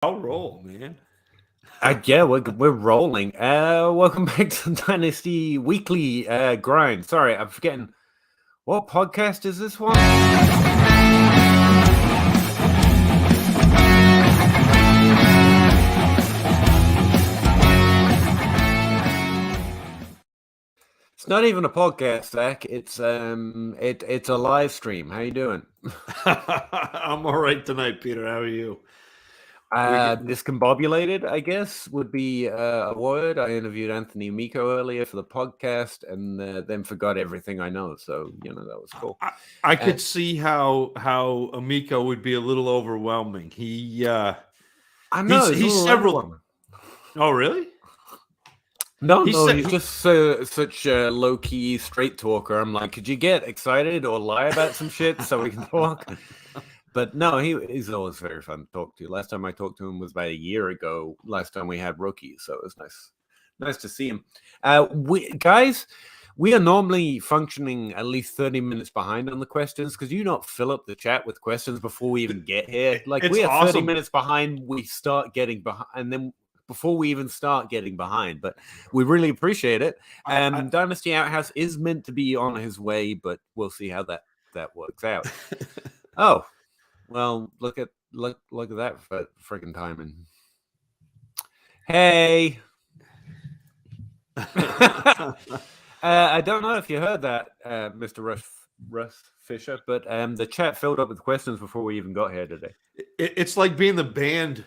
I'll roll, man. Yeah, we're rolling. Welcome back to Dynasty Weekly Grind. Sorry, I'm forgetting. What podcast is this one? It's not even a podcast, Zach. It's a live stream. How you doing? I'm all right tonight, Peter. How are you? Discombobulated, I guess, would be a word. I interviewed Anthony Amico earlier for the podcast, and then forgot everything I know. So that was cool. I could see how Amico would be a little overwhelming. I know he's several. Oh, really? No, he's just such a low-key straight talker. I'm like, could you get excited or lie about some shit so we can talk? But no, he's always very fun to talk to. Last time I talked to him was about a year ago. Last time we had rookies, so it was nice to see him. We are normally functioning at least 30 minutes behind on the questions because you not fill up the chat with questions before we even get here. Like we are 30 minutes behind. We start getting behind, and then before we even start getting behind. But we really appreciate it. Dynasty Outhouse is meant to be on his way, but we'll see how that works out. Oh. Well, look at that for freaking timing. Hey, I don't know if you heard that, Mr. Russ Fisher, but the chat filled up with questions before we even got here today. It's like being the band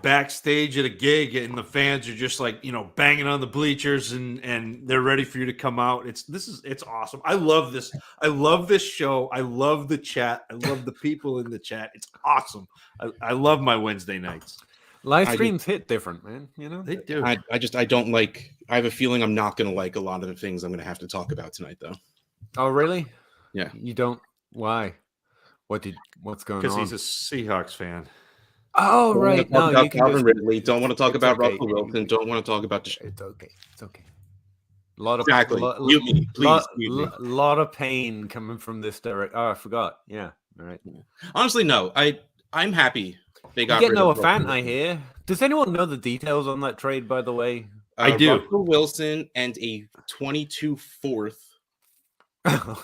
backstage at a gig, and the fans are just like banging on the bleachers, and they're ready for you to come out. It's awesome. I love this. I love this show. I love the chat. I love the people in the chat. It's awesome. I love my Wednesday nights. Live streams hit different, man. They do. I don't like. I have a feeling I'm not going to like a lot of the things I'm going to have to talk about tonight, though. Oh, really? Yeah. You don't? Why? What's going on? Because he's a Seahawks fan. Oh, right. No, you can Calvin Ridley. Don't want to talk about Russell Wilson. Don't want to talk about the. It's okay. It's okay. A lot of mute me, please. Lot of pain coming from this direct. Oh, I forgot. Yeah. All right. Honestly, no. I'm happy they got. You get Noah Fant, I hear. Does anyone know the details on that trade? By the way, I do. Russell Wilson and a 22 fourth.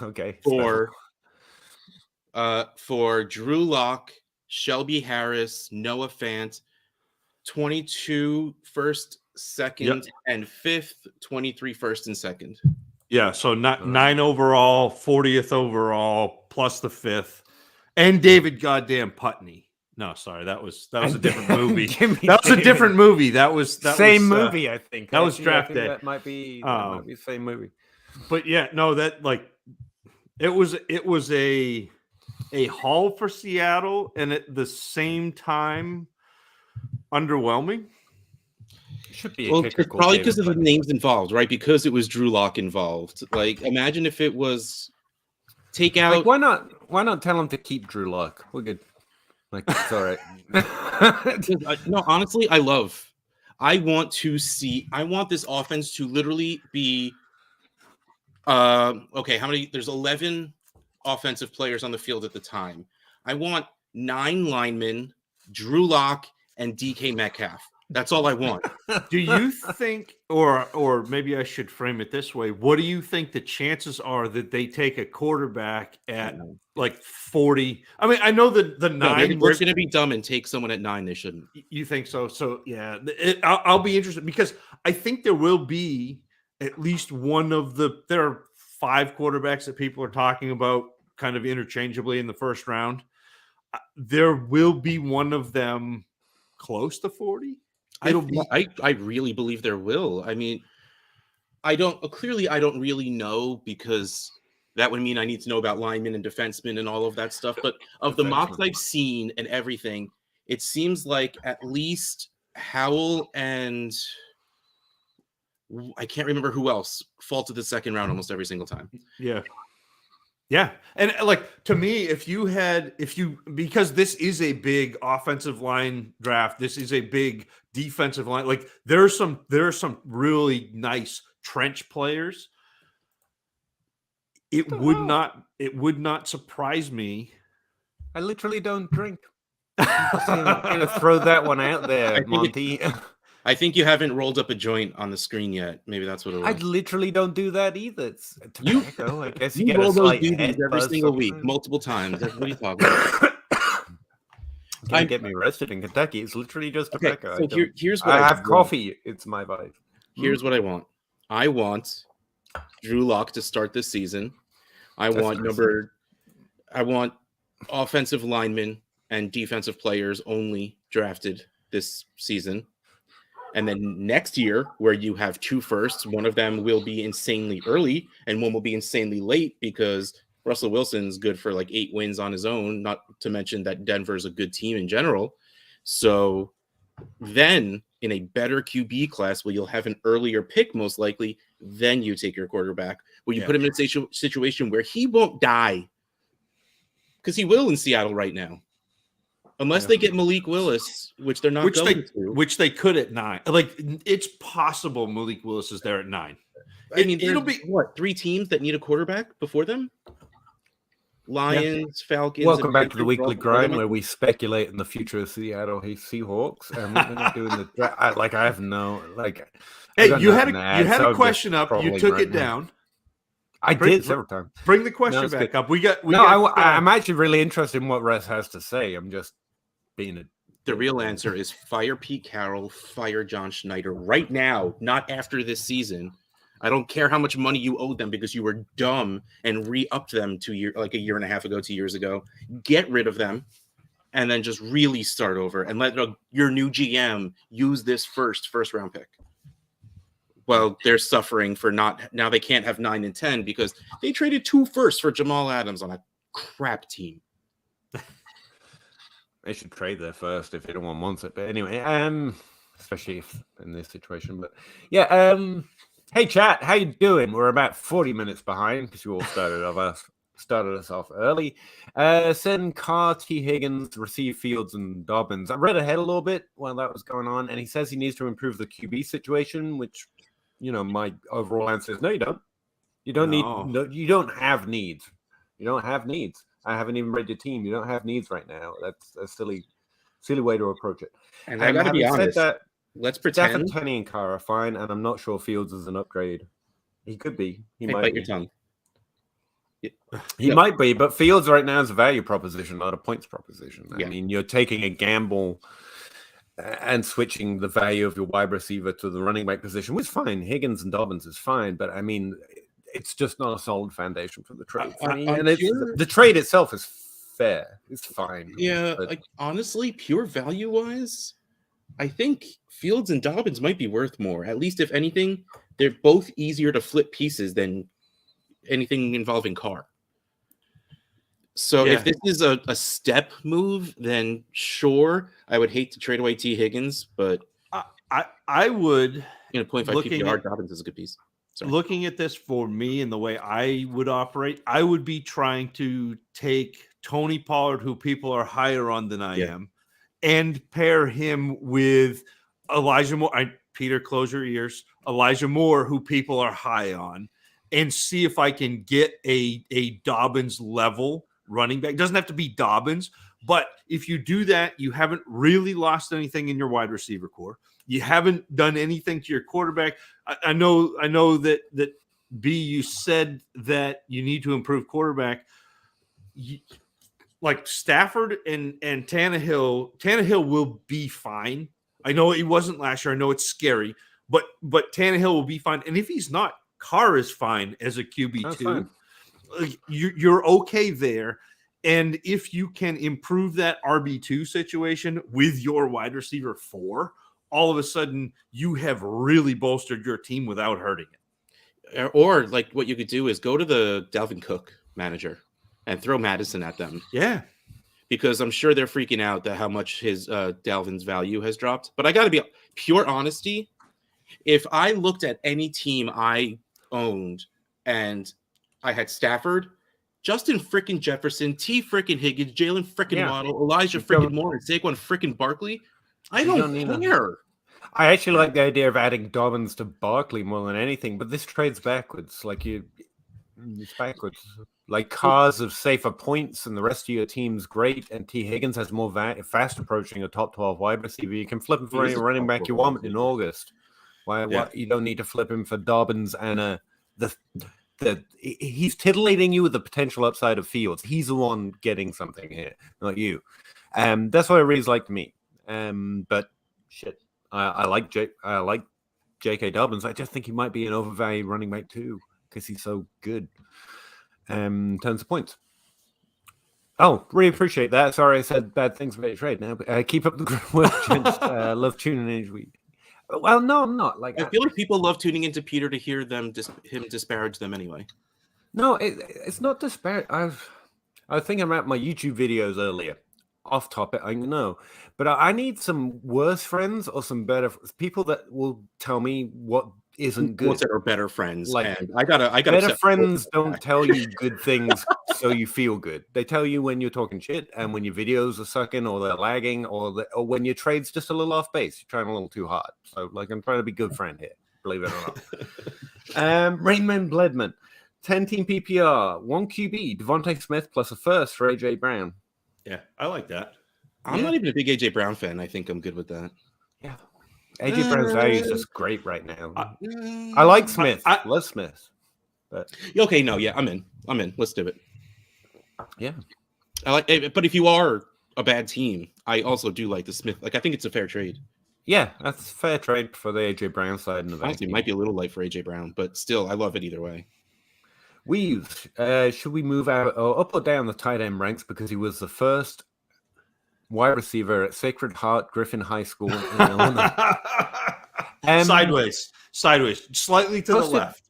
Okay. For Drew Lock, Shelby Harris, Noah Fant, 22 first, second, and fifth, 23 first and second. Yeah, so 9 overall, 40th overall, plus the 5th, and David goddamn Putney. No, sorry, that was a different movie. That was a different movie. That was same movie, I think. That was draft day. That might be the same movie. But yeah, no, that it was a haul for Seattle, and at the same time underwhelming. Should be probably because of the names involved, right? Because it was Drew Lock involved. Like, imagine if it was take out. Like, why not tell him to keep Drew Lock? We're good. Like, it's all right. No, honestly, I want this offense to literally be. Okay, how many? There's 11 offensive players on the field at the time. I want 9 linemen, Drew Lock, and DK Metcalf. That's all I want. Do you think, or maybe I should frame it this way, what do you think the chances are that they take a quarterback at like 40? I mean, I know that the 9... We're going to be dumb and take someone at 9. They shouldn't. You think so? So, yeah. I'll be interested because I think there will be at least one of there are 5 quarterbacks that people are talking about kind of interchangeably in the first round. There will be one of them close to 40. I really believe there will. I mean, I don't really know because that would mean I need to know about linemen and defensemen and all of that stuff. But of the mocks I've seen and everything, it seems like at least Howell and I can't remember who else fall to the second round almost every single time. Yeah. Yeah. And like, to me, because this is a big offensive line draft, this is a big defensive line. Like there are some really nice trench players. It would not surprise me. I literally don't drink. I'm gonna throw that one out there, Monty. I think you haven't rolled up a joint on the screen yet. Maybe that's what it was. I literally don't do that either. It's tobacco. I guess you get roll a those slight doobies head every buzz single week, sometimes. multiple times. What are you talking about? Gonna get me arrested in Kentucky. It's literally just tobacco. Okay, so here's what I have coffee. It's my vibe. Here's what I want. I want Drew Lock to start this season. I want offensive linemen and defensive players only drafted this season. And then next year, where you have 2 firsts, one of them will be insanely early and one will be insanely late because Russell Wilson's good for like 8 wins on his own, not to mention that Denver's a good team in general. So then in a better QB class where you'll have an earlier pick, most likely, then you take your quarterback, where you put him in a situation where he won't die, because he will in Seattle right now. Unless they get Malik Willis, which they're not which they could at 9. Like, it's possible Malik Willis is there at 9. I mean, it'll be what, 3 teams that need a quarterback before them? Lions, Falcons. Welcome back to the weekly grind, where we speculate in the future of Seattle Seahawks, and we're not doing the draft. I have no Hey, you had a question up. You took it down. I did several times. Bring the question back up. I'm actually really interested in what Russ has to say. I'm just being The real answer is fire Pete Carroll, fire John Schneider right now, not after this season. I don't care how much money you owed them because you were dumb and re-upped them a year and a half ago, 2 years ago. Get rid of them and then just really start over and let your new GM use this first round pick. Well, they're suffering for now they can't have 9 and 10 because they traded 2 firsts for Jamal Adams on a crap team. They should trade their first if anyone wants it. But anyway, especially if in this situation. But yeah, hey chat, how you doing? We're about 40 minutes behind because you all started us off early. Send Carr, T. Higgins, receive Fields and Dobbins. I read ahead a little bit while that was going on, and he says he needs to improve the QB situation, which, my overall answer is no, you don't. You don't you don't have needs. You don't have needs. I haven't even read your team. You don't have needs right now. That's a silly way to approach it. And I got to be honest. Let's pretend Stafford, Tenney, and Carr are fine, and I'm not sure Fields is an upgrade. He could be. He might bite be. your tongue. He might be, but Fields right now is a value proposition, not a points proposition. Yeah. I mean, you're taking a gamble and switching the value of your wide receiver to the running back position, which is fine. Higgins and Dobbins is fine, but I mean, it's just not a solid foundation for the trade. The trade itself is fair. It's fine. Yeah, honestly, pure value-wise, I think Fields and Dobbins might be worth more. At least, if anything, they're both easier to flip pieces than anything involving Carr. So if this is a step move, then sure, I would hate to trade away T. Higgins, but I would. 0.5 PPR, Dobbins is a good piece. Sorry. Looking at this for me and the way I would operate, I would be trying to take Tony Pollard, who people are higher on than I am, and pair him with Elijah Moore. Peter, close your ears. Elijah Moore, who people are high on, and see if I can get a Dobbins level running back. It doesn't have to be Dobbins, but if you do that, you haven't really lost anything in your wide receiver core. You haven't done anything to your quarterback. I know that B, you said that you need to improve quarterback. Like Stafford and Tannehill will be fine. I know he wasn't last year. I know it's scary, but Tannehill will be fine. And if he's not, Carr is fine as a QB too. You're okay there. And if you can improve that RB2 situation with your wide receiver 4, all of a sudden you have really bolstered your team without hurting it. Or like what you could do is go to the Dalvin Cook manager and throw Madison at them. Yeah. Because I'm sure they're freaking out that how much his Dalvin's value has dropped. But I got to be pure honesty. If I looked at any team I owned and I had Stafford, Justin frickin' Jefferson, T frickin' Higgins, Jalen frickin' Waddle, Elijah frickin' Moore, and Saquon frickin' Barkley, I don't care. I actually like the idea of adding Dobbins to Barkley more than anything, but this trade's backwards. Like It's backwards. Like Cars of safer points, and the rest of your team's great. And T. Higgins has more fast approaching a top 12 wide receiver. You can flip him for any running back you want in August. Why you don't need to flip him for Dobbins and he's titillating you with the potential upside of Fields. He's the one getting something here, not you. That's what it really like to me. But shit, I like J.K. Dobbins. I just think he might be an overvalued running back too because he's so good. Tons of points. Oh, really appreciate that. Sorry I said bad things about your trade now, but keep up the good work, gents. Love tuning in each week. Well, no, I'm not. Like, I feel like people love tuning into Peter to hear him disparage them anyway. No, it's not disparage. I was thinking about my YouTube videos earlier. Off topic, I know, but I need some worse friends or some better people that will tell me what isn't good. That are better friends. Like, and I gotta. Better friends don't tell you good things so you feel good. They tell you when you're talking shit and when your videos are sucking or they're lagging or when your trade's just a little off base. You're trying a little too hard. So, like, I'm trying to be a good friend here. Believe it or not. Rainman Bledman, 10-team PPR, 1 QB, Devontae Smith plus a first for AJ Brown. Yeah, I like that. I'm not even a big AJ Brown fan. I think I'm good with that. Yeah. AJ Brown's value is just great right now. I like Smith. I love Smith. But okay, no, yeah, I'm in. Let's do it. Yeah. I like but if you are a bad team, I also do like the Smith. Like, I think it's a fair trade. Yeah, that's a fair trade for the AJ Brown side in the Honestly, it might be a little light for AJ Brown, but still I love it either way. Should we move out or up or down the tight end ranks because he was the first wide receiver at Sacred Heart Griffin High School in Illinois? Sideways, slightly to the left.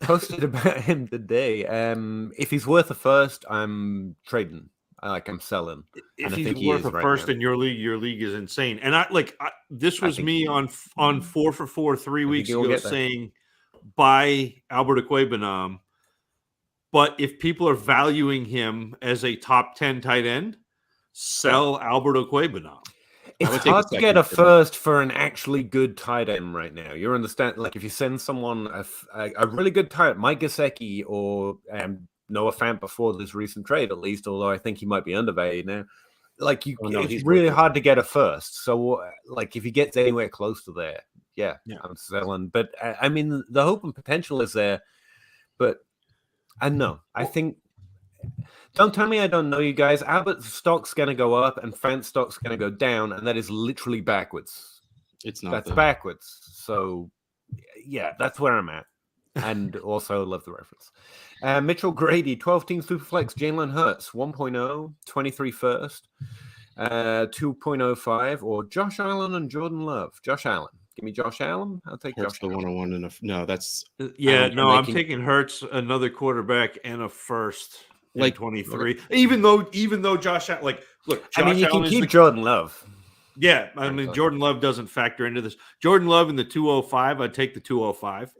Posted about him today. If he's worth a first, I'm trading. I'm selling. If he's worth a first in your league is insane. And this was me on 4 for 4 3 weeks ago saying buy Albert Okwuegbunam. But if people are valuing him as a top 10 tight end, sell Albert Okwuegbunam. It's hard to get a first for an actually good tight end right now. You understand? Like, if you send someone a really good tight end, Mike Gesicki or Noah Fant before this recent trade, at least, although I think he might be undervalued now. Like, it's really hard to get a first. So, like, if he gets anywhere close to there, yeah. I'm selling. But, I mean, the hope and potential is there. But I know. I think. Don't tell me I don't know you guys. Albert's stock's going to go up and Fant's stock's going to go down, and that is literally backwards. It's not. That's backwards. So, yeah, that's where I'm at. And also love the reference. Mitchell Grady, 12-team Superflex, Jalen Hurts, 1.0, 23 first, 2.05, or Josh Allen and Jordan Love. Josh Allen. Give me Josh Allen. I'll take Hurts Josh the Allen. 101 no, that's I'm taking Hurts, another quarterback, and a first. Like 23, even though Josh, look, Josh you Allen can keep Jordan Love. Yeah, I mean, Jordan Love doesn't factor into this. Jordan Love in the 205, I'd take the 205.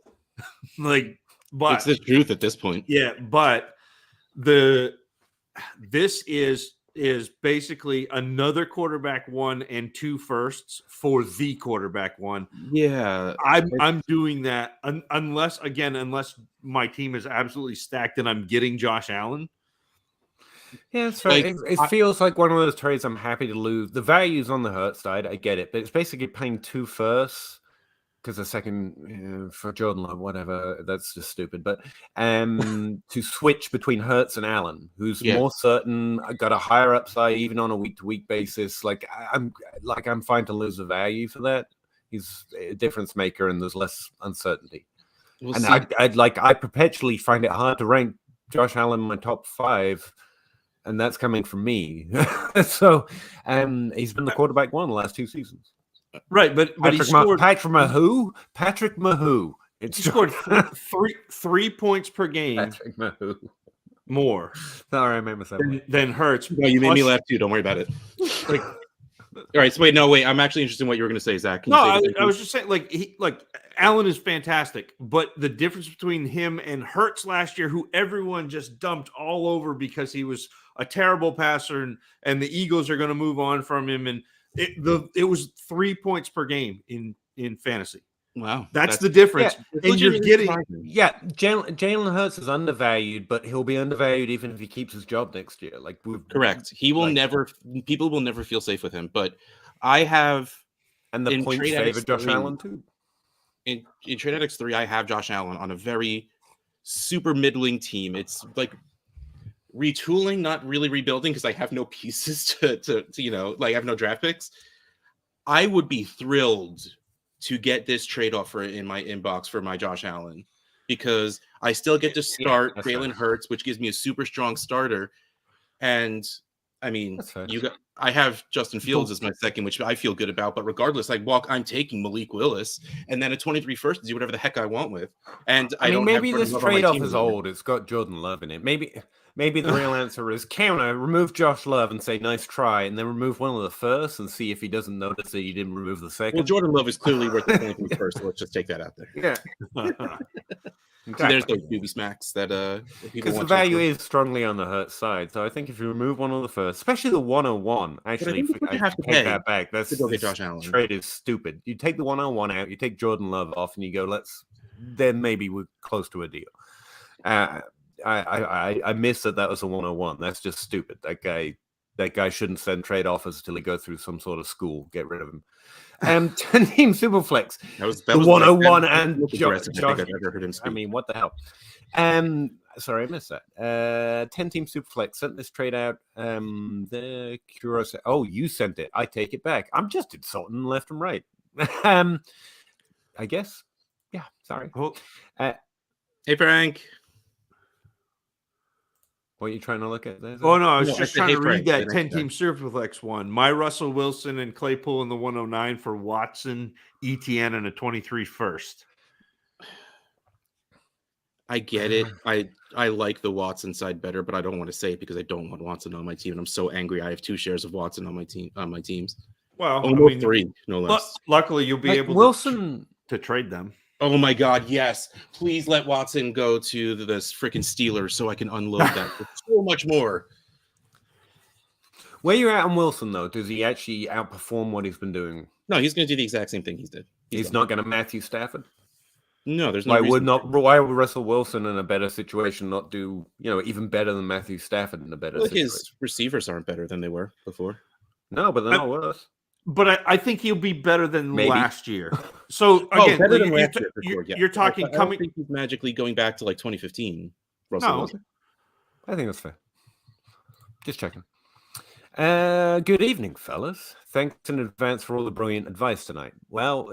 But it's the truth at this point. Yeah, but this is basically another quarterback 1 and 2 firsts for the quarterback 1. Yeah, I'm doing that unless my team is absolutely stacked and I'm getting Josh Allen. Yeah, so it feels like one of those trades I'm happy to lose. The value's on the Hurts side, I get it, but it's basically paying 2 firsts because the second for Jordan Love, whatever, that's just stupid. But to switch between Hurts and Allen, who's more certain, got a higher upside even on a week-to-week basis. I'm fine to lose the value for that. He's a difference maker, and there's less uncertainty. I perpetually find it hard to rank Josh Allen in my top 5. And that's coming from me. So he's been the quarterback 1 the last 2 seasons. Right, but he scored Patrick Mahomes. He scored 3 points per game. Patrick Mahomes. More. Sorry, I made myself. Than Hurts. No, you made me laugh too. Don't worry about it. All right, so wait. I'm actually interested in what you were going to say, Zach. I was just saying, Allen is fantastic, but the difference between him and Hurts last year, who everyone just dumped all over because he was a terrible passer, and the Eagles are going to move on from him, and it was 3 points per game in fantasy. Wow, That's the difference. Yeah, and you're getting Jalen Hurts is undervalued, but he'll be undervalued even if he keeps his job next year. Like correct. He will never. People will never feel safe with him. But I have, and the points favor Josh Allen too. In Trade Addicts 3, I have Josh Allen on a very super middling team. It's like retooling, not really rebuilding, because I have no pieces to I have no draft picks. I would be thrilled to get this trade offer in my inbox for my Josh Allen, because I still get to start Jalen Hurts, which gives me a super strong starter. And I mean, I have Justin Fields as my second, which I feel good about. But regardless, I'm taking Malik Willis, and then a 23 first to do whatever the heck I want with. And I mean, maybe this trade-off is old. It's got Jordan Love in it. Maybe the real answer is counter, remove Josh Love and say nice try, and then remove one of the first and see if he doesn't notice that you didn't remove the second. Well, Jordan Love is clearly worth the 23 first, so let's just take that out there. Yeah. Exactly. There's those booby smacks that because the value is strongly on the Hurts side. So I think if you remove one of the first, especially the 101, actually, I have to take that back. That's to go get Josh Allen. Trade is stupid. You take the 101 out, you take Jordan Love off, and you go, then maybe we're close to a deal. I miss that was a 101. That's just stupid. That guy shouldn't send trade offers until he goes through some sort of school. Get rid of him. 10-team Superflex. That was the 101 and Josh. I mean, what the hell? Sorry, I missed that. 10-team Superflex sent this trade out. The Curiosity. Oh, you sent it. I take it back. I'm just insulting left and right. I guess. Yeah. Sorry. Hey, Frank. What are you trying to look at there? Oh, no, I was just trying to read that 10-team Superflex one. My Russell Wilson and Claypool in the 109 for Watson, ETN, and a 23 first. I get it. I like the Watson side better, but I don't want to say it because I don't want Watson on my team, and I'm so angry. I have 2 shares of Watson on my teams. Well, almost 3, no less. Luckily, you'll be able to trade them. Oh my God, yes. Please let Watson go to this freaking Steelers so I can unload that for so much more. Where you're at on Wilson, though, does he actually outperform what he's been doing? No, he's going to do the exact same thing he's did. He's not going to Matthew Stafford? No, there's no reason. Why would Russell Wilson in a better situation not do, even better than Matthew Stafford in a better situation? His receivers aren't better than they were before. No, but they're not worse. But I think he'll be better than last year. So again, you're talking I don't think he's magically going back to 2015. Russell Wilson. I think that's fair. Just checking. Good evening, fellas. Thanks in advance for all the brilliant advice tonight. Well,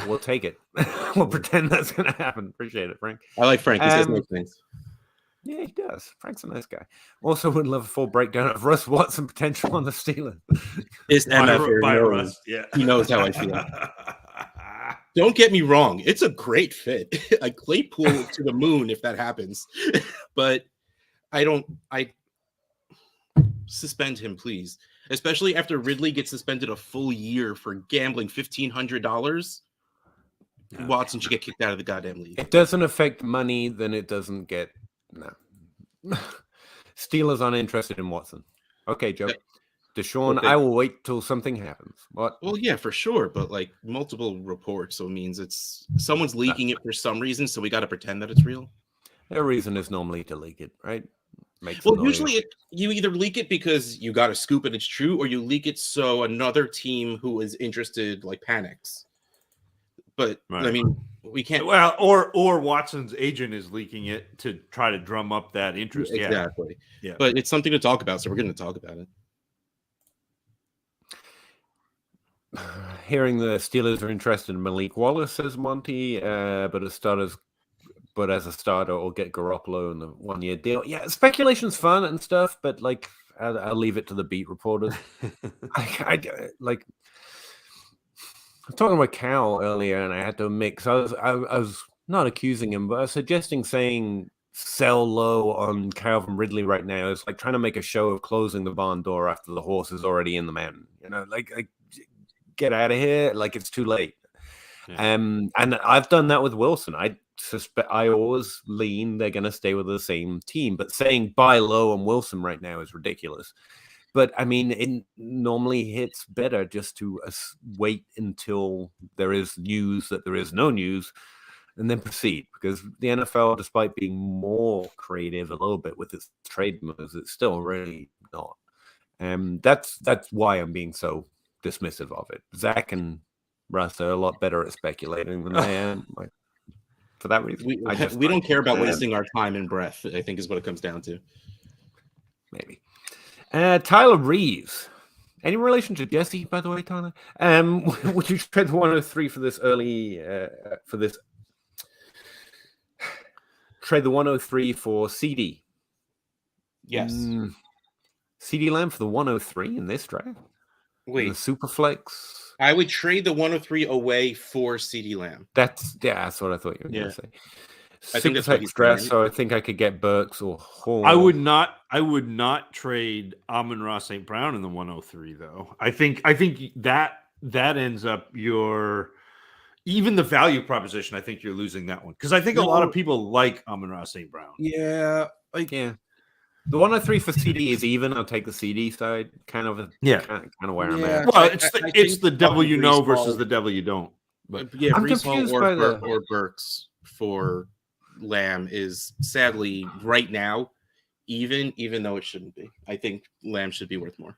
we'll take it. We'll pretend that's going to happen. Appreciate it, Frank. I like Frank. He says nice things. Yeah, he does. Frank's a nice guy. Also, would love a full breakdown of Russ Watson potential on the Steelers. It's by Russ. Yeah, he knows how I feel. Don't get me wrong; it's a great fit. Like Claypool to the moon if that happens. But I suspend him, please. Especially after Ridley gets suspended a full year for gambling $1,500. Okay. Watson should get kicked out of the goddamn league. It doesn't affect money, then it doesn't get. No. Steelers aren't interested in Watson. Okay, Joe. Deshaun, I will wait till something happens. What? Well, yeah, for sure. But multiple reports, so it means someone's leaking it for some reason, so we got to pretend that it's real. Their reason is normally to leak it, right? Usually you either leak it because you got to scoop it, it's true, or you leak it so another team who is interested panics. But right. I mean, we can't. Well, or Watson's agent is leaking it to try to drum up that interest. Exactly. Yeah. But it's something to talk about, so we're going to talk about it. Hearing the Steelers are interested in Malik Wallace, says Monty, but as a starter, or get Garoppolo in the 1-year deal. Yeah, speculation's fun and stuff, but I'll leave it to the beat reporters. I was talking with Cal earlier, and I had to mix. I was not accusing him, but I was saying sell low on Calvin Ridley right now. It's like trying to make a show of closing the barn door after the horse is already in the mountain. Get out of here. It's too late. Yeah. And I've done that with Wilson. I always lean they're going to stay with the same team, but saying buy low on Wilson right now is ridiculous But I mean, it normally hits better just to wait until there is news that there is no news, and then proceed. Because the NFL, despite being more creative a little bit with its trade moves, it's still really not. That's why I'm being so dismissive of it. Zach and Russ are a lot better at speculating than I am. Like, for that reason, we don't care about wasting our time and breath, I think is what it comes down to. Maybe. Tyler Reeves. Any relation to Jesse, by the way, Tyler? Would you trade the 103 for this early trade the 103 for CD? Yes. CD Lamb for the 103 in this draft? Wait. The Superflex? I would trade the 103 away for CD Lamb. That's what I thought you were going to say. I think that's what he's draft, saying. so I think I could get Burks or Hall. I would not trade Amon-Ra St. Brown in the 103 though. I think that ends up even the value proposition. I think you're losing that one because I think a lot of people like Amon-Ra St. Brown. Yeah, The 103 for CD is even. I'll take the CD side, kind of where I'm at. Well, it's the devil you know versus the devil you don't. But yeah, I'm Brees confused Hall by or Burks for Lamb is sadly right now even though it shouldn't be. I think Lamb should be worth more.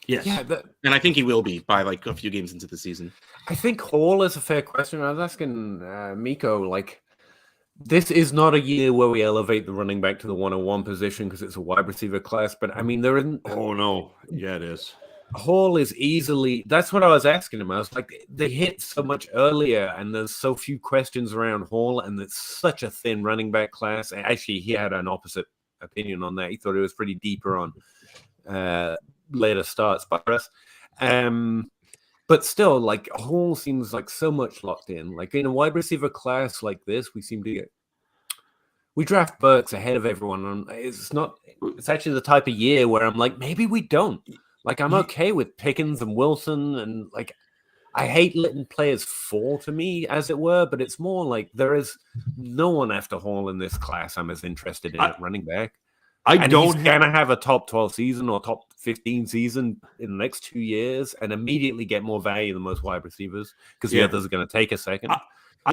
Yes. Yeah, and I think he will be by like a few games into the season. I think Hall is a fair question. I was asking Miko, like, this is not a year where we elevate the running back to the 101 position because it's a wide receiver class. But I mean, there isn't. Oh no, yeah, it is. Hall is easily. That's what I was asking him. I was like, they hit so much earlier, and there's so few questions around Hall, and it's such a thin running back class. Actually, he had an opposite opinion on that. He thought it was pretty deeper on later starts by us. But still, like, Hall seems like so much locked in. Like in a wide receiver class like this, we draft Burks ahead of everyone. It's actually the type of year where I'm like, maybe we don't. Like, I'm okay with Pickens and Wilson, and like, I hate letting players fall to me, as it were, but it's more like there is no one after Hall in this class I'm as interested in at running back. He's gonna have a top 12 season or top 15 season in the next 2 years and immediately get more value than most wide receivers because the others are going to take a second. I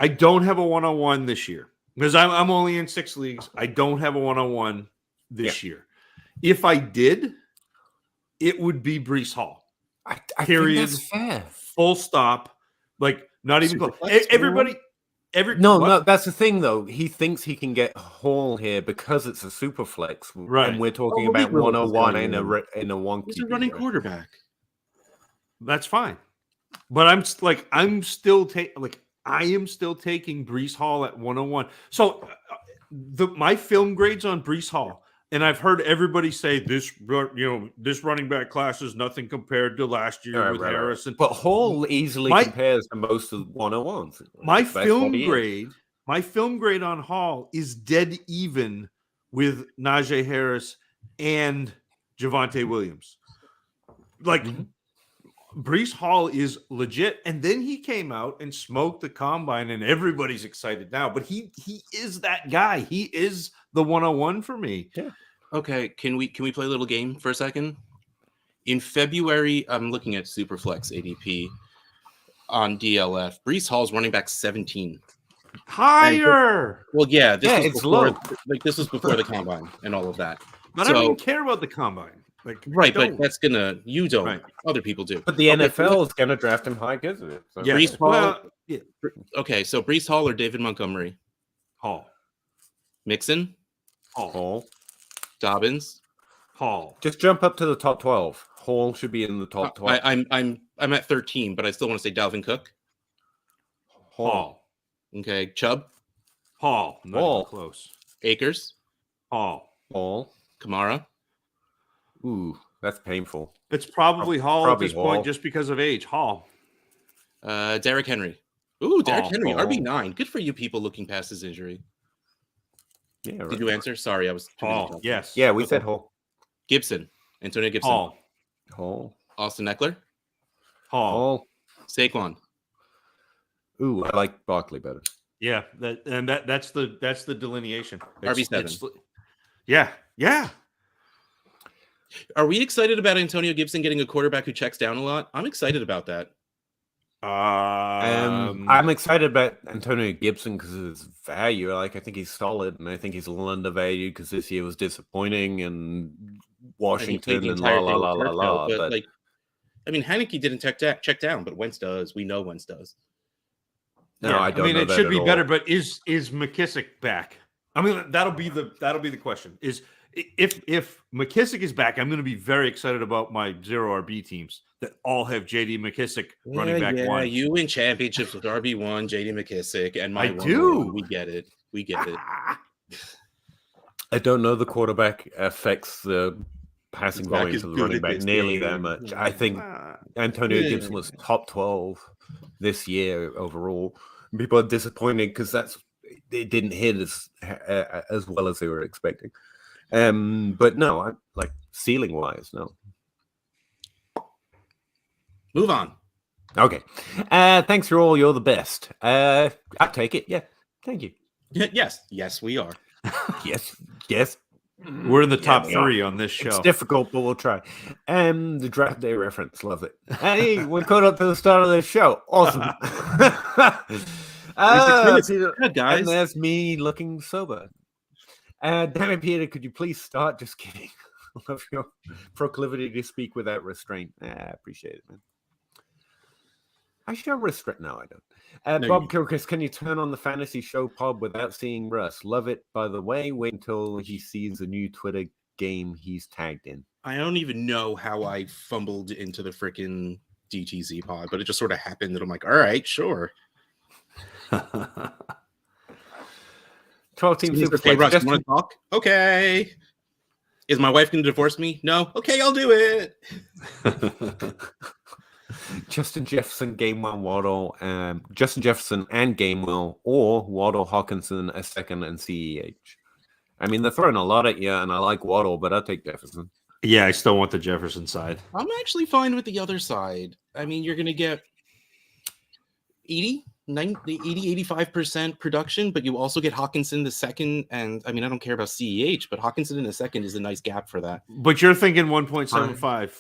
don't have a 101 this year because I'm only in 6 leagues. I don't have a 101 this year. If I did, it would be Brees Hall. I Period. Think that's fair. Full stop. Like, not even close. Everybody. No, that's the thing, though. He thinks he can get Hall here because it's a super flex, right? And we're talking about 101 in a one. He's a running quarterback. That's fine, but I am still taking Brees Hall at 101. So my film grades on Brees Hall. And I've heard everybody say this running back class is nothing compared to last year with Harrison. But Hall easily compares to most of the 101s. My film grade on Hall is dead even with Najee Harris and Javonte Williams. Like, Brees Hall is legit. And then he came out and smoked the combine, and everybody's excited now. But he is that guy. He is the 101 for me. Yeah. Okay, can we play a little game for a second? In February, I'm looking at Superflex ADP on DLF. Brees Hall's running back 17. Higher. This was before the combine and all of that. But I don't even care about the combine. But you don't. Right. Other people do. But the NFL is gonna draft him high because of it. So. Yeah. Brees Hall. Okay, so Brees Hall or David Montgomery? Hall. Mixon? Hall. Dobbins? Hall. Just jump up to the top 12. Hall should be in the top 12. I'm at 13, but I still want to say Dalvin Cook. Hall. Okay, Chubb? Hall. Not close. Akers? Hall. Kamara? Ooh, that's painful. It's probably Hall at this point just because of age. Hall. Derrick Henry. Ooh, Derrick Henry, RB9. Good for you people looking past his injury. Yeah, right. Did you answer? Sorry, I was. Hall. Yes. Yeah, we said Hall. Gibson. Antonio Gibson. Hall. Austin Eckler. Hall. Saquon. Ooh, I like Barkley better. Yeah, that's the delineation. RB7. Yeah. Yeah. Are we excited about Antonio Gibson getting a quarterback who checks down a lot? I'm excited about that. I'm excited about Antonio Gibson because of his value. Like, I think he's solid, and I think he's a little undervalued because this year was disappointing, and Washington and la. But like, I mean, Heineke didn't check down, but Wentz does. We know Wentz does. No, yeah, I don't. I mean, know it that should at be all. better. But is McKissick back? I mean, that'll be the question. Is if McKissick is back, I'm going to be very excited about my 0 RB teams that all have JD McKissick running back one. You win championships with RB1, JD McKissick, and my I do. We get it. We get it. I don't know the quarterback affects the passing volume to the running back nearly that much. I think Antonio Gibson was top 12 this year overall. People are disappointed because it didn't hit as well as they were expecting. But no, I like ceiling wise, no. Move on. Okay. Thanks for all. You're the best. I'll take it. Yeah. Thank you. Yes, we are. Yes. We're in the top 3 on this show. It's difficult, but we'll try. The draft day reference, love it. Hey, we're caught up to the start of this show. Awesome. Guys. And there's me looking sober. Damn it, Peter, could you please start? Just kidding. I love your proclivity to speak without restraint. I appreciate it, man. I show restraint. No, I don't. No, Bob Kilchrist, can you turn on the fantasy show pod without seeing Russ? Love it, by the way. Wait until he sees a new Twitter game he's tagged in. I don't even know how I fumbled into the freaking DTZ pod, but it just sort of happened that I'm like, all right, sure. 12 team super Hey, Russ, you want to talk? Okay. Is my wife going to divorce me? No. Okay, I'll do it. Justin Jefferson, Gainwell, Waddle, Justin Jefferson and Gainwell, or Waddle, Hawkinson, a second, and CEH. I mean, they're throwing a lot at you, and I like Waddle, but I'll take Jefferson. Yeah, I still want the Jefferson side. I'm actually fine with the other side. I mean, you're going to get 85% production, but you also get Hawkinson the second. And I mean, I don't care about CEH, but Hawkinson in the second is a nice gap for that. But you're thinking 1.75.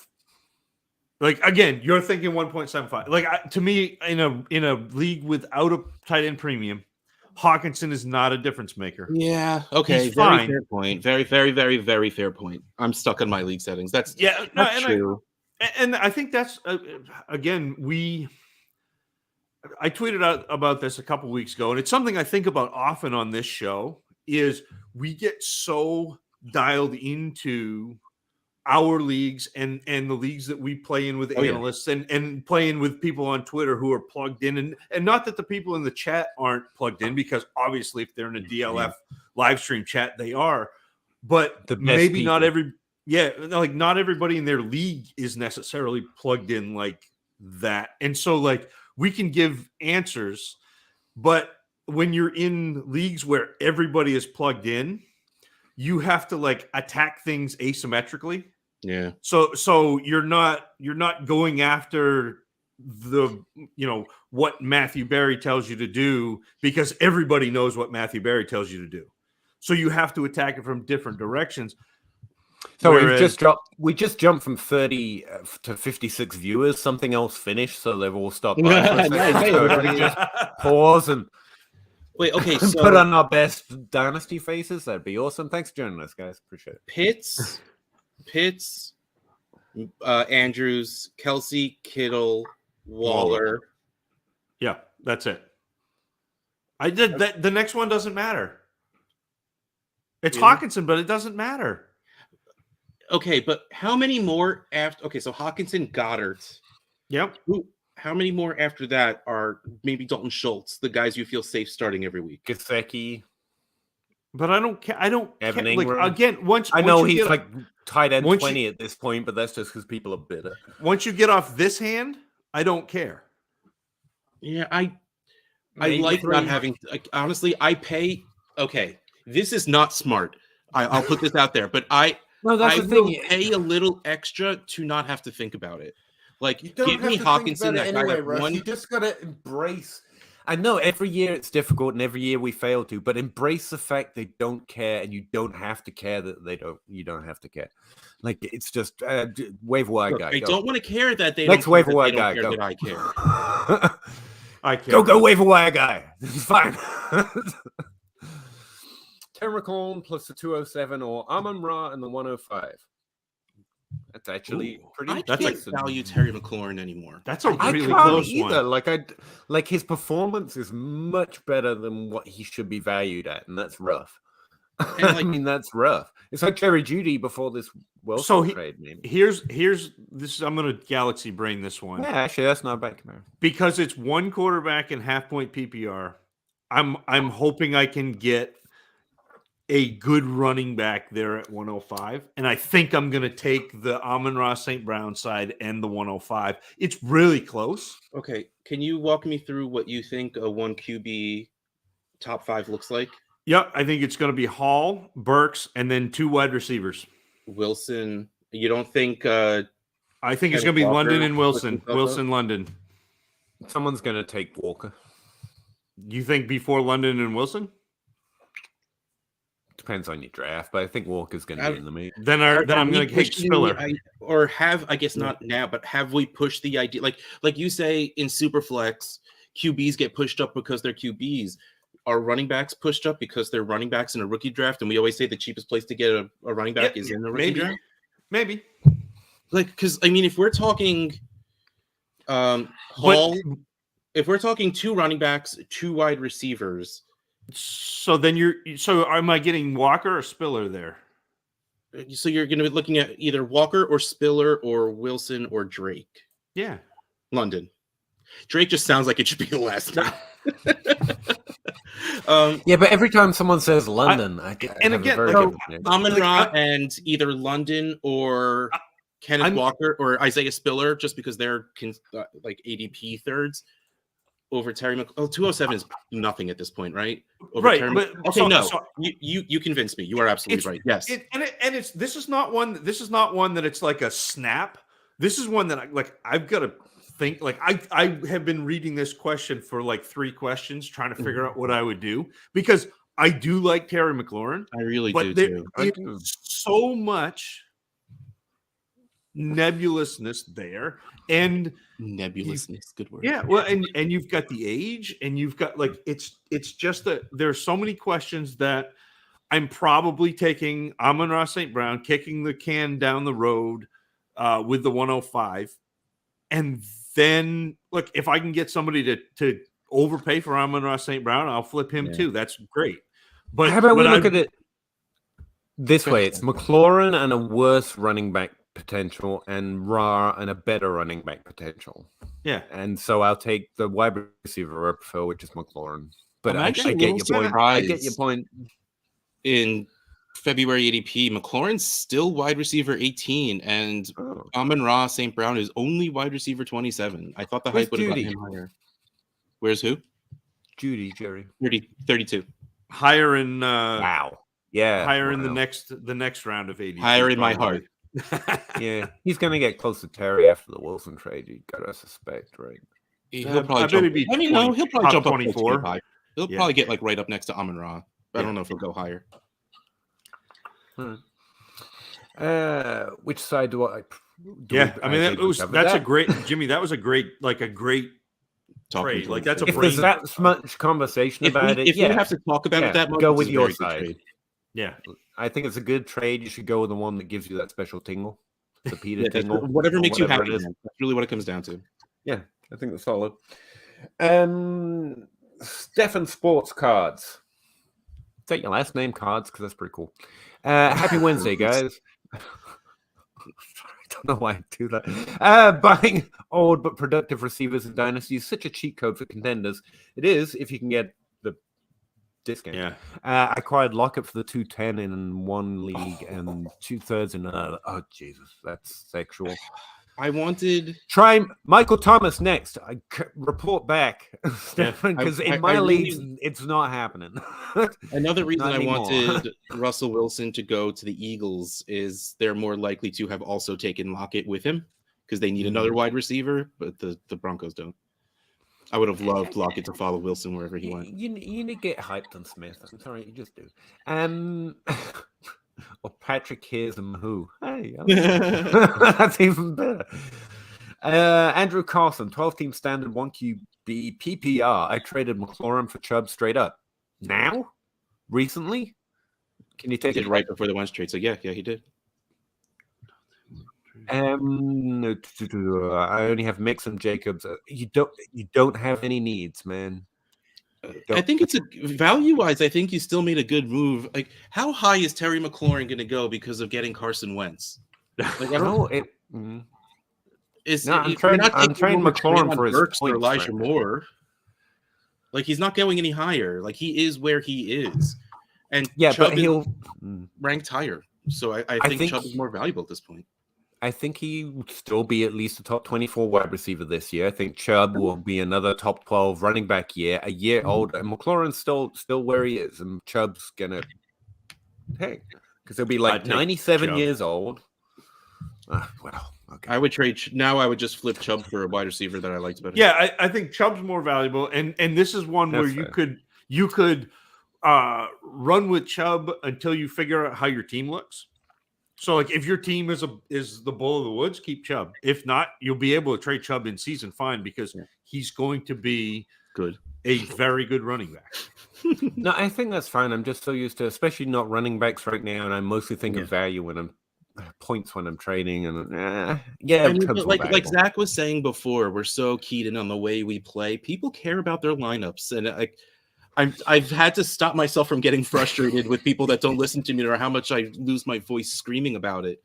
Like, again, you're thinking 1.75. Like, to me, in a league without a tight end premium, Hawkinson is not a difference maker. Yeah. Okay. He's very fine. fair point. Very, very, very, very fair point. I'm stuck on my league settings. That's true. And I think that's again, I tweeted out about this a couple weeks ago, and it's something I think about often on this show. Is we get so dialed into our leagues and the leagues that we play in with analysts and playing with people on Twitter who are plugged in, and not that the people in the chat aren't plugged in, because obviously if they're in a DLF live stream chat, they are, but maybe people. Not everybody in their league is necessarily plugged in like that. And so like we can give answers, but when you're in leagues where everybody is plugged in, you have to like attack things asymmetrically. Yeah. So you're not going after what Matthew Berry tells you to do, because everybody knows what Matthew Berry tells you to do. So you have to attack it from different directions. So we just jumped from 30 to 56 viewers. Something else finished, so they've all stopped by for a second. So we just pause and wait. Okay, so put on our best Dynasty faces. That'd be awesome. Thanks for joining us, guys. Appreciate it. Pitts, Andrews, Kelsey, Kittle, Waller. Yeah, that's it. I did that. The next one doesn't matter. It's Hawkinson, but it doesn't matter. Okay, but how many more after? Okay, so Hawkinson, Goddard. Yep. How many more after that are maybe Dalton Schultz, the guys you feel safe starting every week? Gesicki. But I don't care. Evan like, Ingram. again, once he's like tight end 20 at this point, but that's just because people are bitter. Once you get off this hand, I don't care. Yeah, I like not having. Like, honestly, I pay. Okay, this is not smart. I'll put this out there, but I will pay a little extra to not have to think about it. Like, give me Hawkinson. Anyway, Russ. You just gotta embrace. I know every year it's difficult and every year we fail to, but embrace the fact they don't care and you don't have to care that you don't have to care. Like, it's just waiver wire Look, guy. I don't want to care that they Next don't waiver care wire that they guy. don't care Go. that I care. I can't. Go waiver wire guy. It's fine. Terracorn plus the 207 or Amon Ra and the 105. That's actually pretty. I That's can't value Terry McLaurin anymore. That's a I really can't close either. one. Like his performance is much better than what he should be valued at, and that's rough. And, I mean, that's rough. It's like Jerry Judy before this Wilson trade. Maybe here's this. I'm gonna galaxy brain this one. Yeah, actually, that's not a bad comparison because it's one quarterback and half point PPR. I'm hoping I can get a good running back there at 105, and I think I'm going to take the Amon-Ra St. Brown side and the 105. It's really close. Okay, can you walk me through what you think a 1 QB top 5 looks like? Yeah, I think it's going to be Hall, Burks, and then 2 wide receivers. Wilson. You don't think? I think it's going to be Walker, London and Wilson. Wilson, London. someone's going to take Walker. You think before London and Wilson? Depends on your draft, but I think Walker's going to be in the meet. Then I'm going to take Spiller. I guess not now, but have we pushed the idea? Like you say in Superflex, QBs get pushed up because they're QBs. Are running backs pushed up because they're running backs in a rookie draft? And we always say the cheapest place to get a running back is in the rookie draft. Maybe. Like, because I mean, if we're talking Hall, if we're talking 2 running backs, 2 wide receivers. So then am I getting Walker or Spiller there? So you're going to be looking at either Walker or Spiller or Wilson or Drake. Yeah. London. Drake just sounds like it should be the last name. Yeah, but every time someone says London, Amon-Ra and either London or Kenneth Walker or Isaiah Spiller, just because they're like ADP thirds over Terry 207 is nothing at this point, right? Over right. Terry you convinced me. You are absolutely right. Yes. This is not one that it's like a snap. This is one that I've got to think. Like I have been reading this question for like 3 questions, trying to figure out what I would do, because I do like Terry McLaurin. I really do too. There's so much nebulousness there, and nebulousness, good word. Yeah, well, and you've got the age, and you've got it's just that there's so many questions that I'm probably taking Amon-Ra St. Brown, kicking the can down the road with the 105, and then look, if I can get somebody to overpay for Amon-Ra St. Brown, I'll flip him too. That's great. But how about we look at it this way? It's McLaurin and a worse running back potential and Ra and a better running back potential. Yeah. And so I'll take the wide receiver I prefer, which is McLaurin. But I get your point. I get your point. In February ADP, McLaurin's still wide receiver 18, and Amon-Ra St. Brown is only wide receiver 27. I thought the hype would have gotten him higher. Where's who? Jerry. 32. Higher in wow. Yeah. Higher in the next round of ADP. Higher in my heart. Yeah, he's going to get close to Terry after the Wilson trade. You gotta suspect, right? He'll probably jump. He'll probably jump up 24. He'll probably get like right up next to Amon-Ra. I don't know if he'll go higher. Which side do I? I mean, that's a great Jimmy. That was a great trade. Like that's a. If there's that much conversation about it, if you have to talk about it that much, go with your side. Yeah, I think it's a good trade. You should go with the one that gives you that special tingle, the Peter tingle, whatever makes you happy. That's really what it comes down to. Yeah, I think that's solid. Stefan Sports Cards. Take your last name cards because that's pretty cool. Happy Wednesday, guys. I don't know why I do that. Buying old but productive receivers in Dynasty is such a cheat code for contenders. It is if you can get the discount. Yeah. I acquired Lockett for the 210 in one league and 2/3 in another. Oh, Jesus, that's sexual. I wanted try Michael Thomas next. I report back, Stefan, because in my leagues it's not happening. Another reason I wanted Russell Wilson to go to the Eagles is they're more likely to have also taken Lockett with him because they need another wide receiver, but the Broncos don't. I would have loved Lockett to follow Wilson wherever he went. You need to get hyped on Smith. I'm sorry, you just do. Or Patrick hears him who. Hey, that's even better. Andrew Carson, 12-team standard, 1 QB PPR. I traded McLaurin for Chubb straight up. Now? Recently? Can you take He it did right before the Wentz trade? So yeah, he did. I only have Mix and Jacobs. You don't have any needs, man. I think it's a value-wise. I think you still made a good move. Like, how high is Terry McLaurin going to go because of getting Carson Wentz? Like, I don't know. I'm trading McLaurin for his Burks points, or Elijah right? Moore. Like, he's not going any higher. Like, he is where he is, and yeah, Chubb but he'll ranked higher. So I think Chubb is more valuable at this point. I think he would still be at least a top 24 wide receiver this year. I think Chubb will be another top 12 running back year, a year older. And McLaurin's still where he is. And Chubb's going to take, because he'll be like 97 Chubb. years old. Okay. I would trade. Now I would just flip Chubb for a wide receiver that I liked better. Yeah, I think Chubb's more valuable. And this is one where you could run with Chubb until you figure out how your team looks. So, like, if your team is the bull of the woods, keep Chubb. If not, you'll be able to trade Chubb in season fine because he's going to be a very good running back. No, I think that's fine. I'm just so used to, especially not running backs right now, and I mostly think of value when I'm points when I'm trading. And I mean, like Zach was saying before, we're so keyed in on the way we play. People care about their lineups, and I've had to stop myself from getting frustrated with people that don't listen to me or how much I lose my voice screaming about it.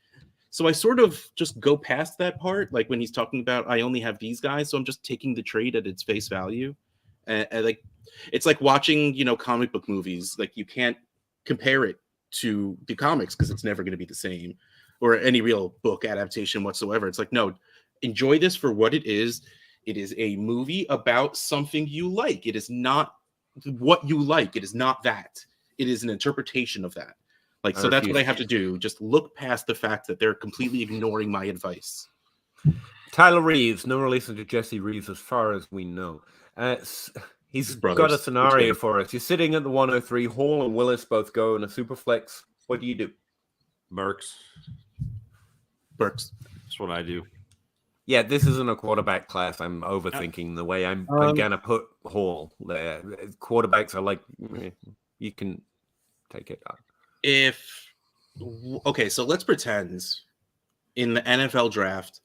So I sort of just go past that part. Like when he's talking about, I only have these guys. So I'm just taking the trade at its face value. And like, it's like watching, comic book movies. Like you can't compare it to the comics because it's never going to be the same or any real book adaptation whatsoever. It's like, no, enjoy this for what it is. It is a movie about something you like. It is not what you like. It is not that. It is an interpretation of that. Like, so that's what I have to do. Just look past the fact that they're completely ignoring my advice. Tyler Reeves, no relation to Jesse Reeves as far as we know. He's got a scenario for us. You're sitting at the 103. Hall and Willis both go in a super flex. What do you do? Burks. That's what I do. Yeah, this isn't a quarterback class. I'm overthinking the way I'm going to put Hall there. Quarterbacks are like, you can take it up. So let's pretend in the NFL draft,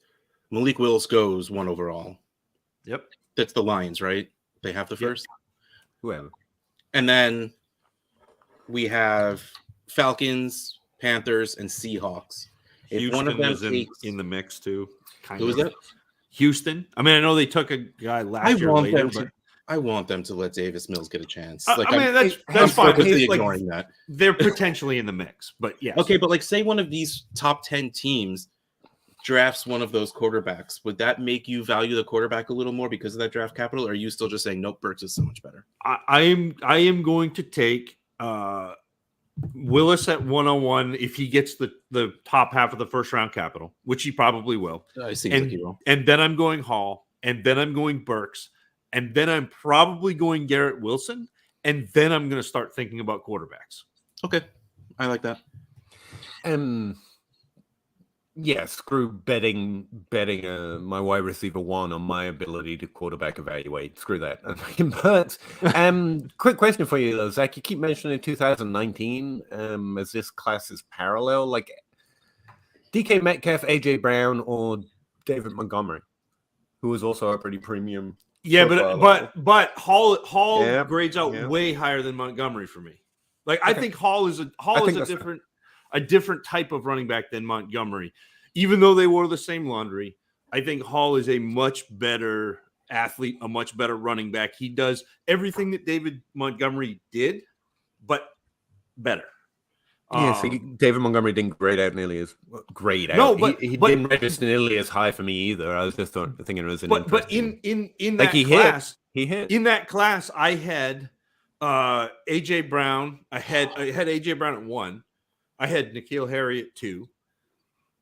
Malik Willis goes 1 overall. Yep. That's the Lions, right? They have the first. Whoever. And then we have Falcons, Panthers, and Seahawks. If one of them is in the mix too. Who is that? Houston. I mean, I know they took a guy last year later, but I want them to let Davis Mills get a chance. That's fine. Ignoring that. They're potentially in the mix, but yes. Okay, but like say one of these top 10 teams drafts one of those quarterbacks. Would that make you value the quarterback a little more because of that draft capital? Or are you still just saying, nope, Burks is so much better? I am going to take Willis at 101 if he gets the top half of the first round capital, which he probably will. Like he will. And then I'm going Hall, and then I'm going Burks, and then I'm probably going Garrett Wilson, and then I'm going to start thinking about quarterbacks. Okay, I like that. Yeah, screw betting my wide receiver 1 on my ability to quarterback evaluate. Screw that. But quick question for you though, Zach. You keep mentioning 2019 as this class is parallel. Like DK Metcalf, AJ Brown, or David Montgomery, who was also a pretty premium. Yeah, but Hall grades out way higher than Montgomery for me. Like I think Hall is a different type of running back than Montgomery. Even though they wore the same laundry, I think Hall is a much better athlete, a much better running back. He does everything that David Montgomery did, but better. Yeah, so David Montgomery didn't grade out nearly as grade out. No, but he didn't register nearly as high for me either. I was just thinking it was an but in that like class, he hit. In that class, I had AJ Brown. I had AJ Brown at 1. I had N'Keal Harry at 2,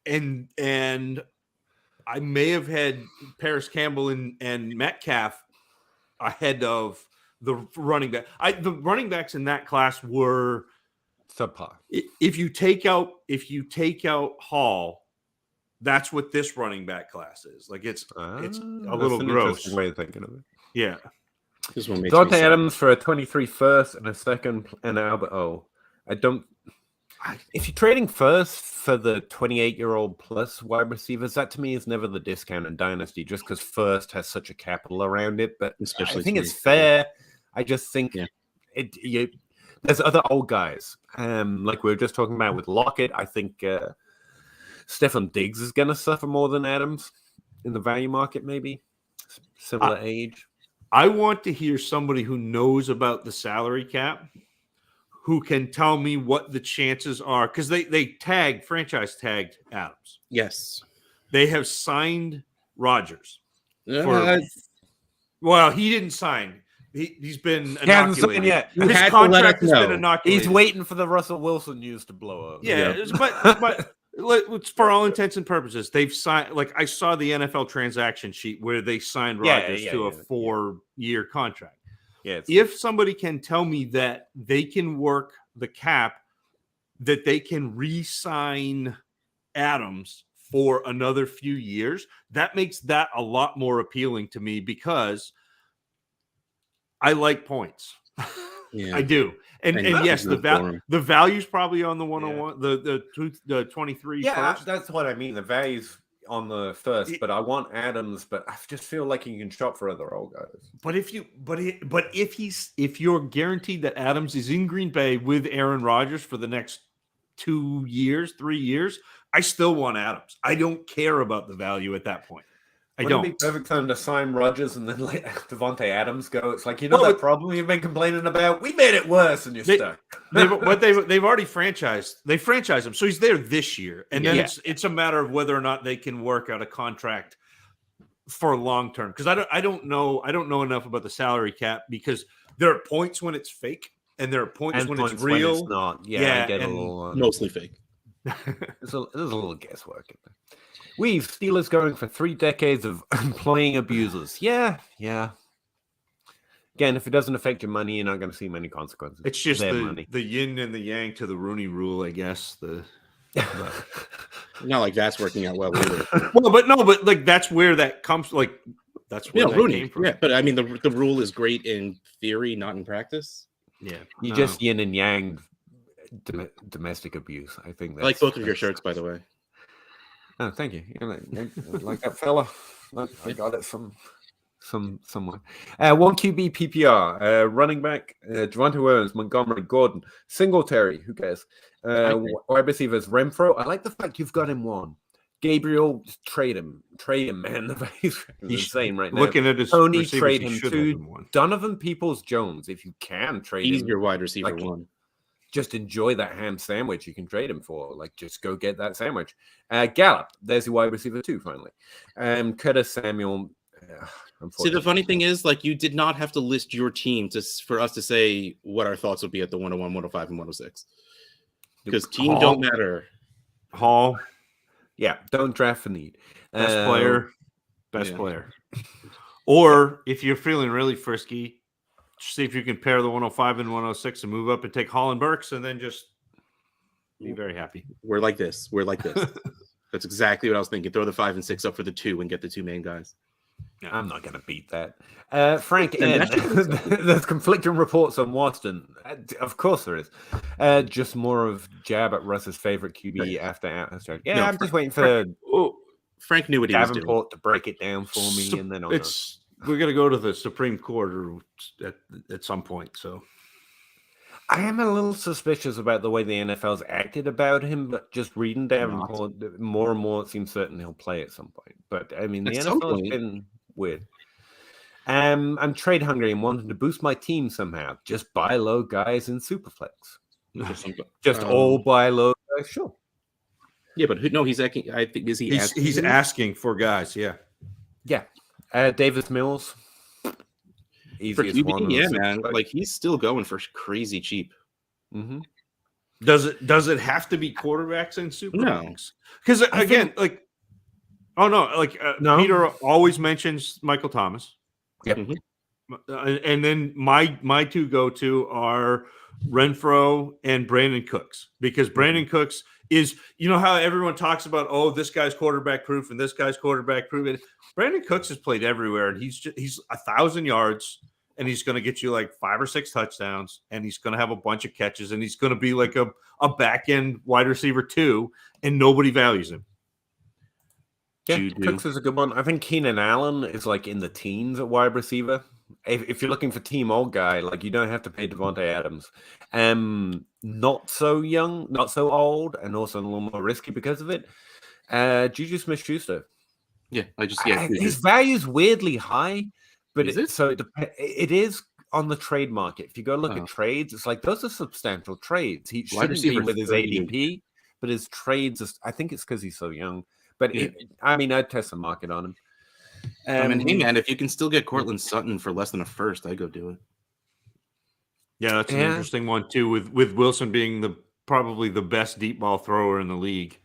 and I may have had Paris Campbell and Metcalf ahead of the running back. The running backs in that class were subpar. If you take out Hall, that's what this running back class is. Like it's a little gross way of thinking of it. Yeah. This one makes Dante Adams for a 23 first and a second, and Albert O. If you're trading first for the 28-year-old plus wide receivers, that to me is never the discount in Dynasty, just because first has such a capital around it. But especially I think it's fair. I just think there's other old guys. Like we were just talking about with Lockett. I think Stefan Diggs is going to suffer more than Adams in the value market, maybe. Similar age. I want to hear somebody who knows about the salary cap who can tell me what the chances are, because they franchise tagged Adams. Yes. They have signed Rodgers. Well, he didn't sign. He's been inoculated. His contract has been inoculated. He's waiting for the Russell Wilson news to blow up. Yeah. But for all intents and purposes, they've signed. Like I saw the NFL transaction sheet where they signed Rodgers to a 4-year contract. Yeah, if somebody can tell me that they can work the cap, that they can re-sign Adams for another few years, that makes that a lot more appealing to me because I like points. Yeah. I do. And yes, the value's probably on the 101, the 23. Yeah, first. that's what I mean. The value's on the first, but I want Adams, but I just feel like you can shop for other old guys. But if you're guaranteed that Adams is in Green Bay with Aaron Rodgers for the next 2 years, 3 years, I still want Adams. I don't care about the value at that point. Wouldn't it be perfect time to sign Rodgers and then let Devontae Adams go? It's like, that problem you've been complaining about? We made it worse and you're stuck. They've already franchised. They franchised him. So he's there this year. And then it's a matter of whether or not they can work out a contract for long term. Because I don't know enough about the salary cap, because there are points when it's fake and there are points when it's real. When it's not. Yeah, I get a little mostly fake. There's a little guesswork in there. We've Steelers going for 3 decades of employing abusers. Yeah. Again, if it doesn't affect your money, you're not going to see many consequences. It's just the yin and the yang to the Rooney Rule, I guess. Not like that's working out well either. but like that's where that comes. Like that's where that Rooney came from. Yeah, but I mean the rule is great in theory, not in practice. Yeah, you just yin and yang domestic abuse. I think that's, I like both of your shirts, by the way. Oh, thank you. Like that fella. I got it from somewhere. 1 QB PPR. Running back, Javonte Williams, Montgomery, Gordon, Singletary. Who cares? Wide receivers, Renfro. I like the fact you've got him 1. Gabriel, trade him, man. He's insane right now. Looking at his Tony, trade him 2. Donovan Peoples-Jones, if you can trade him. He's your wide receiver 1. Just enjoy that ham sandwich you can trade him for. Like, just go get that sandwich. Gallup, there's your wide receiver 2, finally. Curtis Samuel. See, the funny thing is, like, you did not have to list your team for us to say what our thoughts would be at the 101, 105, and 106. Because team don't matter. Hall. Yeah, don't draft for need. Best player. Or if you're feeling really frisky, see if you can pair the 105 and 106 and move up and take Hall and Burks, and then just be very happy. We're like this. That's exactly what I was thinking. Throw the 5 and 6 up for the 2 and get the 2 main guys. Yeah. I'm not going to beat that. Frank N. There's conflicting reports on Watson. Of course there is. Just more of jab at Russ's favorite QB after Atlas. Yeah, I'm just waiting for Frank knew what he was doing. Davenport to break it down for me, and then we're going to go to the Supreme Court at some point. So I am a little suspicious about the way the NFL's acted about him, but just reading Davenport, more and more it seems certain he'll play at some point. But I mean, the NFL has been weird. I'm trade hungry and wanting to boost my team somehow. Just buy low guys in Superflex. Just all buy low guys, sure. Yeah, but he's asking. I think he's asking for guys. Yeah. Davis Mills. Easiest one. Yeah, man. Like he's still going for crazy cheap. Mm-hmm. Does it have to be quarterbacks in Superflex? No, because again, Peter always mentions Michael Thomas. Yep. Mm-hmm. And then my two go-to are Renfro and Brandon Cooks, because Brandon Cooks is, you know how everyone talks about, oh, this guy's quarterback proof and this guy's quarterback proof. Brandon Cooks has played everywhere, and he's 1,000 yards, and he's going to get you like 5 or 6 touchdowns, and he's going to have a bunch of catches, and he's going to be like a back end wide receiver too, and nobody values him. Yeah, Cooks is a good one. I think Keenan Allen is like in the teens at wide receiver. If you're looking for team old guy, like you don't have to pay Devontae Adams. Not so young, not so old, and also a little more risky because of it. Juju Smith-Schuster. Yeah, his value's weirdly high, but is it? So it is on the trade market. If you go look at trades, it's like those are substantial trades. He shouldn't be with his ADP, but his trades, I think it's because he's so young. But I'd test the market on him. I mean, hey man, if you can still get Cortland Sutton for less than a first, I'd go do it. Yeah, that's an interesting one too, with Wilson being probably the best deep ball thrower in the league.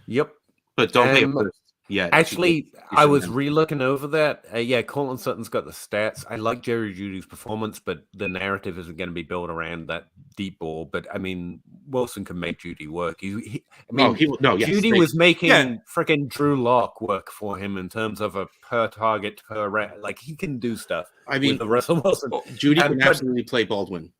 Yep. But don't pay a first. Yeah. Actually, I was re-looking over that. Cortland Sutton's got the stats. I like Jerry Jeudy's performance, but the narrative isn't going to be built around that deep ball. But I mean, Wilson can make Jeudy work. Jeudy was making freaking Drew Lock work for him in terms of a per target like he can do stuff. I mean, with the Russell Wilson. Jeudy can absolutely play Baldwin.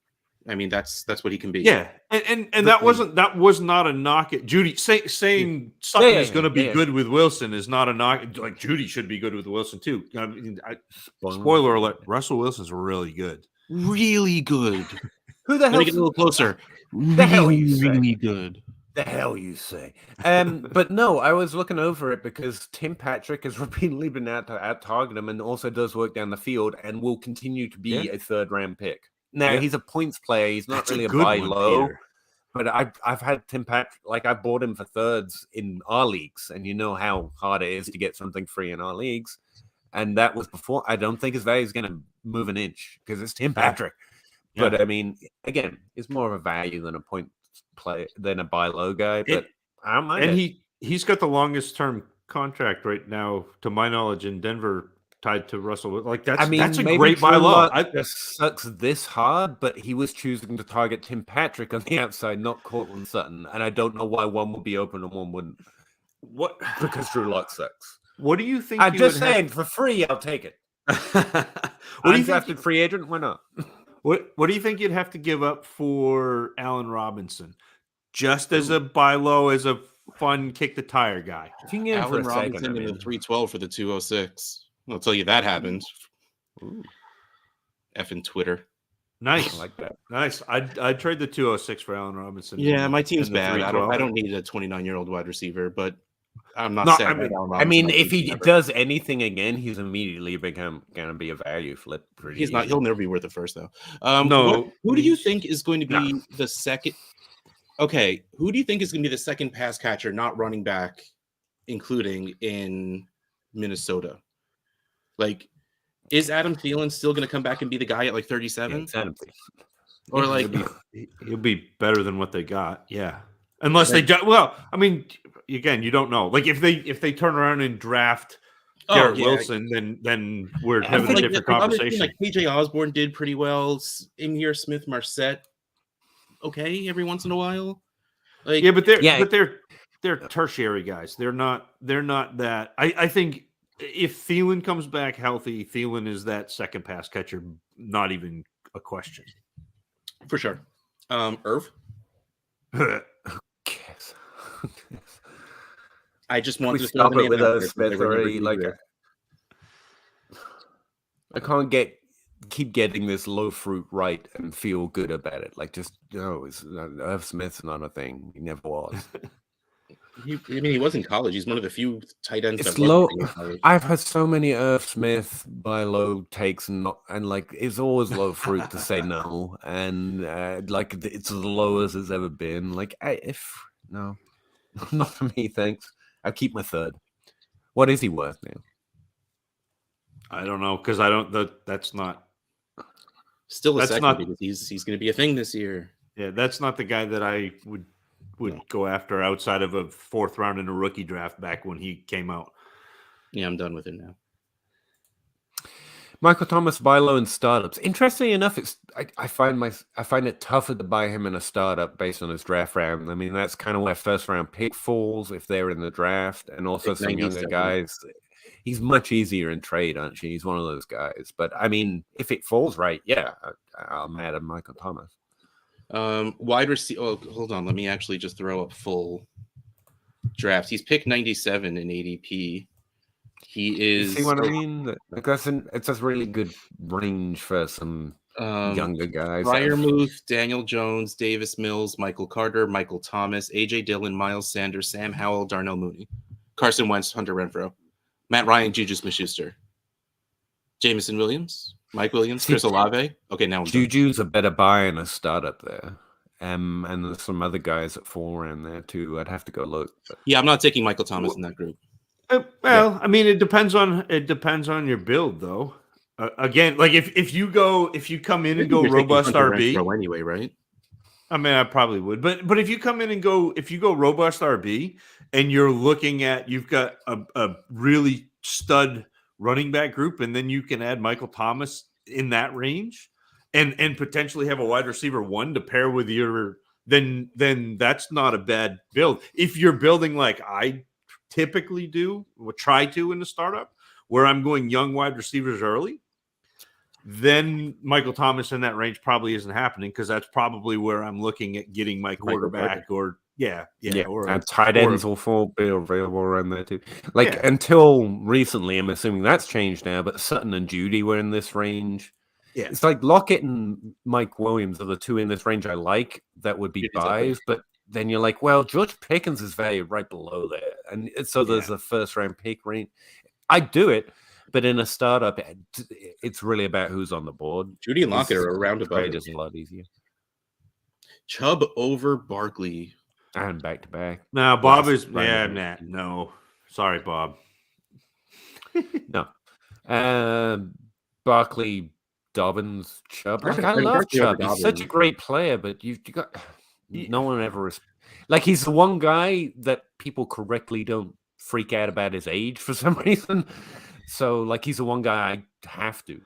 I mean, that's what he can be. Yeah, and that was not a knock at Jeudy. Saying Sutton is going to be good with Wilson is not a knock. Like Jeudy should be good with Wilson too. I mean, spoiler alert: Russell Wilson's really good. Really good. Who the hell? Get a little closer. Really good. The hell you say? But no, I was looking over it because Tim Patrick has repeatedly been out to target him, and also does work down the field, and will continue to be a 3rd round pick. Now he's a points player. He's not really a buy low, but I've had Tim Patrick. Like I bought him for 3rds in our leagues, and you know how hard it is to get something free in our leagues. And that was before. I don't think his value is going to move an inch because it's Tim Patrick. Yeah. But I mean, again, it's more of a value than a point play than a buy low guy. But I don't mind. And he's got the longest term contract right now, to my knowledge, in Denver. Tied to Russell, like that's a great buy low. Just sucks this hard, but he was choosing to target Tim Patrick on the outside, not Cortland Sutton, and I don't know why one would be open and one wouldn't. What? Because Drew Lock sucks. What do you think? I'm just saying, for free, I'll take it. What do you drafted free agent? Why not? What do you think you'd have to give up for Allen Robinson, just as a buy low, as a fun kick the tire guy? Allen Robinson in the 312 for the 206. I'll tell you that happened. Effing Twitter. Nice. I like that. Nice. I'd trade the 206 for Allen Robinson. Yeah, my team's bad. I don't need a 29-year-old wide receiver, but I'm not sad. I mean, if he does anything again, he's immediately going to be a value flip. He's not. He'll never be worth the first though. No. Who do you think is going to be the second? Okay, who do you think is going to be the second pass catcher, not running back, including in Minnesota? Like, is Adam Thielen still going to come back and be the guy at like 37? Yeah, or like he'll be better than what they got. Yeah, unless they do. Well, I mean, again, you don't know. Like if they turn around and draft Garrett Wilson, then we're having a different conversation. Like KJ Osborne did pretty well. Amir Smith Marset, okay, every once in a while. Like but they're tertiary guys. They're not that. I think. If Thielen comes back healthy, Thielen is that second pass catcher, not even a question. For sure. Irv? I just want to stop it with us, Smith already. Like, I can't keep getting this low fruit right and feel good about it. Like, just, Irv Smith's not a thing. He never was. He was in college. He's one of the few tight ends. It's low. I've had so many Irv Smith buy low takes and like it's always low fruit to say no, and like it's as low as it's ever been. Like no, not for me, thanks. I'll keep my 3rd. What is he worth now? I don't know because I don't. That's not still a second because he's going to be a thing this year. Yeah, that's not the guy that I would go after outside of a 4th round in a rookie draft back when he came out. Yeah, I'm done with it now. Michael Thomas buy low in startups. Interestingly enough, I find it tougher to buy him in a startup based on his draft round. I mean, that's kind of where first round pick falls if they're in the draft, and also Pick some younger 97. guys. He's much easier in trade, aren't you? He's one of those guys. But I mean, if it falls right, yeah, I'm mad at Michael Thomas. Wide receiver. Oh, hold on. Let me actually just throw up full drafts. He's picked 97 in ADP. He is. You see what I mean? It's a really good range for some younger guys. Fryermuth, Daniel Jones, Davis Mills, Michael Carter, Michael Thomas, AJ Dillon, Miles Sanders, Sam Howell, Darnell Mooney, Carson Wentz, Hunter Renfrow, Matt Ryan, Juju Smith-Schuster, Jameson Williams, Mike Williams, Chris Olave. Okay, now I'm Juju's a better buy in a startup there. And there's some other guys that fall around there too. I'd have to go look. But... Yeah, I'm not taking Michael Thomas in that group. I mean, it depends on your build, though. Again, like if you come in and go robust RB anyway, right? I mean, I probably would, but if you come in and go robust RB and you're looking at you've got a really stud running back group, and then you can add Michael Thomas in that range, and potentially have a wide receiver 1 to pair with your then that's not a bad build. If you're building like I typically do, or try to in the startup, where I'm going young wide receivers early, then Michael Thomas in that range probably isn't happening, because that's probably where I'm looking at getting my quarterback or and tight ends will be available around there too. Until recently, I'm assuming that's changed now, but Sutton and Judy were in this range. Yeah, it's like Lockett and Mike Williams are the two in this range I like that would be buys, but then you're like, well, George Pickens is right below there. And so there's a first round pick range. I'd do it, but in a startup, it's really about who's on the board. Judy and Lockett are around about it. Is a lot easier. Chubb over Barkley. And back to back. Now, Bob is, no. Sorry, Bob. No. Barkley, Dobbins, Chubb. I love Chubb. He's such a great player, but you got... No one ever he's the one guy that people correctly don't freak out about his age for some reason. So he's the one guy I have to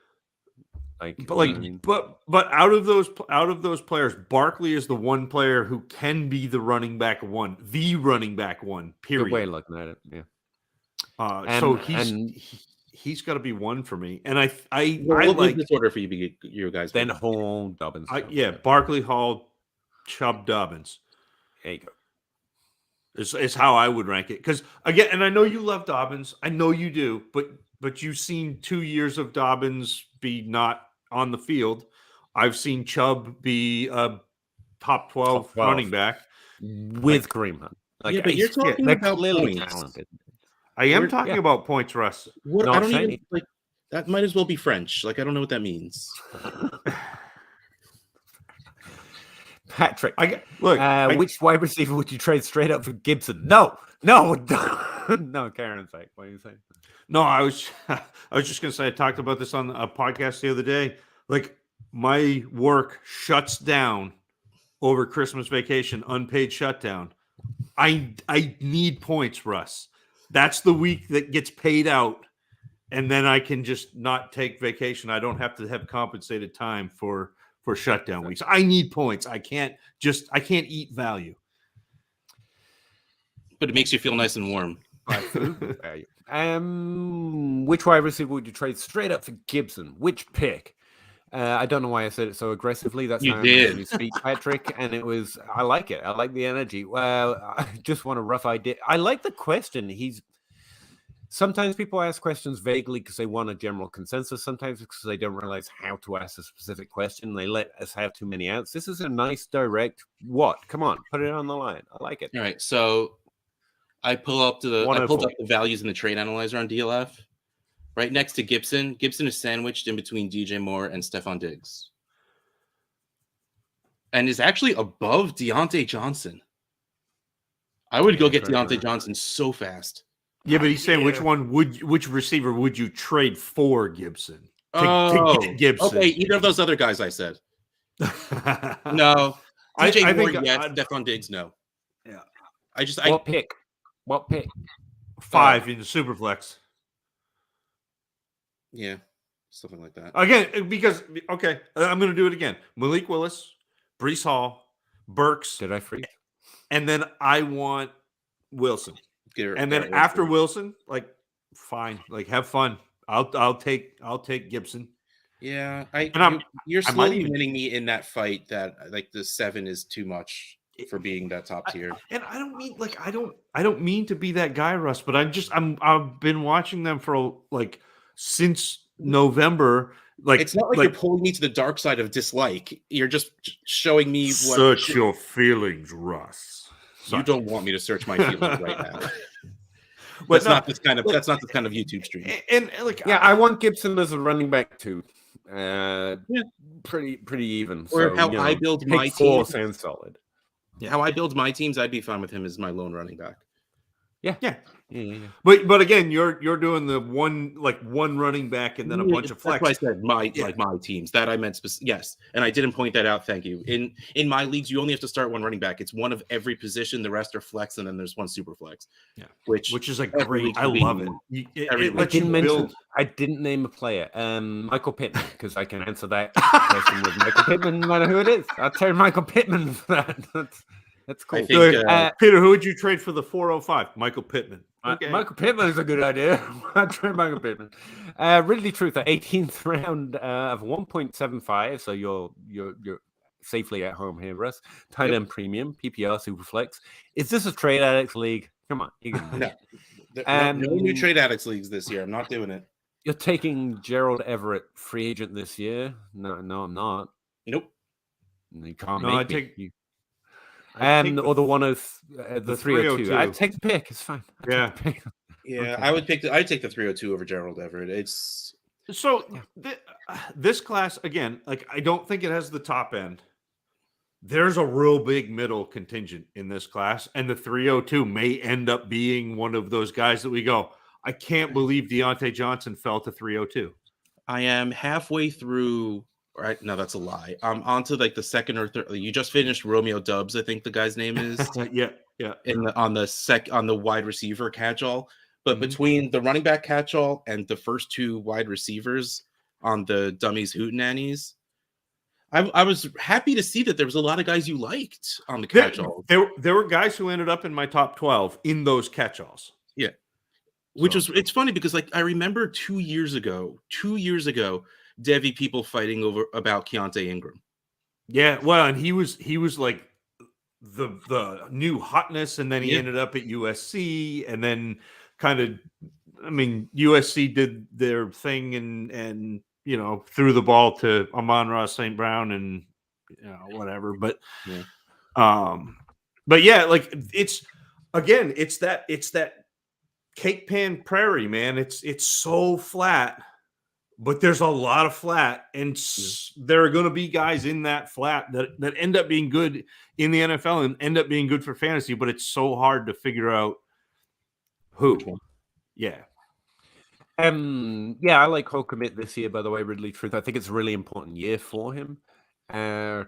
but out of those players, Barkley is the one player who can be the running back one. Period. Good way of looking at it. Yeah. So he's got to be one for me. And I like this order for you guys. Then Hall, Dobbins. Barkley, Hall, Chubb, Dobbins. There you go. Is how I would rank it. Because again, and I know you love Dobbins. I know you do, but you've seen 2 years of Dobbins be not on the field. I've seen Chubb be a top 12 running back with Kareem Hunt. But you're talking about points. Talented. I am talking about points, Russ. What, I don't even that might as well be French. I don't know what that means. Patrick, which wide receiver would you trade straight up for Gibson? No, Karen's like, what are you saying? No, I was just gonna say, I talked about this on a podcast the other day. My work shuts down over Christmas vacation, unpaid shutdown. I need points, Russ. That's the week that gets paid out, and then I can just not take vacation. I don't have to have compensated time for shutdown weeks. I need points. I can't eat value. But it makes you feel nice and warm. Value. Which wide receiver would you trade straight up for Gibson? Which pick? I don't know why I said it so aggressively. That's how you speak, Patrick. And I like it. I like the energy. Well, I just want a rough idea. I like the question. Sometimes people ask questions vaguely because they want a general consensus. Sometimes because they don't realize how to ask a specific question. They let us have too many outs. This is a nice, direct, come on, put it on the line. I like it. All right. So I pulled up the values in the trade analyzer on DLF. Right next to Gibson. Gibson is sandwiched in between DJ Moore and Stephon Diggs. And is actually above Deontay Johnson. I would go get Deontay Johnson so fast. Yeah, but he's saying which receiver would you trade for Gibson? To get Gibson. Okay, either of those other guys I said. No. DJ Moore, yes. Stephon Diggs, no. Yeah. What pick? 5 in the Superflex. Yeah. something like that. Again, because I'm going to do it again. Malik Willis, Brees Hall, Burks. Did I freeze? And then I want Wilson. And then Garrett after Wilson, like fine, like have fun. I'll take Gibson. Yeah, you're I might slowly even- winning me in that fight. That like the 7 is too much for being that top tier. And I don't mean like I don't mean to be that guy, Russ, but I've been watching them for like since November. Like It's not like you're pulling me to the dark side of dislike. You're just showing me what search your feelings, Russ. you don't want me to search my feelings right now. But That's not this kind of YouTube stream. And like I want Gibson as a running back too. Pretty even. Or how I build my team. Sounds solid. How I build my teams, I'd be fine with him as my lone running back. Yeah. But again, you're doing the one running back and then a bunch of flex. That's why I said my teams. That I meant yes, and I didn't point that out. Thank you. In my leagues, you only have to start one running back. It's one of every position. The rest are flex, and then there's one super flex. Yeah, which is like great. I love it. I didn't name a player. Michael Pittman, because I can answer that question with Michael Pittman, no matter who it is. I'll tell Michael Pittman for that. That's cool. I think, Peter, who would you trade for the 405? Michael Pittman. Okay. Michael Pittman is a good idea. I'd trade Michael Pittman. Ridley Truth at 18th round of 1.75. So you're safely at home here, Russ. Tight end premium, PPR Superflex. Is this a trade addicts league? Come on, you can no new trade addicts leagues this year. I'm not doing it. You're taking Gerald Everett, free agent this year. No, I'm not. Nope. You can't No, make me. Or the 302. I'd take the pick. It's fine. Yeah. Yeah, okay. I'd take the 302 over Gerald Everett. It's so this class again, like I don't think it has the top end. There's a real big middle contingent in this class, and the 302 may end up being one of those guys that we go, I can't believe Deontay Johnson fell to 302. I am halfway through. Right? No, that's a lie. I'm on to like the second or third. You just finished Romeo Dubs, I think the guy's name is. Yeah. On the wide receiver catch-all. But between the running back catch-all and the first two wide receivers on the Dummies Hootenannies, I was happy to see that there was a lot of guys you liked on the catch-all. There were guys who ended up in my top 12 in those catch-alls. Yeah. It's funny because like I remember 2 years ago, Devi people fighting about Keontae Ingram. Yeah, well, and he was like the new hotness, and then he ended up at USC, and then USC did their thing and threw the ball to Amon-Ra St. Brown and whatever. But like it's that cake pan prairie, man. It's so flat. But there's a lot of flat, and there are going to be guys in that flat that end up being good in the NFL and end up being good for fantasy, but it's so hard to figure out who. Yeah. I like Cole Kmet this year, by the way, Ridley Truth. I think it's a really important year for him. Don't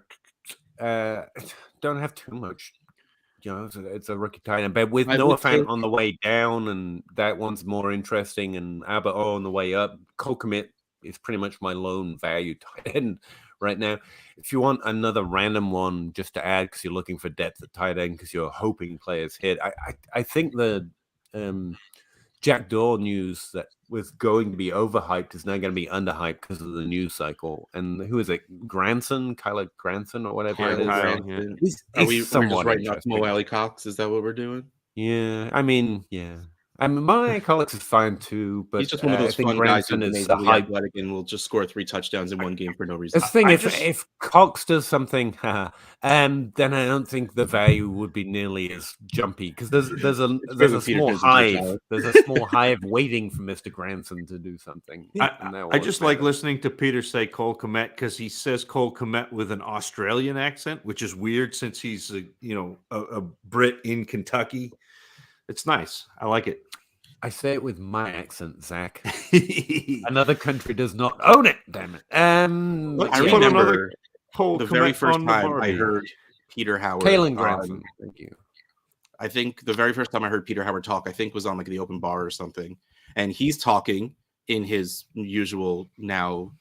have too much. It's a rookie tight end, but with Noah Fant on the way down, and that one's more interesting, and Abbott on the way up. Cole Kmet is pretty much my lone value tight end right now. If you want another random one just to add because you're looking for depth at tight end because you're hoping players hit, I think the Jack Doyle news that was going to be overhyped is now going to be underhyped because of the news cycle. And who is it? Kyler Granson or whatever it is. Granson. He's we're just somewhat writing up Mo Alley Cox. Is that what we're doing? Yeah. My Cox is fine too, but he's just one of those fun guys who is athletic and will just score 3 touchdowns in one game for no reason. The thing, if Cox does something, then I don't think the value would be nearly as jumpy because there's a small hive. There's a small hive waiting for Mr. Granson to do something. I just like listening to Peter say Cole Kmet because he says Cole Kmet with an Australian accent, which is weird since he's a Brit in Kentucky. It's nice. I like it. I say it with my accent, Zach. Another country does not own it. Damn it. I remember the very first time I heard Peter Howard. Kalen Granson. Thank you. I think the very first time I heard Peter Howard talk, I think was on like the open bar or something, and he's talking in his usual now,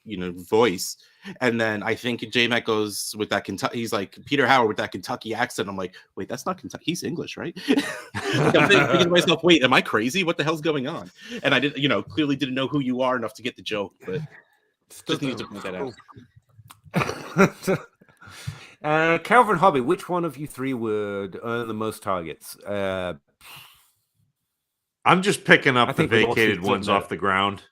voice. And then I think J-Mac goes with that Kentucky. He's like Peter Howard with that Kentucky accent. I'm like, wait, that's not Kentucky. He's English, right? Like, I'm thinking to myself, wait, am I crazy? What the hell's going on? And I did, clearly didn't know who you are enough to get the joke, but just needed to point that out. Calvin Hobby, which one of you three would earn the most targets? I'm just picking up the think vacated ones off the ground.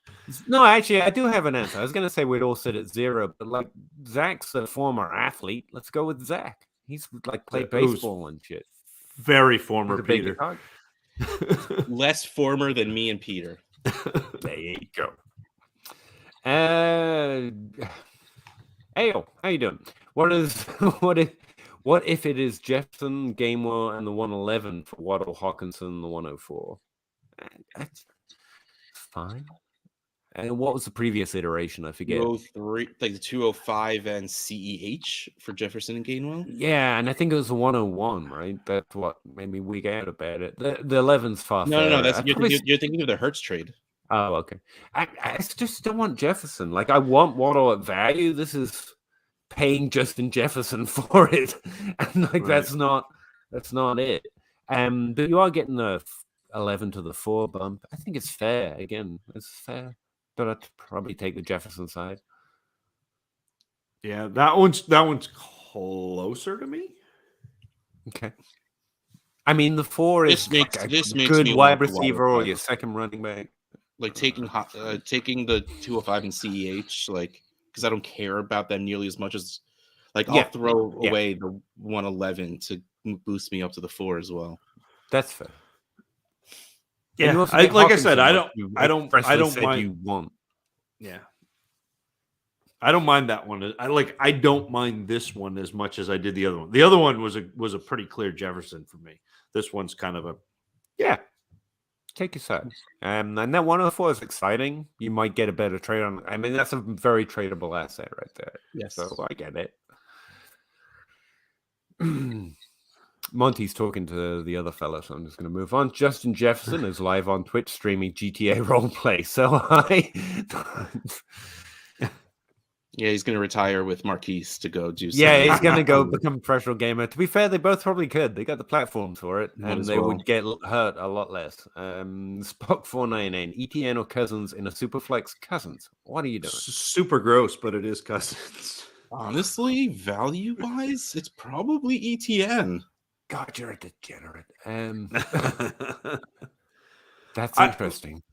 No, actually, I do have an answer. I was going to say we'd all sit at 0, but like Zach's a former athlete. Let's go with Zach. He's like played baseball and shit. Very former Peter. Less former than me and Peter. There you go. Ayo, how you doing? What if it is Jefferson, Gainwell, and the 111 for Waddle, Hawkinson, the 104? That's fine. And what was the previous iteration? I forget. 203, like the 205 and CEH for Jefferson and Gainwell. Yeah, and I think it was the 101, right? That's what made me weak out about it. The 11's far. No. That's you're thinking of the Hurts trade. Oh, okay. I just don't want Jefferson. Like, I want Waddle at value. This is paying Justin Jefferson for it, and like that's not it. But you are getting the 11 to the 4 bump. I think it's fair. Again, it's fair. But I'd probably take the Jefferson side. Yeah, that one's closer to me. Okay. I mean, the 4 is this makes good me wide receiver or your second running back. Like taking the 205 and CEH, like, because I don't care about them nearly as much as, like, I'll throw away the 111 to boost me up to the 4 as well. That's fair. Yeah, like I said, I don't mind. You want. Yeah, I don't mind that one. I don't mind this one as much as I did the other one. The other one was a pretty clear Jefferson for me. This one's kind of take your side. And that 104 is exciting. You might get a better trade on. I mean, that's a very tradable asset right there. Yes, so I get it. Monty's talking to the other fella, so I'm just going to move on. Justin Jefferson is live on Twitch streaming GTA roleplay. So yeah, he's going to retire with Marquise to go do something. Yeah, he's going to go become a professional gamer. To be fair, they both probably could. They got the platforms for it, and they would get hurt a lot less. Spock499, ETN or Cousins in a Superflex? Cousins. What are you doing? Super gross, but it is Cousins. Honestly, value-wise, it's probably ETN. God, you're a degenerate. That's interesting.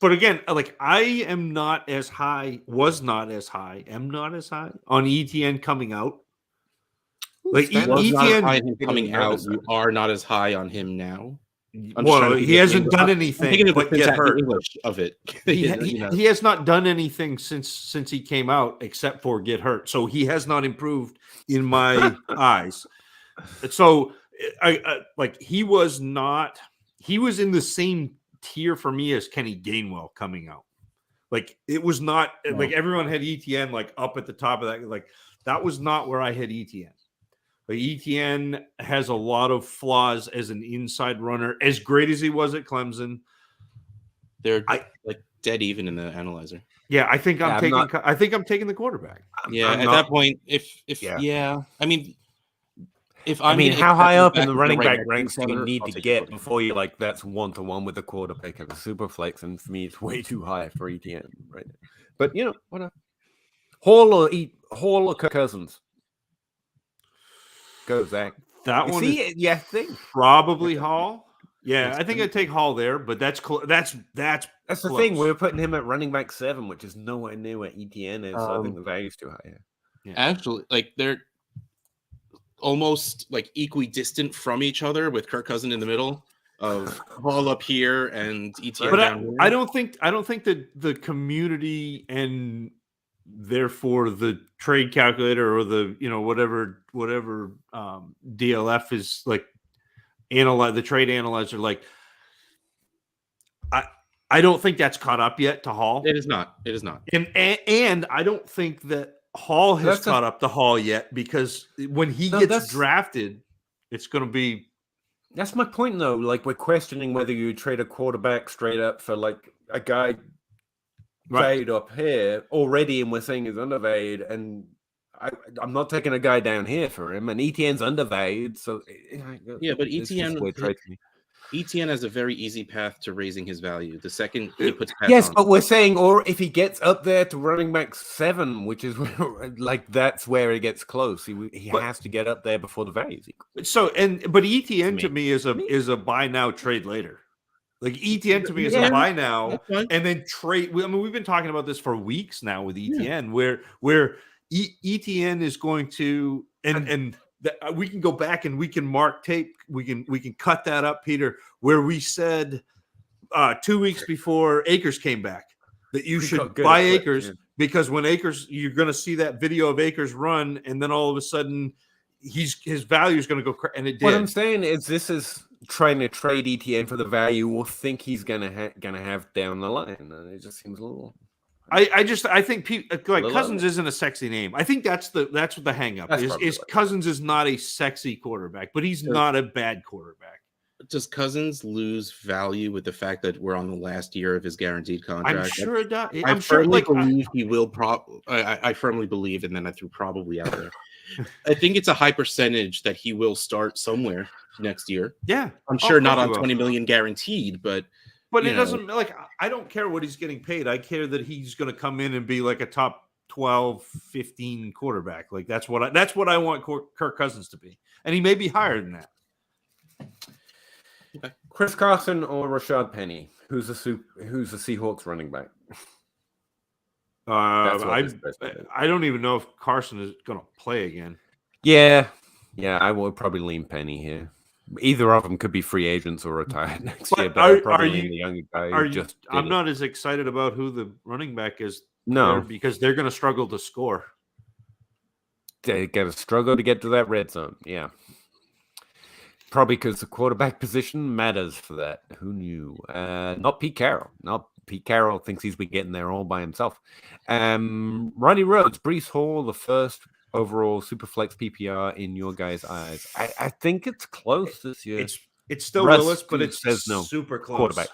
But again, like, I am not as high on ETN coming out. Like, ETN coming out, you are not as high on him now. Well, he hasn't done anything but get hurt. English of it. He has not done anything since he came out except for get hurt. So he has not improved in my eyes. So I like, he was in the same tier for me as Kenny Gainwell coming out. Like, it was not like everyone had ETN like up at the top of that. Like, that was not where I had ETN. Like, ETN has a lot of flaws as an inside runner. As great as he was at Clemson, they're like dead even in the analyzer. Yeah, I think I'm taking the quarterback. Yeah, at that point, I mean, how high up in the running back ranks do you need to get before you're like, that's 1-to-1 with the quarterback of a super flex? And for me, it's way too high for ETN, right? But whatever. Hall or Cousins? Go, Zach. That one is probably Hall. Yeah, I think I'd take Hall there, but that's the thing. We're putting him at running back 7, which is nowhere near where ETN is. So I think the value's too high. Yeah. Actually, like, they're almost like equidistant from each other, with Kirk Cousins in the middle, of Hall up here and ETN down here. I don't think that the community and therefore the trade calculator or the whatever DLF is like, analyze the trade analyzer, like, I don't think that's caught up yet to Hall. It is not and I don't think that Hall has caught up to Hall yet, because when he gets drafted, it's going to be. That's my point, though. Like, we're questioning whether you trade a quarterback straight up for like a guy valued up here already, and we're saying he's undervalued, and I'm not taking a guy down here for him, and ETN's undervalued, so Yeah, but it's just a weird trade to me. ETN has a very easy path to raising his value. The second he puts pads yes, on. but we're saying, or if he gets up there to running back 7, which is where, like that's where it gets close. He has to get up there before the value's equal. So but ETN to me is a buy now, trade later. Like ETN to me is a buy now and then trade. I mean, we've been talking about this for weeks now with ETN, where ETN is going to we can go back and we can mark tape. We can cut that up, Peter, where we said 2 weeks before Akers came back that you should buy Akers because when Akers, you're going to see that video of Akers run, and then all of a sudden his value is going to go. And it did. What I'm saying is this is trying to trade ETN for the value we'll think he's gonna have down the line, and it just seems a little. I think Cousins isn't a sexy name. I think that's what the hang up is. Cousins is not a sexy quarterback, but he's not a bad quarterback. Does Cousins lose value with the fact that we're on the last year of his guaranteed contract? I'm sure it does. I firmly believe he will. I firmly believe, and then I threw probably out there. I think it's a high percentage that he will start somewhere next year. Yeah, I'm sure not on 20 million guaranteed, but it doesn't like. I don't care what he's getting paid. I care that he's going to come in and be like a top 12, 15 quarterback. Like that's what I want Kirk Cousins to be, and he may be higher than that. Okay. Chris Carson or Rashad Penny? Who's the Seahawks running back? I don't even know if Carson is going to play again. Yeah, I will probably lean Penny here. Either of them could be free agents or retired next year. But probably the younger guy. I'm not as excited about who the running back is. No, because they're going to struggle to score. They're going to struggle to get to that red zone. Yeah. Probably because the quarterback position matters for that. Who knew? Not Pete Carroll. Pete Carroll thinks he's been getting there all by himself. Ronnie Rhodes, Breece Hall, the first overall Superflex PPR in your guys' eyes. I think it's close this year. It's still Willis, but it says no super close. Quarterback.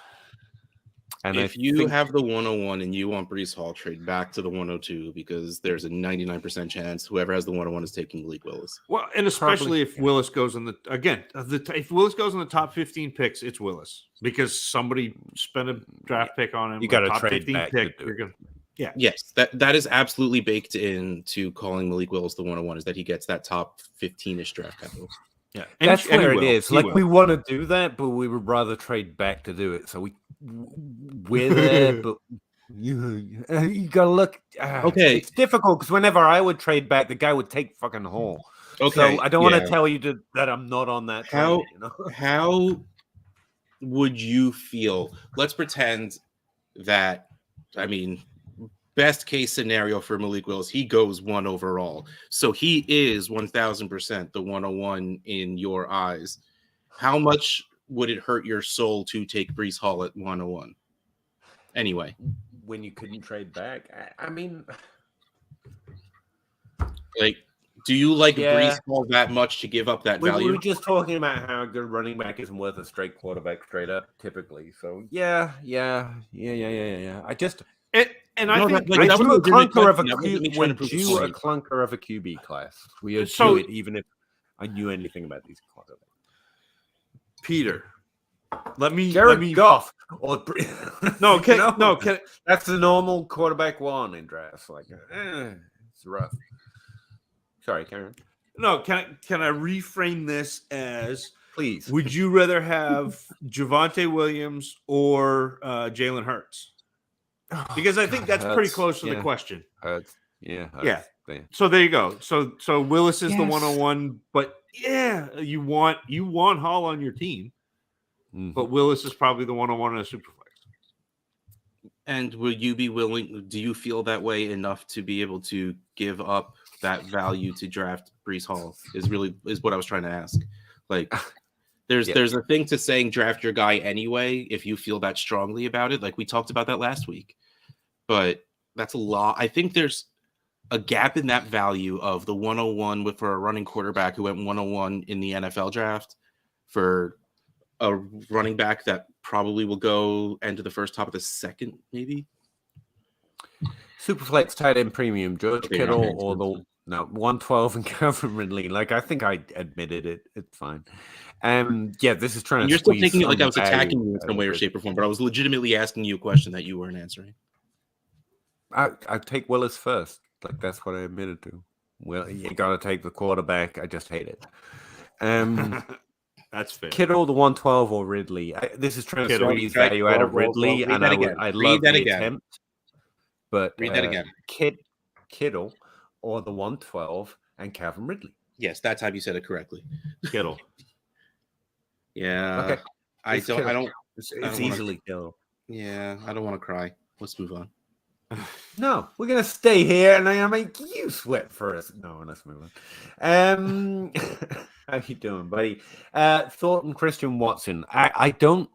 And if you have the 101 and you want Breece Hall, trade back to the 102 because there's a 99% chance whoever has the 101 is taking Malik Willis. Well, and especially if Willis goes in if Willis goes in the top 15 picks, it's Willis because somebody spent a draft pick on him. You got to trade back. Yes, that is absolutely baked into calling Malik Willis the 101 is that he gets that top 15-ish draft capital. Yeah, that's where it is. Like we want to do that, but we would rather trade back to do it. So we're there, but you gotta look. Okay, it's difficult because whenever I would trade back, the guy would take fucking Hall. Okay, so I don't want to tell you that I'm not on that. How would you feel? Let's pretend that. I mean. Best case scenario for Malik Willis, he goes 1 overall. So he is 1,000% the 101 in your eyes. How much would it hurt your soul to take Breece Hall at 101? Anyway. When you couldn't trade back? I mean... Like, do you like Breece Hall that much to give up that value? We were just talking about how a good running back isn't worth a straight quarterback straight up, typically. So, yeah. I just... I think would you a clunker of a QB class? We would do it even if I knew anything about these quarterbacks. Peter, Jared Goff. Or, can that's the normal quarterback one in drafts. Like, it's rough. Sorry, Karen. No, can I reframe this as? Please. Would you rather have Javonte Williams or Jalen Hurts? Because I think that's pretty close to the question. Yeah. So there you go. So Willis is the 101, but you want Hall on your team, but Willis is probably the 101 in a superflex. And would you be willing? Do you feel that way enough to be able to give up that value to draft Breece Hall? Is what I was trying to ask. Like. There's a thing to saying draft your guy anyway if you feel that strongly about it. Like we talked about that last week. But that's a lot. I think there's a gap in that value of the 101 for a running quarterback who went 101 in the NFL draft for a running back that probably will go into the first, top of the second, maybe. Superflex tight end premium, George Okay, Kittle okay, or the 112 and Calvin Ridley. Like I think I admitted it. It's fine. Yeah, this is trying And to you're still squeeze taking it like I some was attacking value you in out some of way or it. shape or form, but I was legitimately asking you a question that you weren't answering. I take Willis first. Like that's what I admitted to. Well, you got to take the quarterback. I just hate it. That's fair. Kittle, the 112 or Ridley. This is trying to Kittle. squeeze value out of Ridley, read and that again. I Read love that the again. attempt. But Read that again. Kittle or the 112 and Calvin Ridley. Yes, that's how you said it correctly. Kittle. Yeah. Okay. I don't. It's wanna- easily Kittle. Yeah, I don't want to cry. Let's move on. No, we're gonna stay here, and I'm gonna make you sweat for us. No, let's move on. How you doing, buddy? Thornton Christian Watson. I can't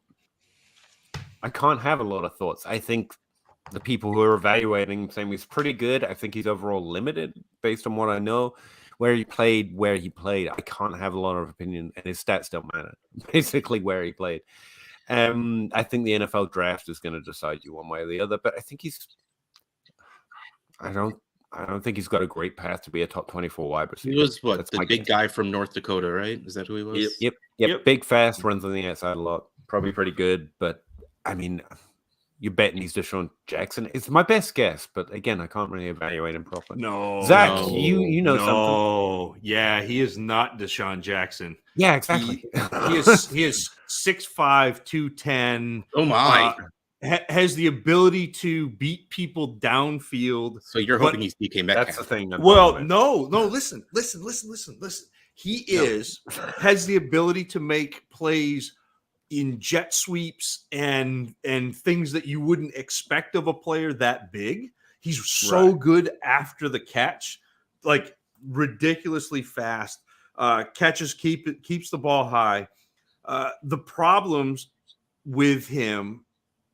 have a lot of thoughts. I think the people who are evaluating him saying he's pretty good. I think he's overall limited based on what I know. Where he played, I can't have a lot of opinion, and his stats don't matter. Basically, where he played. I think the NFL draft is going to decide you one way or the other, but I think I don't think he's got a great path to be a top 24 wide receiver. He was what? That's The big guy from North Dakota, right? Is that who he was? Yep. Big, fast, runs on the outside a lot. Probably pretty good, but I mean, you're betting he's Deshaun Jackson. It's my best guess, but again, I can't really evaluate him properly. No, Zach, no, you know something? No, yeah, he is not Deshaun Jackson. Yeah, exactly. He is 6'5", 210. Oh my! Has the ability to beat people downfield. So you're hoping he's DK Metcalf? That's the thing. Well, no. Listen. He has the ability to make plays in jet sweeps and things that you wouldn't expect of a player that big. He's so good after the catch, like ridiculously fast. Catches keeps the ball high. The problems with him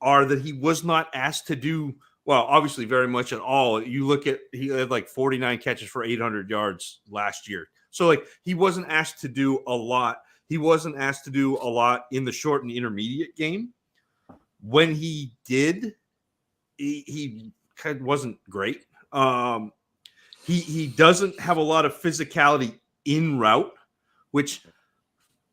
are that he was not asked to do well, obviously very much at all. You look at he had like 49 catches for 800 yards last year. So like he wasn't asked to do a lot. He wasn't asked to do a lot in the short and intermediate game. When he did, he kind of wasn't great. He doesn't have a lot of physicality in route, which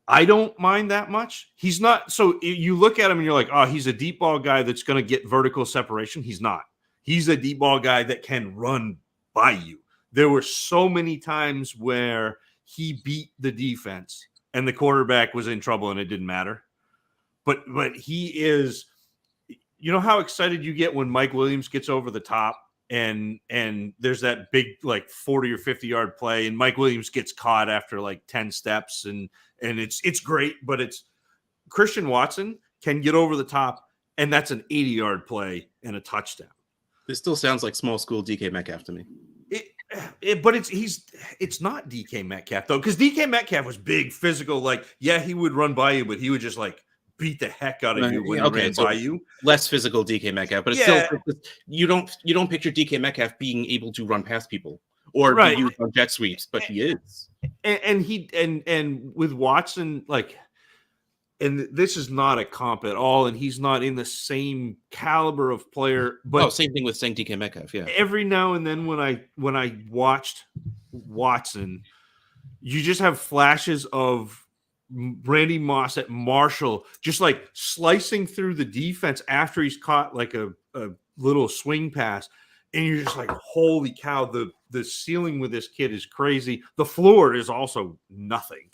I don't mind that much. He's not. So you look at him and you're like, oh, he's a deep ball guy that's going to get vertical separation. He's not. He's a deep ball guy that can run by you. There were so many times where he beat the defense and the quarterback was in trouble and it didn't matter. But he is, you know how excited you get when Mike Williams gets over the top and there's that big like 40 or 50 yard play and Mike Williams gets caught after like 10 steps and it's great, but it's Christian Watson can get over the top and that's an 80-yard play and a touchdown. This still sounds like small school DK Metcalf to me. But it's not DK Metcalf though, because DK Metcalf was big, physical. Like, yeah, he would run by you, but he would just like beat the heck out of you when he ran by you. Less physical DK Metcalf, but it's still you don't picture DK Metcalf being able to run past people or be used on jet sweeps, but he is. And with Watson, like. And this is not a comp at all, and he's not in the same caliber of player. But same thing with saying DK Metcalf. Yeah, every now and then when I watched Watson, you just have flashes of Randy Moss at Marshall, just like slicing through the defense after he's caught like a little swing pass, and you're just like, holy cow! The ceiling with this kid is crazy. The floor is also nothing.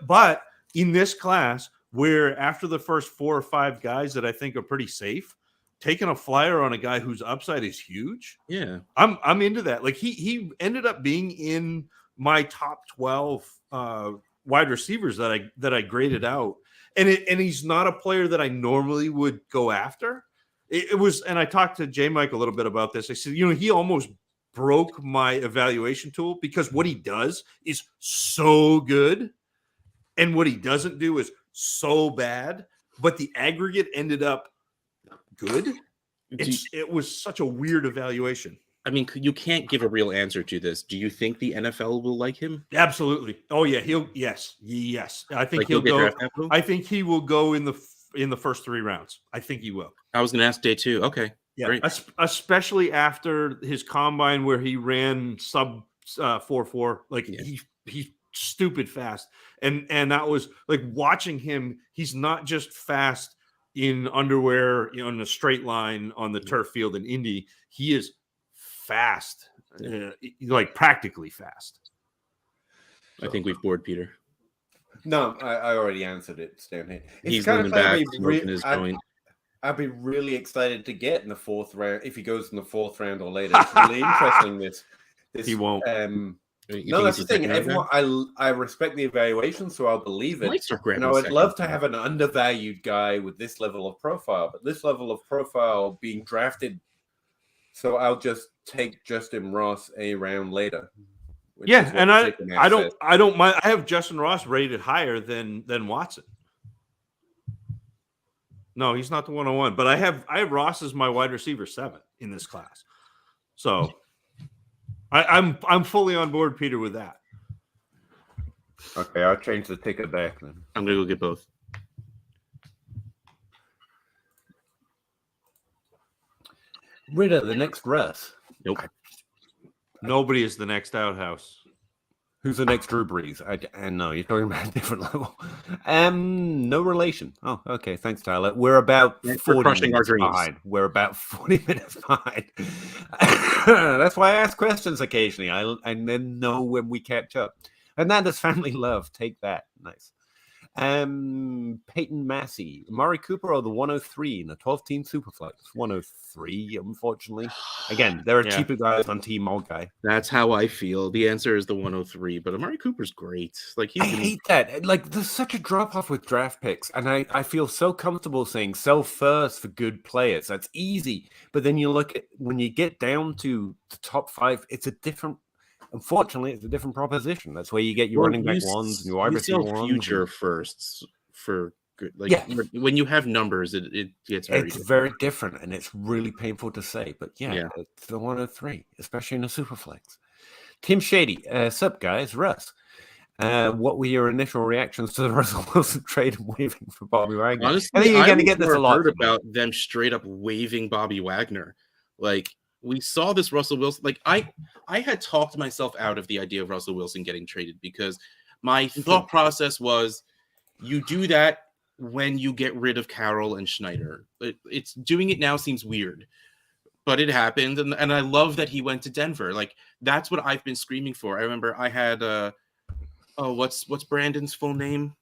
But in this class, where after the first 4 or 5 guys that I think are pretty safe, taking a flyer on a guy whose upside is huge. Yeah, I'm into that. Like he ended up being in my top 12 wide receivers that I graded out, and he's not a player that I normally would go after. It was, and I talked to J Mike a little bit about this. I said, he almost broke my evaluation tool because what he does is so good. And what he doesn't do is so bad, but the aggregate ended up good. It was such a weird evaluation. I mean, you can't give a real answer to this. Do you think the NFL will like him? Absolutely. Oh yeah, yes. I think he'll go. I think he will go in the in the first 3 rounds. I think he will. I was going to ask day 2. Okay. Yeah, great. Especially after his combine where he ran sub 4.4. Like he's stupid fast, and that was like watching him. He's not just fast in underwear, in a straight line on the turf field in Indy. He is fast, like practically fast. I think we've bored Peter. No, I already answered it. Stan here. He's leaning back, smoking his joint. I'd be really excited to get in the 4th round if he goes in the 4th round or later. It's really interesting. This he won't. No, that's the thing. Everyone, I respect the evaluation, so I'll believe it. I'd love to have an undervalued guy with this level of profile, but this level of profile being drafted, so I'll just take Justin Ross a round later. Yeah, and I don't mind. I have Justin Ross rated higher than Watson. No, he's not the 101, but I have Ross as my wide receiver 7 in this class. So I'm fully on board, Peter, with that. Okay, I'll change the ticket back then. I'm gonna go get both. Ritter, the next Russ. Nope. Nobody is the next outhouse. Who's the next Drew Brees? I know you're talking about a different level. No relation. Oh, okay. Thanks, Tyler. We're about 40 minutes behind. We're about 40 minutes behind. That's why I ask questions occasionally. I then know when we catch up. And that is family love. Take that. Nice. Peyton Massey, Amari Cooper, or the 103 in the 12-team Superflex? 103, unfortunately. Again, there are cheaper guys on Team Old Guy. That's how I feel. The answer is the 103, but Amari Cooper's great. Like I hate that. Like, there's such a drop off with draft picks, and I feel so comfortable saying sell first for good players. That's easy, but then you look at when you get down to the top 5, unfortunately, it's a different proposition. That's where you get your running back ones and your wide receiver ones. Future firsts for good. Like when you have numbers, it gets very different, and it's really painful to say. But it's the 103, especially in a super flex. Tim Shady, sup guys, Russ. What were your initial reactions to the Russell Wilson trade and waving for Bobby Wagner? Honestly, I think you're going to get this a lot. Heard about them straight up waving Bobby Wagner, like. We saw this Russell Wilson. Like I had talked myself out of the idea of Russell Wilson getting traded because my thought process was you do that when you get rid of Carroll and Schneider. It's doing it now seems weird, but it happened. And I love that he went to Denver. Like that's what I've been screaming for. I remember I had, what's Brandon's full name?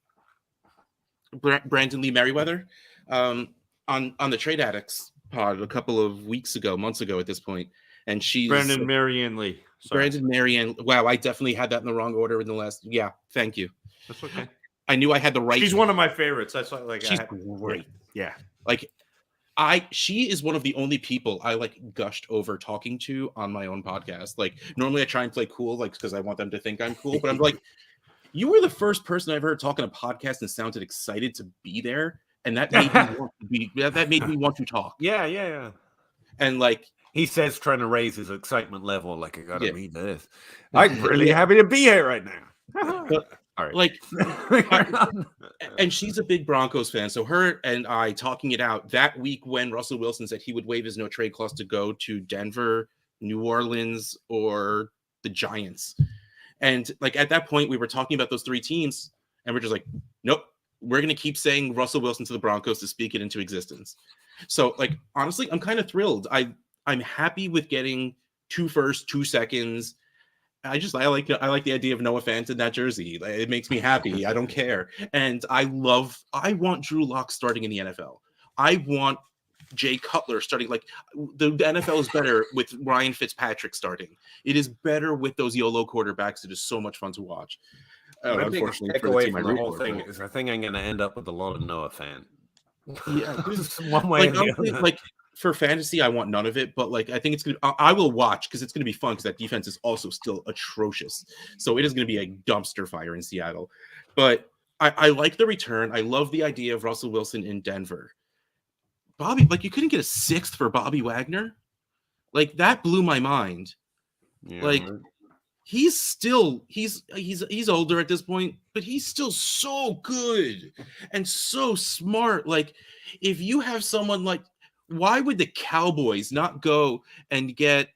Brandon Lee Merriweather on the Trade Addicts pod a couple of months ago at this point, and she's Brandon Marianne Lee. Brandon Marianne. Wow, I definitely had that in the wrong order in the last. Yeah, thank you. That's okay. I knew I had the right. She's one of my favorites. That's like she's great. Yeah, like she is one of the only people I like gushed over talking to on my own podcast. Like normally I try and play cool, like because I want them to think I'm cool, but I'm like, you were the first person I've heard talk on a podcast and sounded excited to be there. And that made me want to be. That made me want to talk. Yeah. And like he says, trying to raise his excitement level. Like I gotta read this. I'm really happy to be here right now. But, all right. Like, and she's a big Broncos fan. So her and I talking it out that week when Russell Wilson said he would waive his no trade clause to go to Denver, New Orleans, or the Giants. And like at that point, we were talking about those 3 teams, and we're just like, nope. We're going to keep saying Russell Wilson to the Broncos to speak it into existence. So, like, honestly, I'm kind of thrilled. I'm happy with getting 2 firsts, 2 seconds. I like the idea of Noah Fant in that jersey. It makes me happy. I don't care. And I want Drew Lock starting in the NFL. I want Jay Cutler starting. Like, the NFL is better with Ryan Fitzpatrick starting. It is better with those YOLO quarterbacks. It is so much fun to watch. Unfortunately, away from the whole thing is I think I'm going to end up with a lot of Noah fan. Yeah, one way. Like for fantasy, I want none of it, but like I think it's gonna. I will watch because it's going to be fun because that defense is also still atrocious. So it is going to be a dumpster fire in Seattle. But I like the return. I love the idea of Russell Wilson in Denver. Bobby, like you couldn't get a 6th for Bobby Wagner. Like that blew my mind. Yeah, like. Right. he's older at this point, but he's still so good and so smart. Like, if you have someone like, why would the Cowboys not go and get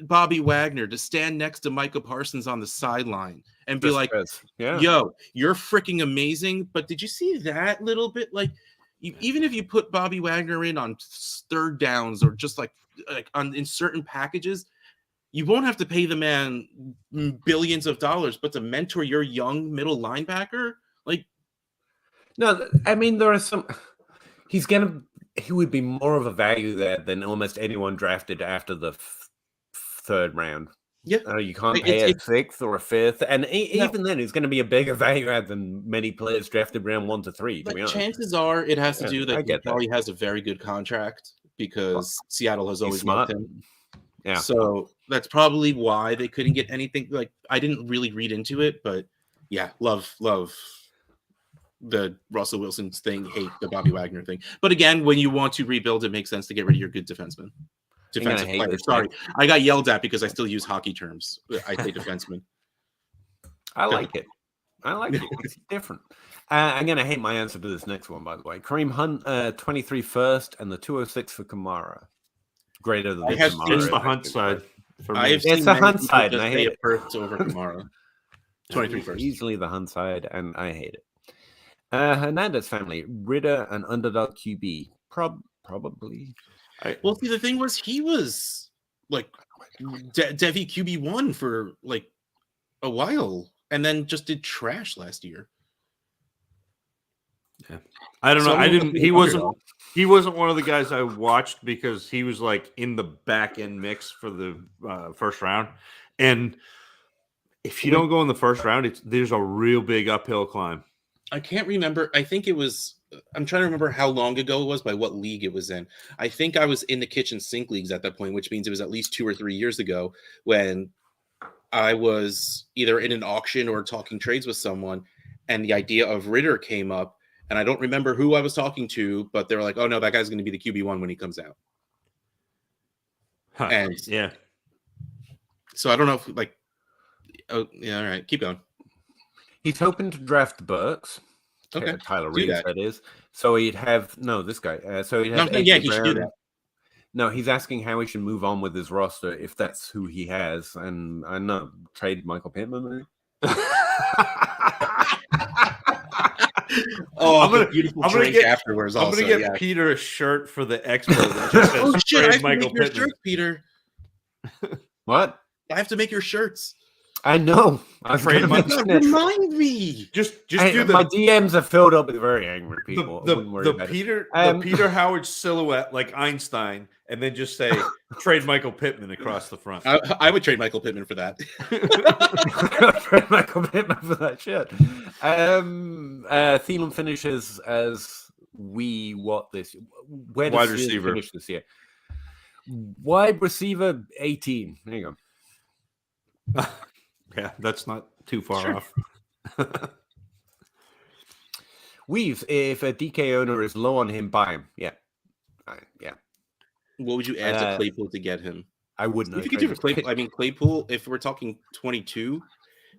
Bobby Wagner to stand next to Micah Parsons on the sideline and be like, yo, you're freaking amazing, but did you see that little bit? Like, even if you put Bobby Wagner in on third downs or just like in certain packages, you won't have to pay the man billions of dollars, but to mentor your young middle linebacker, like, no, I mean, there are some. He would be more of a value there than almost anyone drafted after the third round. Yeah, you can't pay a sixth or a fifth, and even then, it's going to be a bigger value add than many players drafted round 1 to 3. To be honest, chances are it has to do that he probably has a very good contract because Seattle has always loved him. Yeah, so that's probably why they couldn't get anything. Like, I didn't really read into it, but yeah, love the Russell Wilson thing, hate the Bobby Wagner thing. But again, when you want to rebuild, it makes sense to get rid of your good defensive player. Sorry, I got yelled at because I still use hockey terms. I say defenseman. I like it. It's different. I'm going to hate my answer to this next one, by the way. Kareem Hunt, 23 first, and the 206 for Kamara. Greater than it's the Hunt side. It's the Hunt side, and I hate it. Over Kamara. 23 first. Easily the Hunt side, and I hate it. Hernandez family, Ridder and underdog QB. Probably. Well, see, the thing was, he was like Devi QB1 for like a while, and then just did trash last year. Yeah, I don't know. I didn't. He wasn't one of the guys I watched because he was like in the back end mix for the first round, and if you don't go in the first round, there's a real big uphill climb. I can't remember. I think it was. I'm trying to remember how long ago it was, by what league it was in. I think I was in the kitchen sink leagues at that point, which means it was at least 2 or 3 years ago when I was either in an auction or talking trades with someone, and the idea of Ridder came up, and I don't remember who I was talking to, but they were like, "Oh no, that guy's going to be the QB1 when he comes out." Huh. And yeah, so I don't know if all right, keep going. He's hoping to draft the Burks. Okay, Tyler Reeves, that is. So he'd have this guy. So he'd have. He should do that. No, he's asking how he should move on with his roster if that's who he has, and I know trade Michael Pittman. Maybe? I'm gonna get afterwards. I'm gonna get Peter a shirt for the expo. That just says shit! I have to make your shirt, Peter. What? I have to make your shirts. I know. Remind me. Just do my DMs are filled up with very angry people. The Peter Howard silhouette like Einstein, and then just say trade Michael Pittman across the front. I would trade Michael Pittman for that. Trade Michael Pittman for that shit. Thielen finishes as this. Where does wide receiver finish this year? Wide receiver 18. There you go. Yeah, that's not too far off. Weaves, if a DK owner is low on him, buy him. Yeah. Yeah. What would you add to Claypool to get him? I wouldn't. If you could do Claypool, I mean, Claypool, if we're talking 22,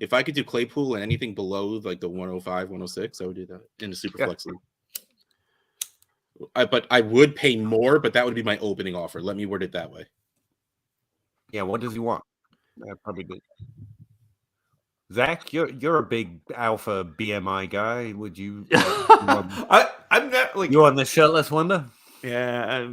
if I could do Claypool and anything below like the 105, 106, I would do that in a super flex league. But I would pay more, but that would be my opening offer. Let me word it that way. Yeah, what does he want? Probably good. Zach, you're a big alpha BMI guy. Would you? I'm not like you on the shirtless wonder. Yeah,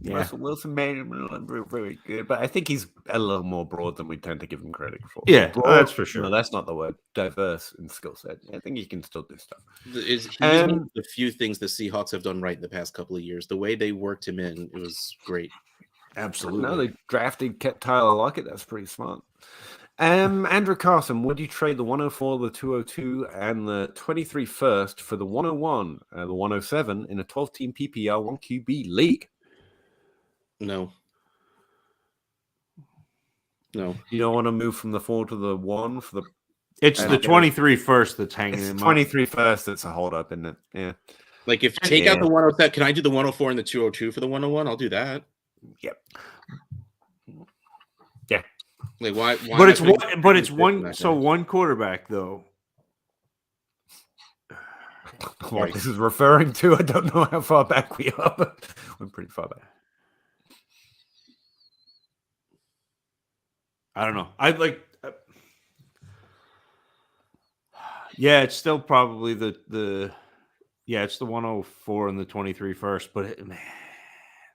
Russell Wilson made him look very good, but I think he's a little more broad than we tend to give him credit for. Yeah, that's for sure. No, that's not the word. Diverse in skill set. I think he can still do stuff. He's one of the few things the Seahawks have done right in the past couple of years. The way they worked him in, it was great. Absolutely. No, they drafted Tyler Lockett. That's pretty smart. Andrew Carson, would you trade the 104, the 202, and the 23 first for the 101, the 107 in a 12-team PPR 1QB league? No. You don't want to move from the 4 to the 1 for the. It's the 23 first that's hanging in. 23 first that's a hold up, isn't it? Yeah. Like if take out the 107, can I do the 104 and the 202 for the 101? I'll do that. Yep. Yeah. Like why but it's one. But it's one. So one quarterback though. What this is referring to, I don't know how far back we are, but we're pretty far back. I don't know. I'd like. Yeah, it's still probably the. Yeah, it's the 104 and the 23 first, but man.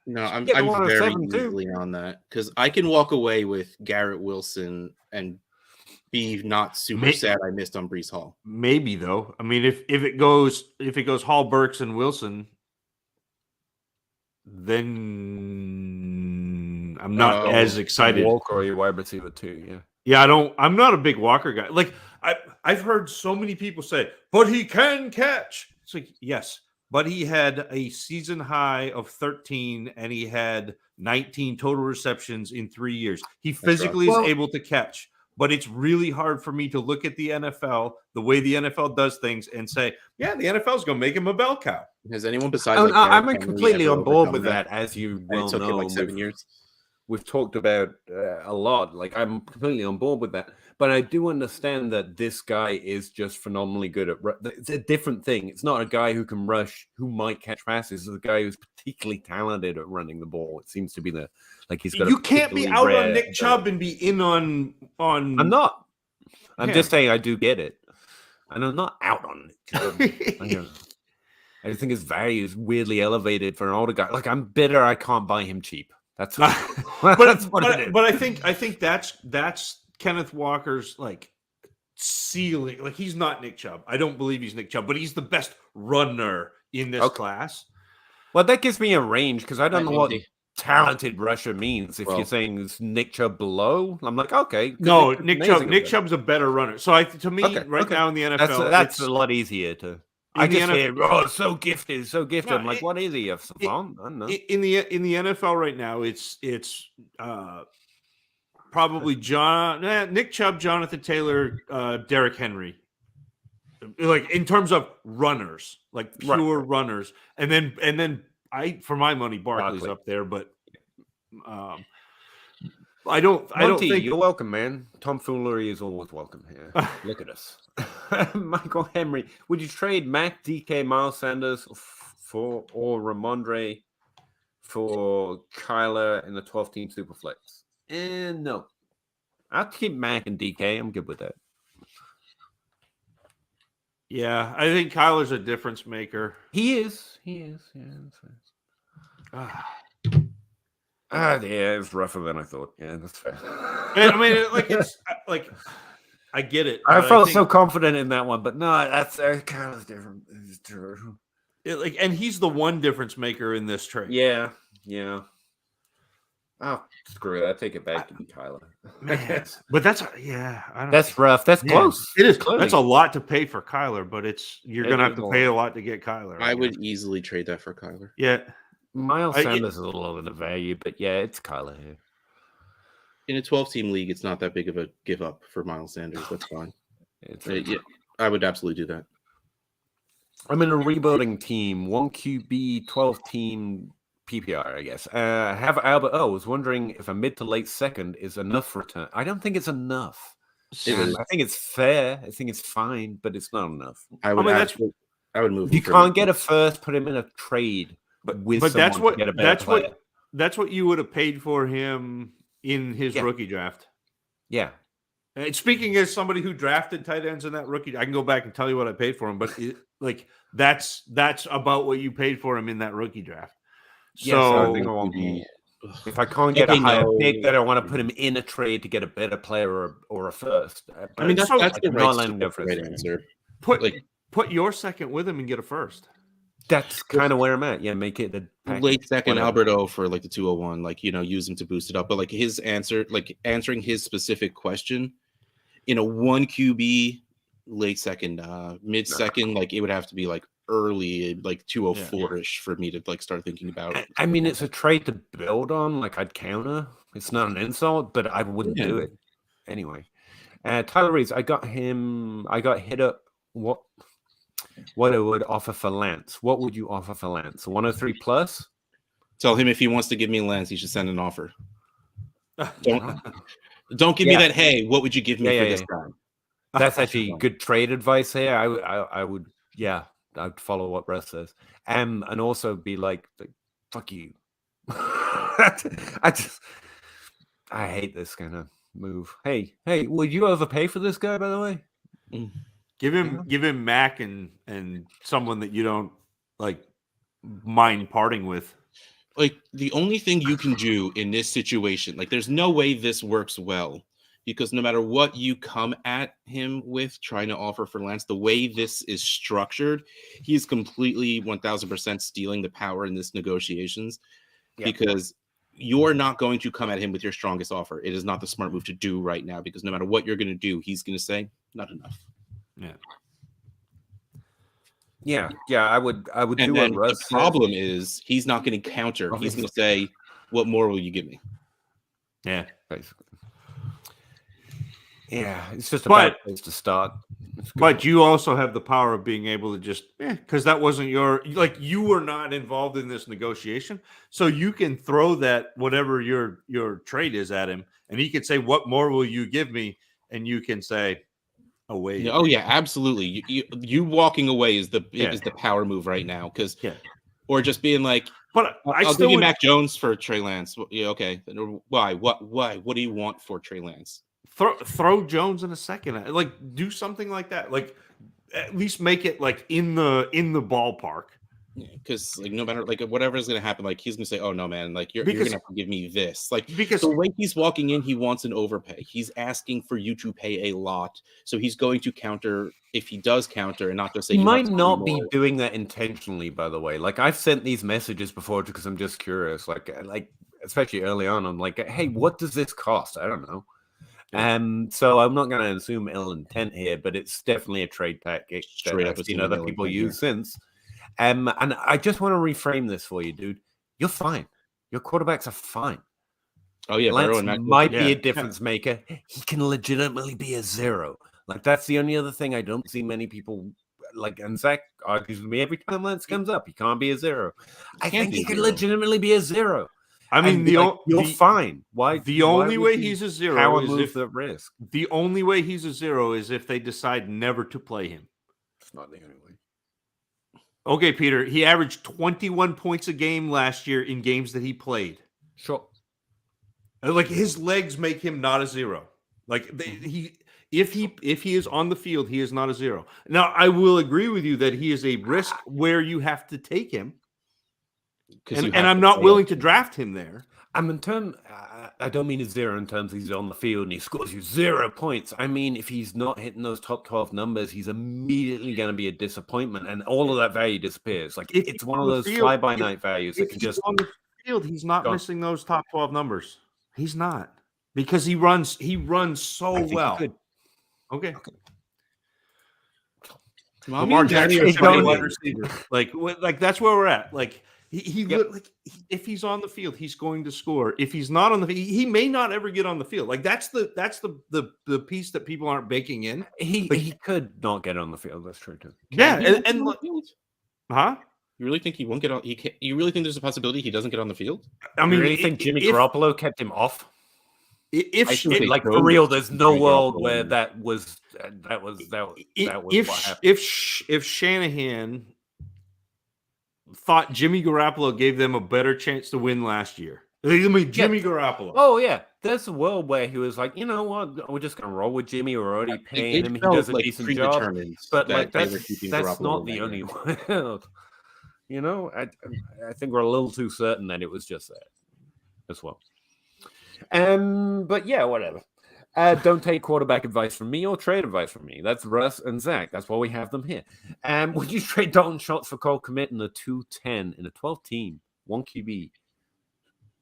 No, I'm very easily on that because I can walk away with Garrett Wilson and be not super sad I missed on Breece Hall. Maybe though. I mean, if it goes Hall, Burks, and Wilson, then I'm not as excited. Walker or your wide receiver too, yeah. Yeah, I'm not a big Walker guy. Like I've heard so many people say, but he can catch. It's like, yes, but he had a season high of 13 and he had 19 total receptions in 3 years. He physically is able to catch. But it's really hard for me to look at the NFL, the way the NFL does things, and say, yeah, the NFL is going to make him a bell cow. Has anyone besides? I'm completely on board with that, as you well know. It took him like 7 years. We've talked about a lot. Like, I'm completely on board with that. But I do understand that this guy is just phenomenally good at. It's a different thing. It's not a guy who can rush, who might catch passes. It's a guy who's particularly talented at running the ball. It seems to be he's got. You can't be out on Nick Chubb and be in on. I'm not. I'm just saying I do get it, and I'm not out on Nick Chubb. I think his value is weirdly elevated for an older guy. Like, I'm bitter I can't buy him cheap. That's but I think that's Kenneth Walker's like ceiling. Like, he's not Nick Chubb. I don't believe he's Nick Chubb, but he's the best runner in this class. Well, that gives me a range because I don't know what talented rusher means. If you're saying it's Nick Chubb below, I'm like, okay. No, Nick Chubb's a better runner. So to me, now in the NFL, that's a lot easier to. I just hear, so gifted. No, I'm like, what is he? A savant? I don't know. In the NFL right now, it's probably Nick Chubb, Jonathan Taylor, Derrick Henry. Like, in terms of runners, like pure runners, and then for my money, Barkley's up there, but I don't think you're welcome, man. Tomfoolery is always welcome here. Look at us. Michael Henry, would you trade Mac, DK, Miles Sanders or Ramondre for Kyler in the 12-team Superflex? And no. I'll keep Mac and DK. I'm good with that. Yeah, I think Kyler's a difference maker. He is. Yeah, that's yeah, it's rougher than I thought. Yeah, that's fair. I mean, it's like I get it. I felt so confident in that one, but no, that's kind of different. It's true. And he's the one difference maker in this trade. Yeah. Oh, screw it! I take it back to be Kyler. But that's rough. That's close. It is close. That's a lot to pay for Kyler, but you're going to have to pay a lot to get Kyler. I would easily trade that for Kyler. Yeah. Miles Sanders is a little over the value, but yeah, it's Kyler here. In a 12-team league, it's not that big of a give up for Miles Sanders. That's fine. I would absolutely do that. I'm in a rebuilding team, 1 QB, 12-team PPR, I guess. Have Albert O. was wondering if a mid to late second is enough return. I don't think it's enough. I think it's fair. I think it's fine, but it's not enough. I would move. If you can't get a first, put him in a trade. But that's what you would have paid for him in his rookie draft. Yeah. And speaking as somebody who drafted tight ends in that rookie, I can go back and tell you what I paid for him. But that's about what you paid for him in that rookie draft. So if I can't get a higher pick, that I want to put him in a trade to get a better player or a first. I mean, that's the right answer. Put your second with him and get a first. That's kind of where I'm at. Yeah, make it the late second Alberto for like the 201, use him to boost it up. But his answer, answering his specific question in a 1 QB late second, mid second, it would have to be early, 204-ish for me to start thinking about it. I mean, it's a trade to build on. I'd counter. It's not an insult, but I wouldn't do it anyway. Tyler Reeves, I got hit up. What I would offer for Lance. What would you offer for Lance? 103 plus? Tell him if he wants to give me Lance, he should send an offer. Don't give me that. Hey, what would you give me for this guy? That's actually good trade advice here. I would, I'd follow what Russ says, and also be like fuck you. I hate this kind of move. Hey, would you overpay for this guy? By the way, give him Mac and someone that you don't like mind parting with. Like, the only thing you can do in this situation, like, there's no way this works well, because no matter what you come at him with trying to offer for Lance, the way this is structured, he's completely 1000% stealing the power in this negotiations, because you're not going to come at him with your strongest offer. It is not the smart move to do right now, because no matter what you're going to do, he's going to say, not enough. Yeah, I would and do then what Russ the problem is he's not going to counter. He's going to say, what more will you give me? Yeah, basically. Yeah, it's just a bad place to start. But you also have the power of being able to just, because that wasn't you were not involved in this negotiation. So you can throw that, whatever your trade is, at him, and he can say, what more will you give me? And you can say, away. Oh yeah, absolutely. You walking away is the power move right now, because or just being like, but I'll give you Mac Jones for Trey Lance. Yeah, okay. Why? What do you want for Trey Lance? Throw Jones in a second. Like, do something like that. Like, at least make it like in the ballpark. Because like, no matter like whatever is going to happen, like he's going to say, "Oh no, man! Like you're going to have to give me this." Like, because the way he's walking in, he wants an overpay. He's asking for you to pay a lot, so he's going to counter if he does counter, and not just say he might not be doing that intentionally. By the way, like I've sent these messages before because I'm just curious. Like especially early on, I'm like, "Hey, what does this cost?" I don't know. So I'm not going to assume ill intent here, but it's definitely a trade tactic that I've seen other people use since. And I just want to reframe this for you, dude. You're fine. Your quarterbacks are fine. Oh yeah, Lance might be a difference maker. He can legitimately be a 0. Like that's the only other thing I don't see many people like. And Zach argues with me every time Lance comes up. He can't be a 0. I think he can legitimately be a 0. I mean, you're fine. Why? The only way he's a 0 is if at risk. The only way he's a 0 is if they decide never to play him. It's not the only way. Okay, Peter. He averaged 21 points a game last year in games that he played. Sure. Like his legs make him not a 0. Like if he is on the field, he is not a 0. Now I will agree with you that he is a risk where you have to take him. And I'm not willing to draft him there. I don't mean a 0 in terms he's on the field and he scores you 0 points. I mean, if he's not hitting those top 12 numbers, he's immediately going to be a disappointment, and all of that value disappears. Like it's one of those fly-by-night values that can just on the field. He's not missing those top 12 numbers. He's not, because he runs so well. Okay. Lamar Jackson, wide receiver. Like that's where we're at. Like. If he's on the field, he's going to score. If he's not on the field, he may not ever get on the field. Like that's the piece that people aren't baking in. He could not get on the field. That's true too. Huh? You really think he won't get on? You really think there's a possibility he doesn't get on the field? I mean, you really think Jimmy Garoppolo kept him off? If for real, there's no world where that was if Shanahan thought Jimmy Garoppolo gave them a better chance to win last year. Jimmy Garoppolo. Oh, yeah. There's a world where he was like, you know what? We're just going to roll with Jimmy. We're already paying him. He does a decent job. But that's not the only world. You know, I think we're a little too certain that it was just that as well. But yeah, whatever. Don't take quarterback advice from me or trade advice from me. That's Russ and Zach. That's why we have them here. Would you trade Dalton Schultz for Cole Kmet in the 2-10 in a 12-team, 1 QB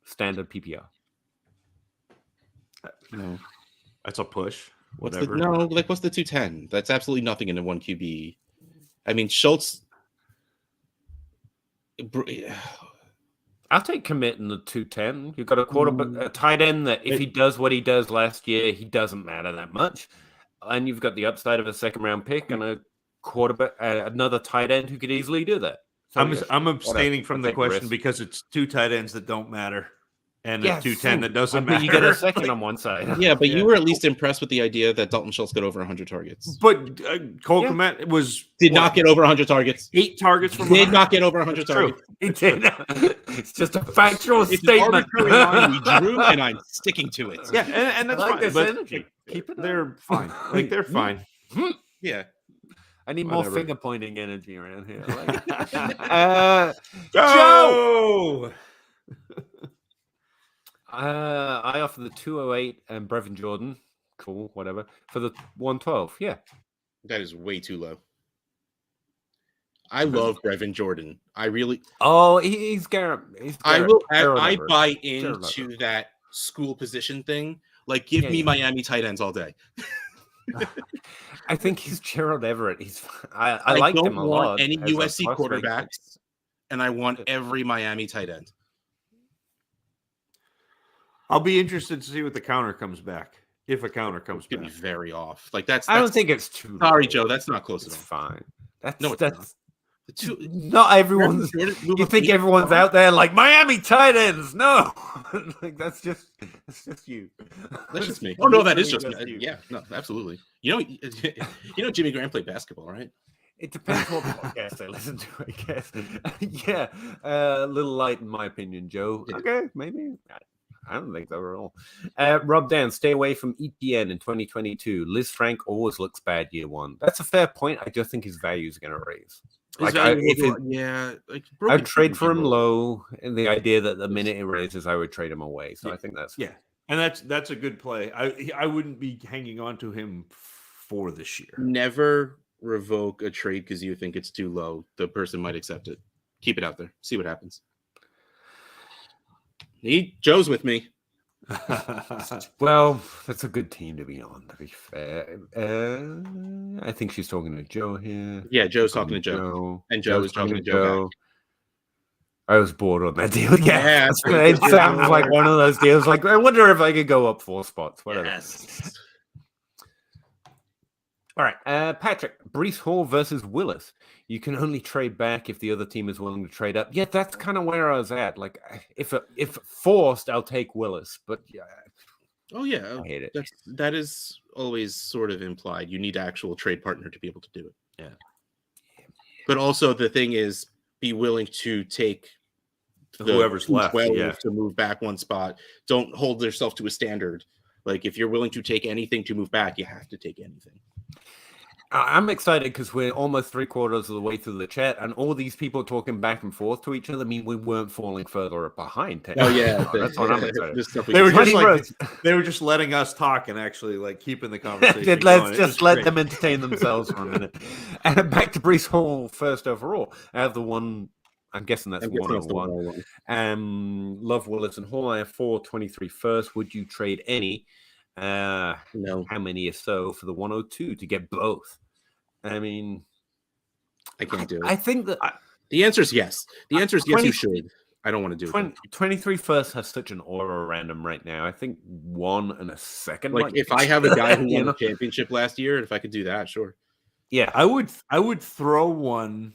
standard PPR? No, that's a push. What's the 210? That's absolutely nothing in a 1 QB. I mean, Schultz. I'll take Kmet in the 210. You've got a quarterback, a tight end that if he does what he does last year, he doesn't matter that much. And you've got the upside of a second-round pick and a quarterback, another tight end who could easily do that. So I'm abstaining from the question because it's 2 tight ends that don't matter. and a 210 that doesn't matter. You get a second on one side. Yeah, but you were at least impressed with the idea that Dalton Schultz got over 100 targets. But Cole Kmet did not get over 100 targets. 8 targets from did not get over 100 targets. He did. It's just a factual statement. It's an arbitrary line we drew, and I'm sticking to it. Yeah, and that's fine. But energy. Keep it. They're fine. Like they're fine. Yeah. I need more finger pointing energy around here. Joe. I offer the 208 and Brevin Jordan. Cool, whatever. For the 112. Yeah. That is way too low. I love Brevin Jordan. I really. Oh, he's Garrett. I buy into that school position thing. Like, give me Miami tight ends all day. I think he's Gerald Everett. I like him a lot. I don't want any USC quarterbacks, and I want every Miami tight end. I'll be interested to see what the counter comes back. If a counter comes back, it's gonna be very off. Like that's I don't think it's too. Sorry, Joe. That's not close enough. Fine. That's not everyone's. You think everyone's out there like Miami tight ends? No, like that's just you. That's just me. Oh no, that is just me. Yeah, no, absolutely. You know, Jimmy Graham played basketball, right? It depends what podcast I listen to, I guess. Yeah, a little light in my opinion, Joe. Okay, maybe. I don't think so at all. Rob Dan, stay away from ETN in 2022. Liz Frank always looks bad year one. That's a fair point. I just think his value is going to raise. I'd trade for him low, and the idea that the minute it raises, I would trade him away. So I think that's and that's a good play. I wouldn't be hanging on to him for this year. Never revoke a trade because you think it's too low. The person might accept it. Keep it out there. See what happens. Joe's with me. Well, that's a good team to be on, to be fair. I think she's talking to Joe here. Yeah, Joe's talking to Joe. And Joe is talking to Joe. I was bored on that deal. Yeah. It sounds like one of those deals. Like, I wonder if I could go up 4 spots. Whatever. Yes. All right. Patrick, Breece Hall versus Willis. You can only trade back if the other team is willing to trade up. Yeah, that's kind of where I was at. Like, if forced, I'll take Willis. But yeah. Oh yeah, I hate it. That is always sort of implied. You need an actual trade partner to be able to do it. Yeah. But also the thing is, be willing to take whoever's left to move back 1 spot. Don't hold yourself to a standard. Like if you're willing to take anything to move back, you have to take anything. I'm excited because we're almost 3/4 of the way through the chat, and all these people talking back and forth to each other mean we weren't falling further behind. Oh yeah, that's what I'm excited. They were just letting us talk and actually like keeping the conversation. Let's just let them entertain themselves for a minute. And back to Breece Hall first overall. I have the one. I'm guessing that's 101. Love Willis and Hall. I have 423 first. Would you trade any? No. How many if so for the 102 to get both? I mean, I can't do it. I think that the answer is yes. The answer is yes, you should. I don't want to do it. 23 first has such an aura around him right now. I think 1 and a second. Like if I have a guy who won the championship last year, if I could do that, sure. Yeah, I would throw one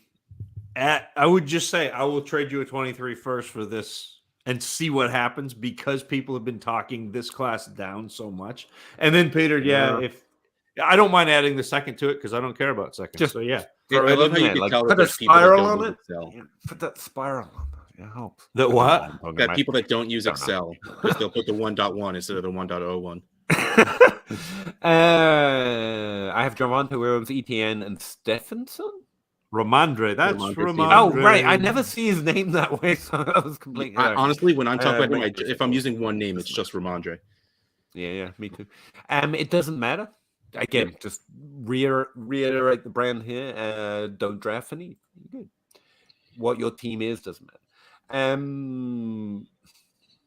at. I would just say I will trade you a 23 first for this. And see what happens because people have been talking this class down so much. And then Peter, if I don't mind adding the second to it because I don't care about second. Just so yeah. I love how you can tell put a spiral on it. Put that spiral on it. It helps. That what? That people that don't use Excel because they'll put the 1.1 instead of the 1.01. I have Javonte Williams, ETN, and Stephenson. Ramondre, that's Ramondre. Oh, right. I never see his name that way, so I was completely. Honestly, when I'm talking about him, if I'm using one name, it's just Ramondre. Yeah, me too. It doesn't matter. Again, just reiterate the brand here. Don't draft any. You're good. What your team is doesn't matter.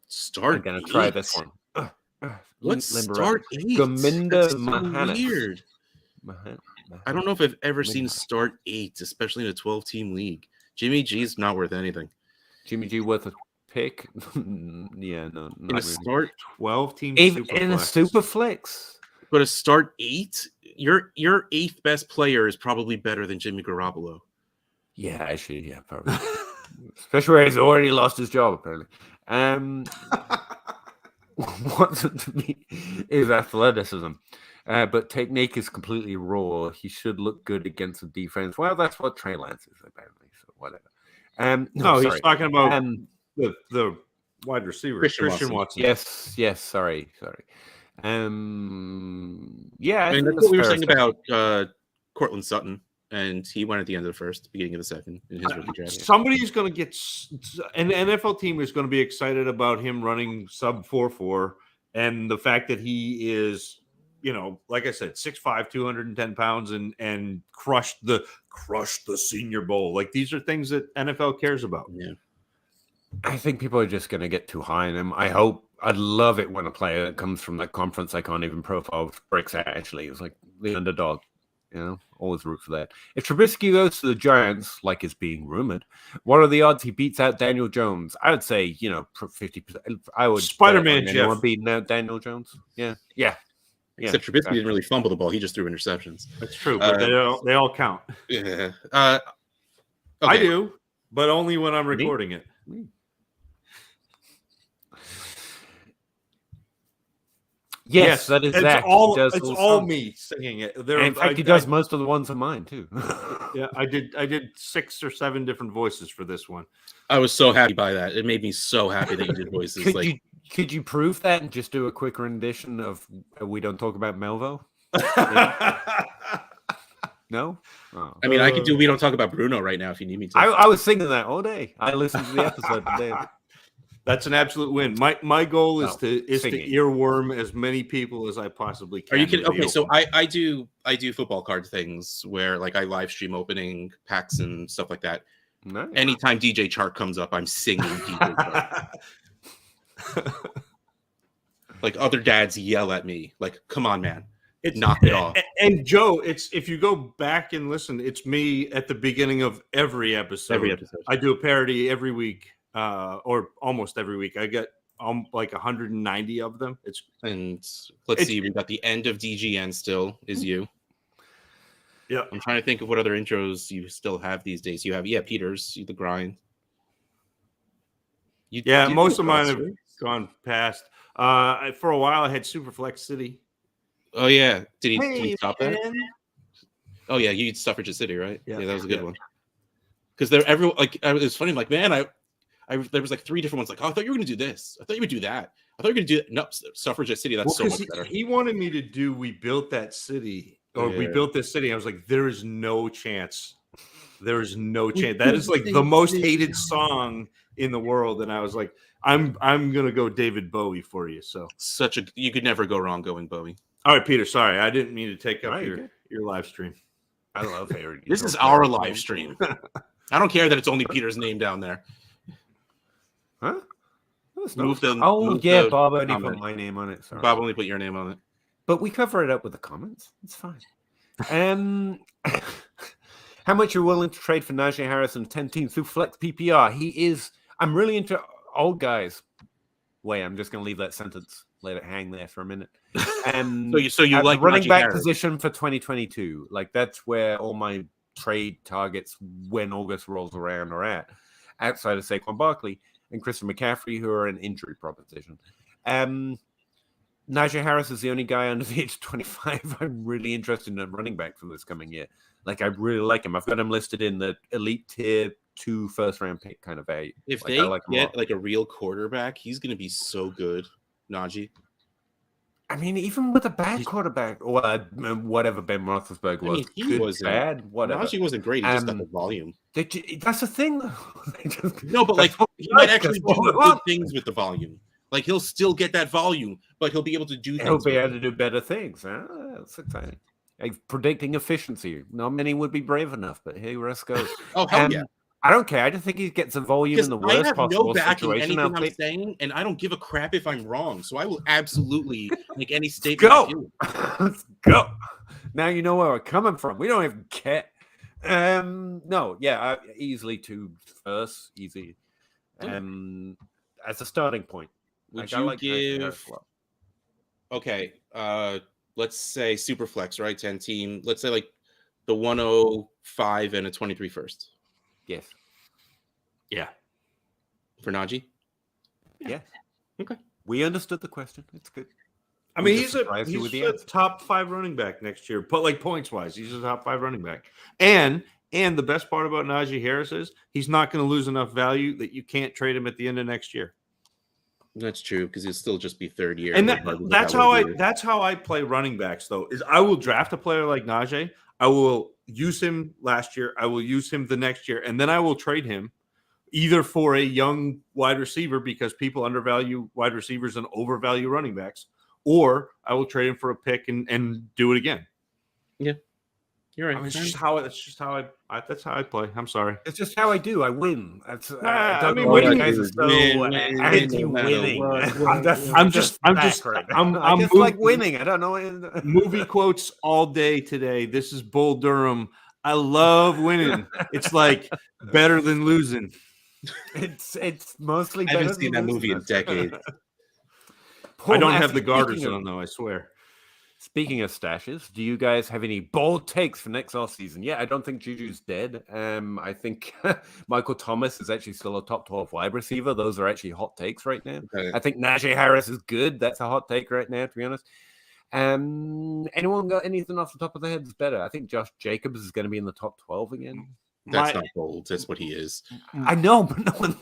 Start. I'm gonna try this one. Let's start 8. Gominda so weird. I don't know if I've ever seen start 8, especially in a 12-team league. Jimmy G's not worth anything. Jimmy G worth a pick? Yeah, no. In a start 12-team in a super flex. But a start 8, your 8th best player is probably better than Jimmy Garoppolo. Yeah, actually, yeah, probably. Especially where he's already lost his job, apparently. Watson to me is athleticism. But technique is completely raw. He should look good against the defense. Well, that's what Trey Lance is, apparently. So whatever. No, he's talking about the wide receiver, Christian Watson. Yes. Sorry. Yeah, I mean, that's what we were saying about Cortland Sutton, and he went at the end of the first, beginning of the second in his rookie draft. Somebody's going to get an NFL team is going to be excited about him running sub 4.4, and the fact that he is, like I said, 6'5", 210 pounds, and crushed the Senior Bowl. Like, these are things that NFL cares about. Yeah. I think people are just going to get too high on him. I'd love it when a player that comes from that conference I can't even profile breaks out. Actually, it's like the underdog. Always root for that. If Trubisky goes to the Giants, like is being rumored, what are the odds he beats out Daniel Jones? I would say, 50%. I would. Spider-Man Jeff. Anyone beating out Daniel Jones? Yeah. Except Trubisky didn't really fumble the ball; he just threw interceptions. That's true, but they all count. Yeah. Okay. I do, but only when I'm recording it. Yes, that is Zach. It's all me singing it. In fact, he does most of the ones of mine too. Yeah, I did 6 or 7 different voices for this one. I was so happy by that. It made me so happy that you did voices. Could you prove that and just do a quick rendition of "We Don't Talk About Melvo"? No. Oh. I mean, I could do "We Don't Talk About Bruno" right now if you need me to. I was singing that all day. I listened to the episode today. That's an absolute win. My goal is to earworm as many people as I possibly can. Are you kidding? Okay, so I do football card things where like I live stream opening packs and stuff like that. Nice. Anytime DJ Chark comes up, I'm singing DJ Chark. Like other dads yell at me, like, "Come on, man, knock it off." And Joe, it's if you go back and listen, it's me at the beginning of every episode. I do a parody every week. Or almost every week. I get like 190 of them. Let's see, we've got the end of DGN still is you. Yeah. I'm trying to think of what other intros you still have these days. You have Peters, the grind. Most of mine have gone past. For a while I had Superflex City. Oh yeah. Did he stop that? Oh yeah, you used Suffragette City, right? Yeah, that was a good one. Because it's funny, I'm like, man, there was like 3 different ones. Like, oh, I thought you were going to do this. I thought you would do that. I thought you were going to do that. Nope, Suffragette City. That's so much better. He wanted me to do "We Built That City" or "We Built This City." I was like, there is no chance. There is no chance. That is like the most hated song in the world. And I was like, I'm going to go David Bowie for you. So you could never go wrong going Bowie. All right, Peter. Sorry, I didn't mean to take up your live stream. I love hearing this is our live stream. I don't care that it's only Peter's name down there. Huh? Bob only put my name on it. Sorry. Bob only put your name on it. But we cover it up with the comments. It's fine. How much you're willing to trade for Najee Harris and 10 teams through flex PPR? I'm really into old guys. Wait, I'm just going to leave that sentence. Let it hang there for a minute. So you like running Najee back Harris position for 2022? Like that's where all my trade targets when August rolls around are at. Outside of Saquon Barkley and Christian McCaffrey, who are an injury proposition. Najee Harris is the only guy under the age of 25 I'm really interested in a running back for this coming year. Like, I really like him. I've got him listed in the elite tier 2 first-round pick kind of value. If they get like a real quarterback, he's going to be so good, Najee. I mean, even with a bad quarterback, or whatever Ben Roethlisberger was, he wasn't bad, whatever. Najee wasn't great. He just got the volume. That's the thing, though. No, but like he might actually do good things with the volume. Like he'll still get that volume, but he'll be able to do. He'll be able to do better things. That's exciting. Predicting efficiency. Not many would be brave enough, but here us goes. Oh hell yeah! I don't care. I just think he gets a volume in the worst possible situation. I have no back in anything I'm saying, and I don't give a crap if I'm wrong. So I will absolutely make any statement. Let's go. Now you know where we're coming from. We don't even care. Easily 2 first, easy. As a starting point, would you give? Okay, let's say Superflex, right? 10 team. Let's say like the 105 and a 23 first. Yes. Yeah. For Najee? Yeah. Okay. We understood the question. It's good. I mean, he's a top 5 running back next year, but like points wise, he's a top 5 running back. And the best part about Najee Harris is he's not going to lose enough value that you can't trade him at the end of next year. That's true because he'll still just be third year. And that's how I play running backs though. Is I will draft a player like Najee. I will use him last year. I will use him the next year, and then I will trade him either for a young wide receiver because people undervalue wide receivers and overvalue running backs. Or I will trade him for a pick and do it again. Yeah, you're right. I mean, that's how I play. I'm sorry. It's just how I do. I win. Winning is so anti-winning. I'm just like winning. I don't know. Movie quotes all day today. This is Bull Durham. I love winning. It's like better than losing. It's mostly. I haven't seen that movie in decades. I don't have the garters on, though, I swear. Speaking of stashes, do you guys have any bold takes for next offseason? Yeah, I don't think Juju's dead. I think Michael Thomas is actually still a top 12 wide receiver. Those are actually hot takes right now. Okay. I think Najee Harris is good. That's a hot take right now, to be honest. Anyone got anything off the top of their head that's better? I think Josh Jacobs is going to be in the top 12 again. That's not bold. That's what he is. I know, but no one.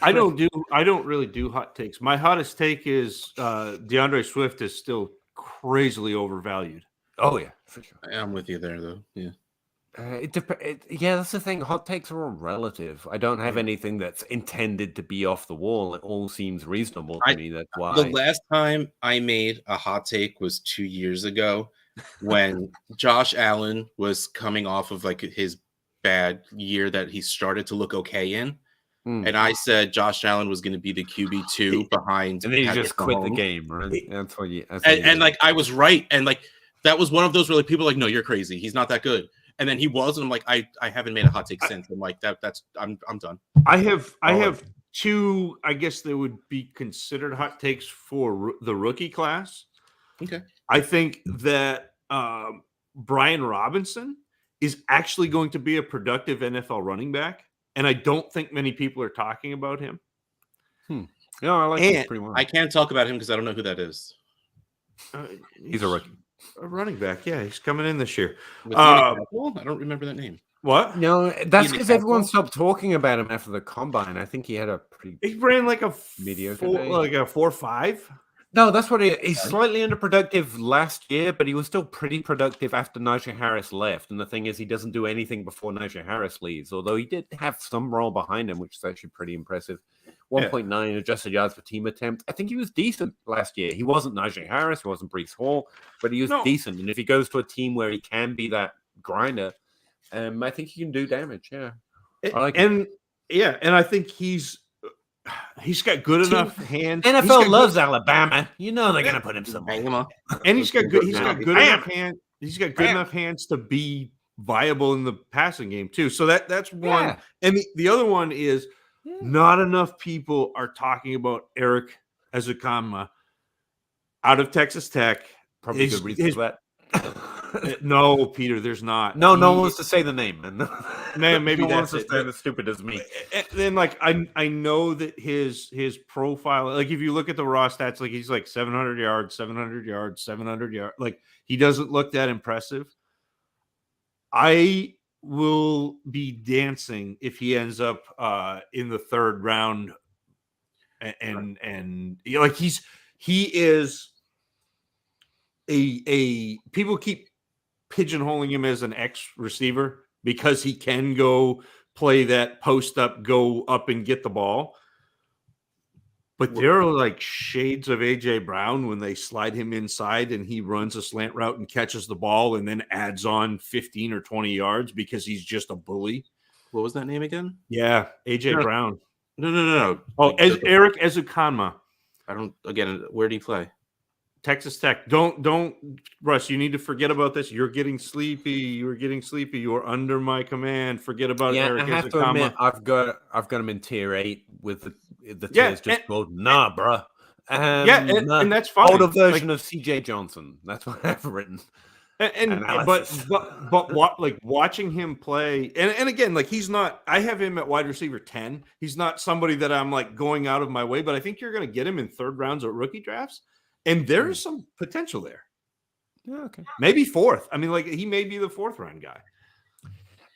I don't really do hot takes. My hottest take is DeAndre Swift is still crazily overvalued. Oh yeah, for sure. I'm with you there, though. Yeah. Yeah, that's the thing. Hot takes are all relative. I don't have anything that's intended to be off the wall. It all seems reasonable to me. That's why. The last time I made a hot take was 2 years ago when Josh Allen was coming off of like his bad year that he started to look okay in. And I said Josh Allen was going to be the QB2 behind. And then he just quit the game, right? That's what you. And like I was right. And like that was one of those where like people were like, no, you're crazy. He's not that good. And then he was, and I'm like, I haven't made a hot take since. I'm like, I'm done. I have 2, I guess they would be considered hot takes for the rookie class. Okay. I think that Brian Robinson is actually going to be a productive NFL running back. And I don't think many people are talking about him. No, I like him pretty well. I can't talk about him because I don't know who that is. He's a rookie. A running back. Yeah, he's coming in this year. I don't remember that name. What? No, that's because everyone stopped talking about him after the combine. I think he had a pretty. He ran like a mediocre, like a 4.5. No, that's what he's slightly underproductive last year, but he was still pretty productive after Najee Harris left. And the thing is, he doesn't do anything before Najee Harris leaves, although he did have some role behind him, which is actually pretty impressive. 1.9 adjusted yards per team attempt. I think he was decent last year. He wasn't Najee Harris, he wasn't Breece Hall, but he was decent. And if he goes to a team where he can be that grinder, I think he can do damage. Yeah, and I think he's got good enough hands. NFL loves Alabama. You know they're going to put him somewhere. And he's got good enough hands. He's got good enough hands to be viable in the passing game too. So that's one. Yeah. And the other one is not enough people are talking about Eric Ezukanma out of Texas Tech. Probably good reason for that. No, Peter, there's not. No one wants to say the name. Man, maybe that's it. As stupid as me. And then, like, I know that his profile, like, if you look at the raw stats, like, he's like 700 yards, 700 yards, 700 yards. Like, he doesn't look that impressive. I will be dancing if he ends up in the 3rd round, and you know, like he is a people keep pigeonholing him as an X receiver because he can go play that post up, go up and get the ball. But there are like shades of AJ Brown when they slide him inside and he runs a slant route and catches the ball and then adds on 15 or 20 yards because he's just a bully. What was that name again? Yeah, AJ Brown. No. Oh, Eric Ezukanma. Where do you play? Texas Tech. Don't, Russ, you need to forget about this. You're getting sleepy. You are under my command. Forget about Eric Ezukanma. I have to admit, I've got him in tier 8 with the tiers just called nah, bruh. And that's fine. Older version of CJ Johnson. That's what I've written. But what, like watching him play, and again, like he's not. I have him at wide receiver 10. He's not somebody that I'm like going out of my way, but I think you're going to get him in third rounds of rookie drafts, and there's some potential there. Yeah, okay, maybe fourth. I mean, like he may be the fourth round guy.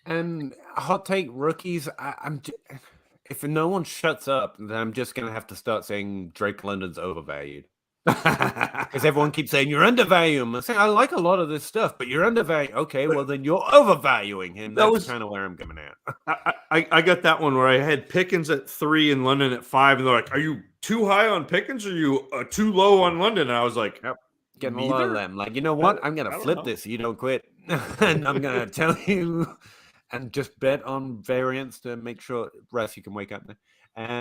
And hot take rookies. If no one shuts up, then I'm just going to have to start saying Drake London's overvalued. Because everyone keeps saying you're undervaluing him. I'm saying I like a lot of this stuff, but you're undervaluing. Okay, well then you're overvaluing him. That's kind of where I'm coming at. I got that one where I had Pickens at 3 and London at 5, and they're like, "Are you too high on Pickens, or are you too low on London?" And I was like, "Yep, getting a lot of them." Like, you know what? I'm gonna flip this. So you don't quit, and I'm gonna tell you, and just bet on variance to make sure, Russ, you can wake up there.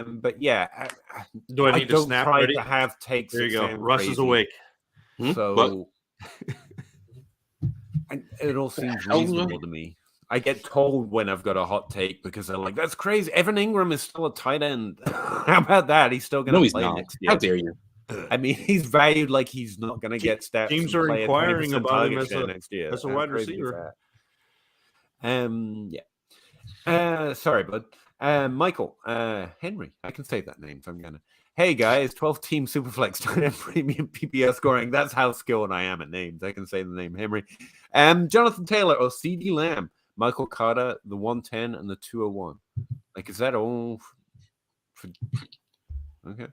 But yeah, do I need to snap? Try ready? To have takes. There you go. Russ is awake. So it all seems reasonable to me. I get told when I've got a hot take because they're like, "That's crazy. Evan Ingram is still a tight end. How about that? He's still going to play next year." How dare you? I mean, he's valued like he's not going to get stats. Teams are inquiring about him next year. As a wide receiver. Sorry, bud. Michael, Henry, I can say that name, so I'm gonna. Hey guys, 12-team Superflex tight premium PPR scoring. That's how skilled I am at names. I can say the name Henry. Jonathan Taylor or CD Lamb, Michael Carter, the 110 and the 201. Like, is that all? Okay.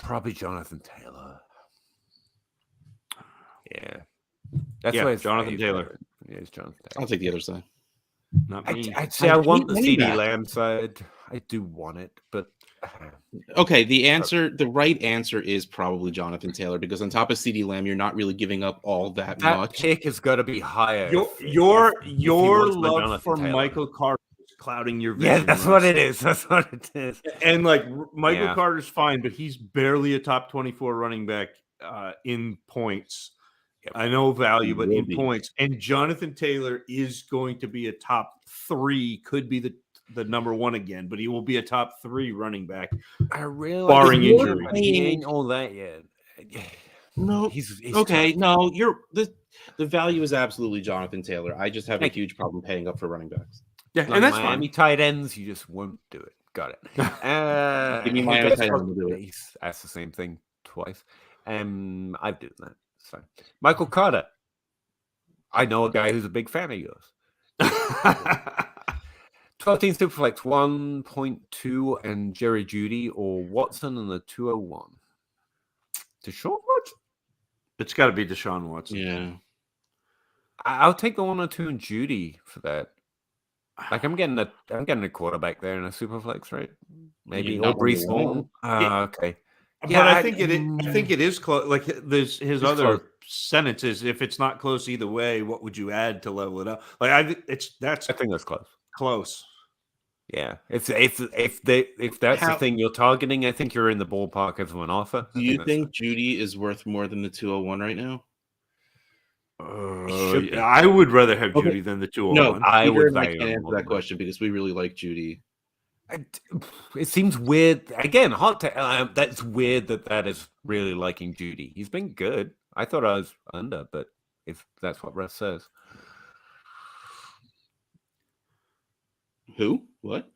Probably Jonathan Taylor. Yeah. That's why it's Jonathan Taylor. Yeah, it's Jonathan Taylor. I'll take the other side. Not me. I'd say I want the CD Lamb side. I do want it, but okay. The right answer is probably Jonathan Taylor, because on top of CD Lamb, you're not really giving up all that much. Pick has got to be higher. Your love for Michael Carter is clouding your vision. Yeah, that's what it is. That's what it is. And like Michael Carter's fine, but he's barely a top 24 running back in points. I know value, but in points. And Jonathan Taylor is going to be a top 3, could be the number 1 again, but he will be a top 3 running back. I realize barring injury. He ain't all that yet. No, he's okay. Tough. No, the value is absolutely Jonathan Taylor. I just have a huge problem paying up for running backs. Yeah, and that's Miami fine. Tight ends, you just won't do it. Got it. Give me Miami tight end to do it. That's the same thing twice. I've done that. So, Michael Carter. I know a guy who's a big fan of yours. 12-team Superflex 1.2 and Jerry Jeudy or Watson and the 201. Deshaun Watson? It's got to be Deshaun Watson. Yeah. I'll take the 102 and Jeudy for that. Like I'm getting a quarterback there in a Superflex, right? Maybe or Brees Hall. Okay. But I think it is close. Like there's his other sentence is, if it's not close either way, what would you add to level it up? Like I think that's close. Close. Yeah. If that's the thing you're targeting, I think you're in the ballpark of an offer. Do you think Jeudy is worth more than the 201 right now? I would rather have Jeudy than the 201. No, I would. I can't answer that question because we really like Jeudy. It seems weird. Again, that's weird that is really liking Jeudy. He's been good. I thought I was under, but if that's what Russ says. Who? What?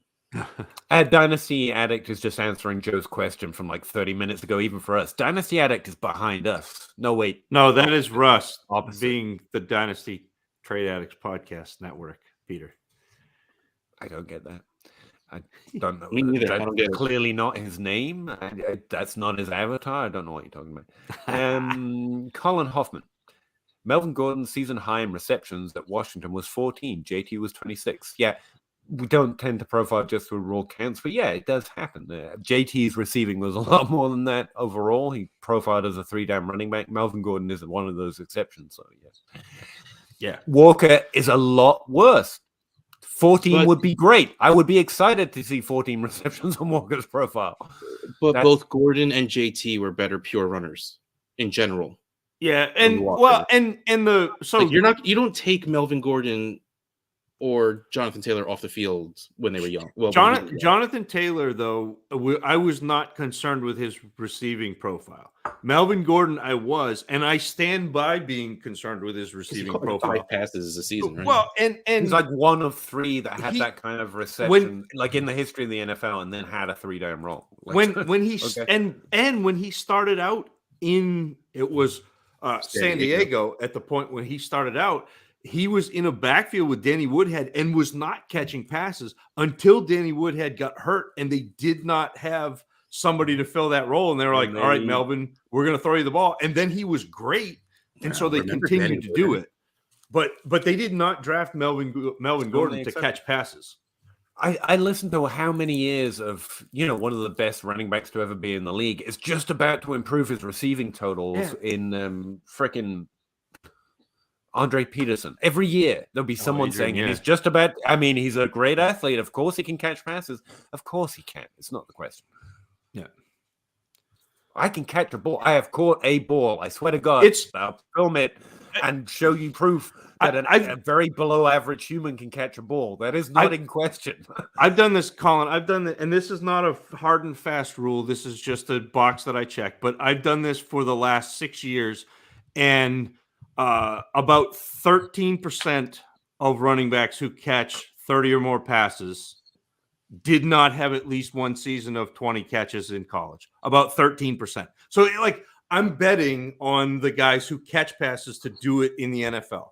Dynasty Addict is just answering Joe's question from like 30 minutes ago, even for us. Dynasty Addict is behind us. No, wait. No, that is Russ being the Dynasty Trade Addicts Podcast Network, Peter. I don't get that. I don't know. Me neither. I don't get it. Clearly not his name. That's not his avatar. I don't know what you're talking about. Colin Hoffman. Melvin Gordon's season high in receptions at Washington was 14. JT was 26. Yeah, we don't tend to profile just through raw counts, but yeah, it does happen. JT's receiving was a lot more than that overall. He profiled as a 3-down running back. Melvin Gordon isn't one of those exceptions, so yes. Yeah. Walker is a lot worse. 14 would be great. I would be excited to see 14 receptions on Walker's profile. But both Gordon and JT were better pure runners in general. Yeah, and you don't take Melvin Gordon or Jonathan Taylor off the field when they were young? Well, Jonathan Taylor, though, I was not concerned with his receiving profile. Melvin Gordon, I was, and I stand by being concerned with his receiving profile. 5 passes a season, right? Well, and he's like one of 3 that had that kind of reception, like in the history of the NFL, and then had a 3-down roll. Like, when he and when he started out it was San Diego at the point when he started out. He was in a backfield with Danny Woodhead and was not catching passes until Danny Woodhead got hurt, and they did not have somebody to fill that role. And they were like, all right, Melvin, we're going to throw you the ball. And then he was great. And so they continued to do it. But they did not draft Melvin Gordon to catch passes. I listened to how many years of, one of the best running backs to ever be in the league is just about to improve his receiving totals in frickin' Andre Peterson. Every year there'll be someone saying he's just about. I mean, he's a great athlete. Of course he can catch passes. Of course he can. It's not the question. Yeah, I can catch a ball. I have caught a ball. I swear to God, I'll film it and show you proof that a very below average human can catch a ball. That is not in question. I've done this, Colin. I've done that, and this is not a hard and fast rule. This is just a box that I check. But I've done this for the last 6 years, and about 13% of running backs who catch 30 or more passes did not have at least one season of 20 catches in college. About 13%. So, I'm betting on the guys who catch passes to do it in the NFL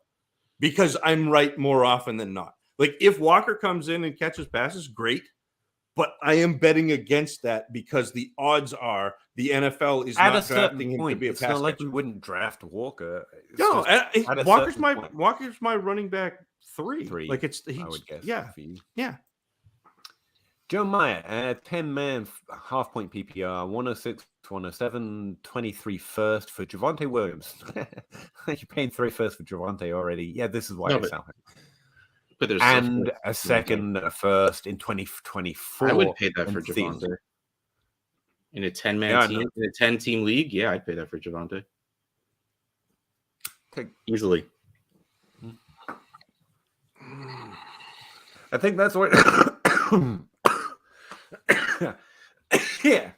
because I'm right more often than not. Like, if Walker comes in and catches passes, great. But I am betting against that because the odds are the NFL is not drafting him to be a pass catcher. It's not like we wouldn't draft Walker. No, Walker's my running back 3. Like I would guess. Yeah. Joe Meyer, 10-man half-point PPR, 106, 107, 23 first for Javonte Williams. You're paying 3 first for Javonte already. Yeah, this is why it's out. But there's a second, first in 2024. I would pay that for Javonte. In a 10-man team, in a 10-team league, yeah, I'd pay that for Javonte. Easily. I think that's what... yeah.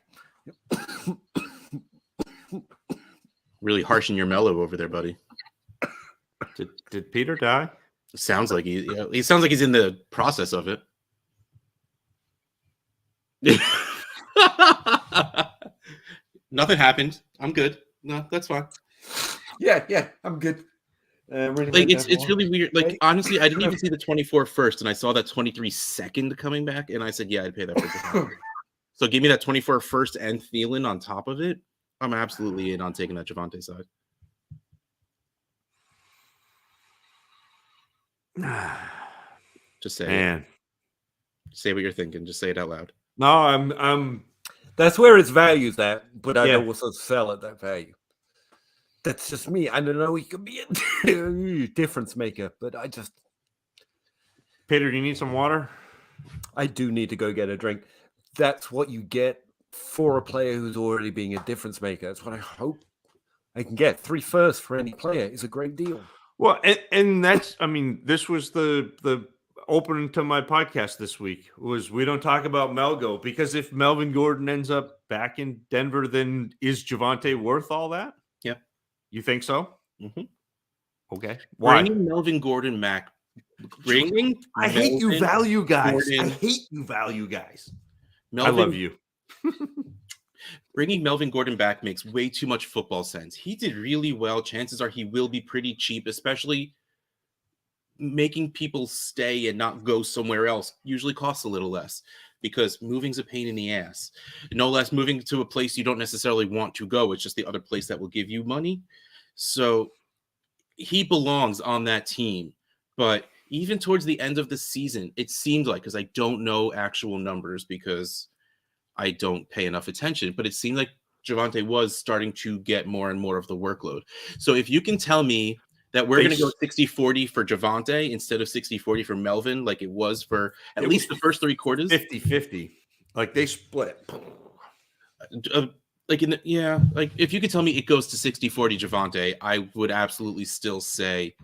Really harshing your mellow over there, buddy. Did Peter die? Sounds like he sounds like he's in the process of it. Nothing happened. I'm good. No, that's fine. Yeah, I'm good. It's really weird. Like, honestly, I didn't even see the 24 first, and I saw that 23 second coming back, and I said, yeah, I'd pay that for So give me that 24 first and Thielen on top of it. I'm absolutely in on taking that Javonte side. Just say it. Say what you're thinking. Just say it out loud. No, I'm that's where its value's at, but I don't also sell at that value. That's just me. I don't know. He could be a difference maker, but I just. Peter, do you need some water? I do need to go get a drink. That's what you get for a player who's already being a difference maker. That's what I hope I can get. 3 firsts for any player is a great deal. Well, and that's, I mean, this was the opening to my podcast this week was we don't talk about Melgo, because if Melvin Gordon ends up back in Denver, then is Javonte worth all that? Yeah. You think so? Mm-hmm. Okay. Why? Bringing Melvin Gordon back. I hate you value guys. I hate you value guys. I love you. Bringing Melvin Gordon back makes way too much football sense. He did really well. Chances are he will be pretty cheap, especially making people stay and not go somewhere else usually costs a little less because moving's a pain in the ass. No less moving to a place you don't necessarily want to go. It's just the other place that will give you money. So he belongs on that team. But even towards the end of the season, it seemed like, because I don't know actual numbers because I don't pay enough attention, but it seemed like Javonte was starting to get more and more of the workload. So if you can tell me that we're going to go 60-40 for Javonte instead of 60-40 for Melvin, like it was for at least the first 3 quarters. 50-50. Like they split. Like if you could tell me it goes to 60-40 Javonte, I would absolutely still say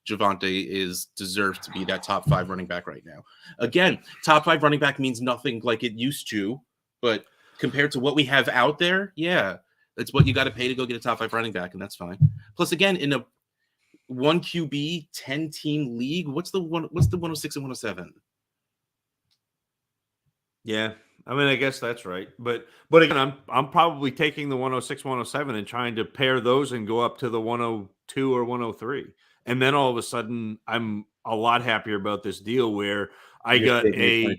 Javonte deserves to be that top 5 running back right now. Again, top 5 running back means nothing like it used to, but compared to what we have out there, yeah, that's what you got to pay to go get a top 5 running back, and that's fine. Plus, again, in a 1 QB 10 team league, what's the 106 and 107? Yeah, I mean, I guess that's right. But again, I'm probably taking the 106, 107 and trying to pair those and go up to the 102 or 103. And then all of a sudden I'm a lot happier about this deal where I got a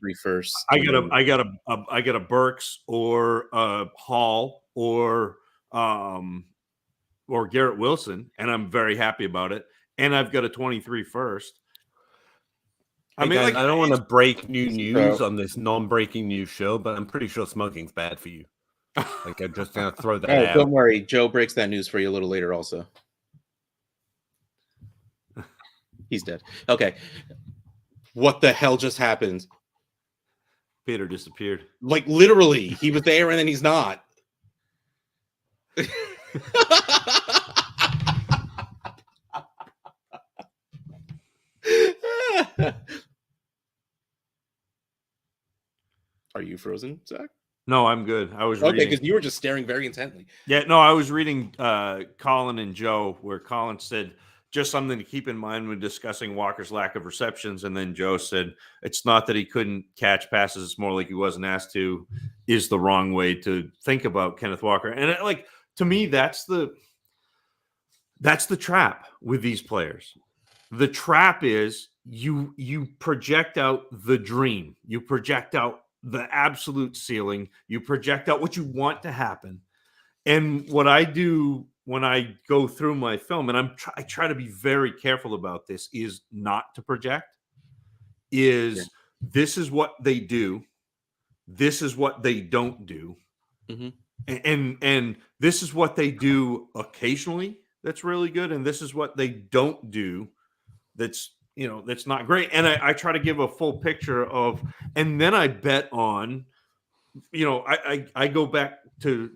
Burks or a Hall or Garrett Wilson, and I'm very happy about it. And I've got a 23 first. I mean, guys, I don't want to break new news on this non-breaking news show, but I'm pretty sure smoking's bad for you. Like, I'm just going to throw that out. Don't worry. Joe breaks that news for you a little later also. He's dead. Okay. What the hell just happened? Peter disappeared. Like, literally. He was there and then he's not. Are you frozen, Zach? No, I'm good. I was okay because you were just staring very intently. Yeah, no, I was reading Colin and Joe, where Colin said just something to keep in mind when discussing Walker's lack of receptions, and then Joe said it's not that he couldn't catch passes; it's more like he wasn't asked to. Is the wrong way to think about Kenneth Walker, and like to me, that's the trap with these players. The trap is you project out the dream, you project out the absolute ceiling, you project out what you want to happen. And what I do when I go through my film, and I try to be very careful about this, is not to project. This is what they do, this is what they don't do, and this is what they do occasionally that's really good, and this is what they don't do that's not great. And I try to give a full picture of, and then I bet on, I go back to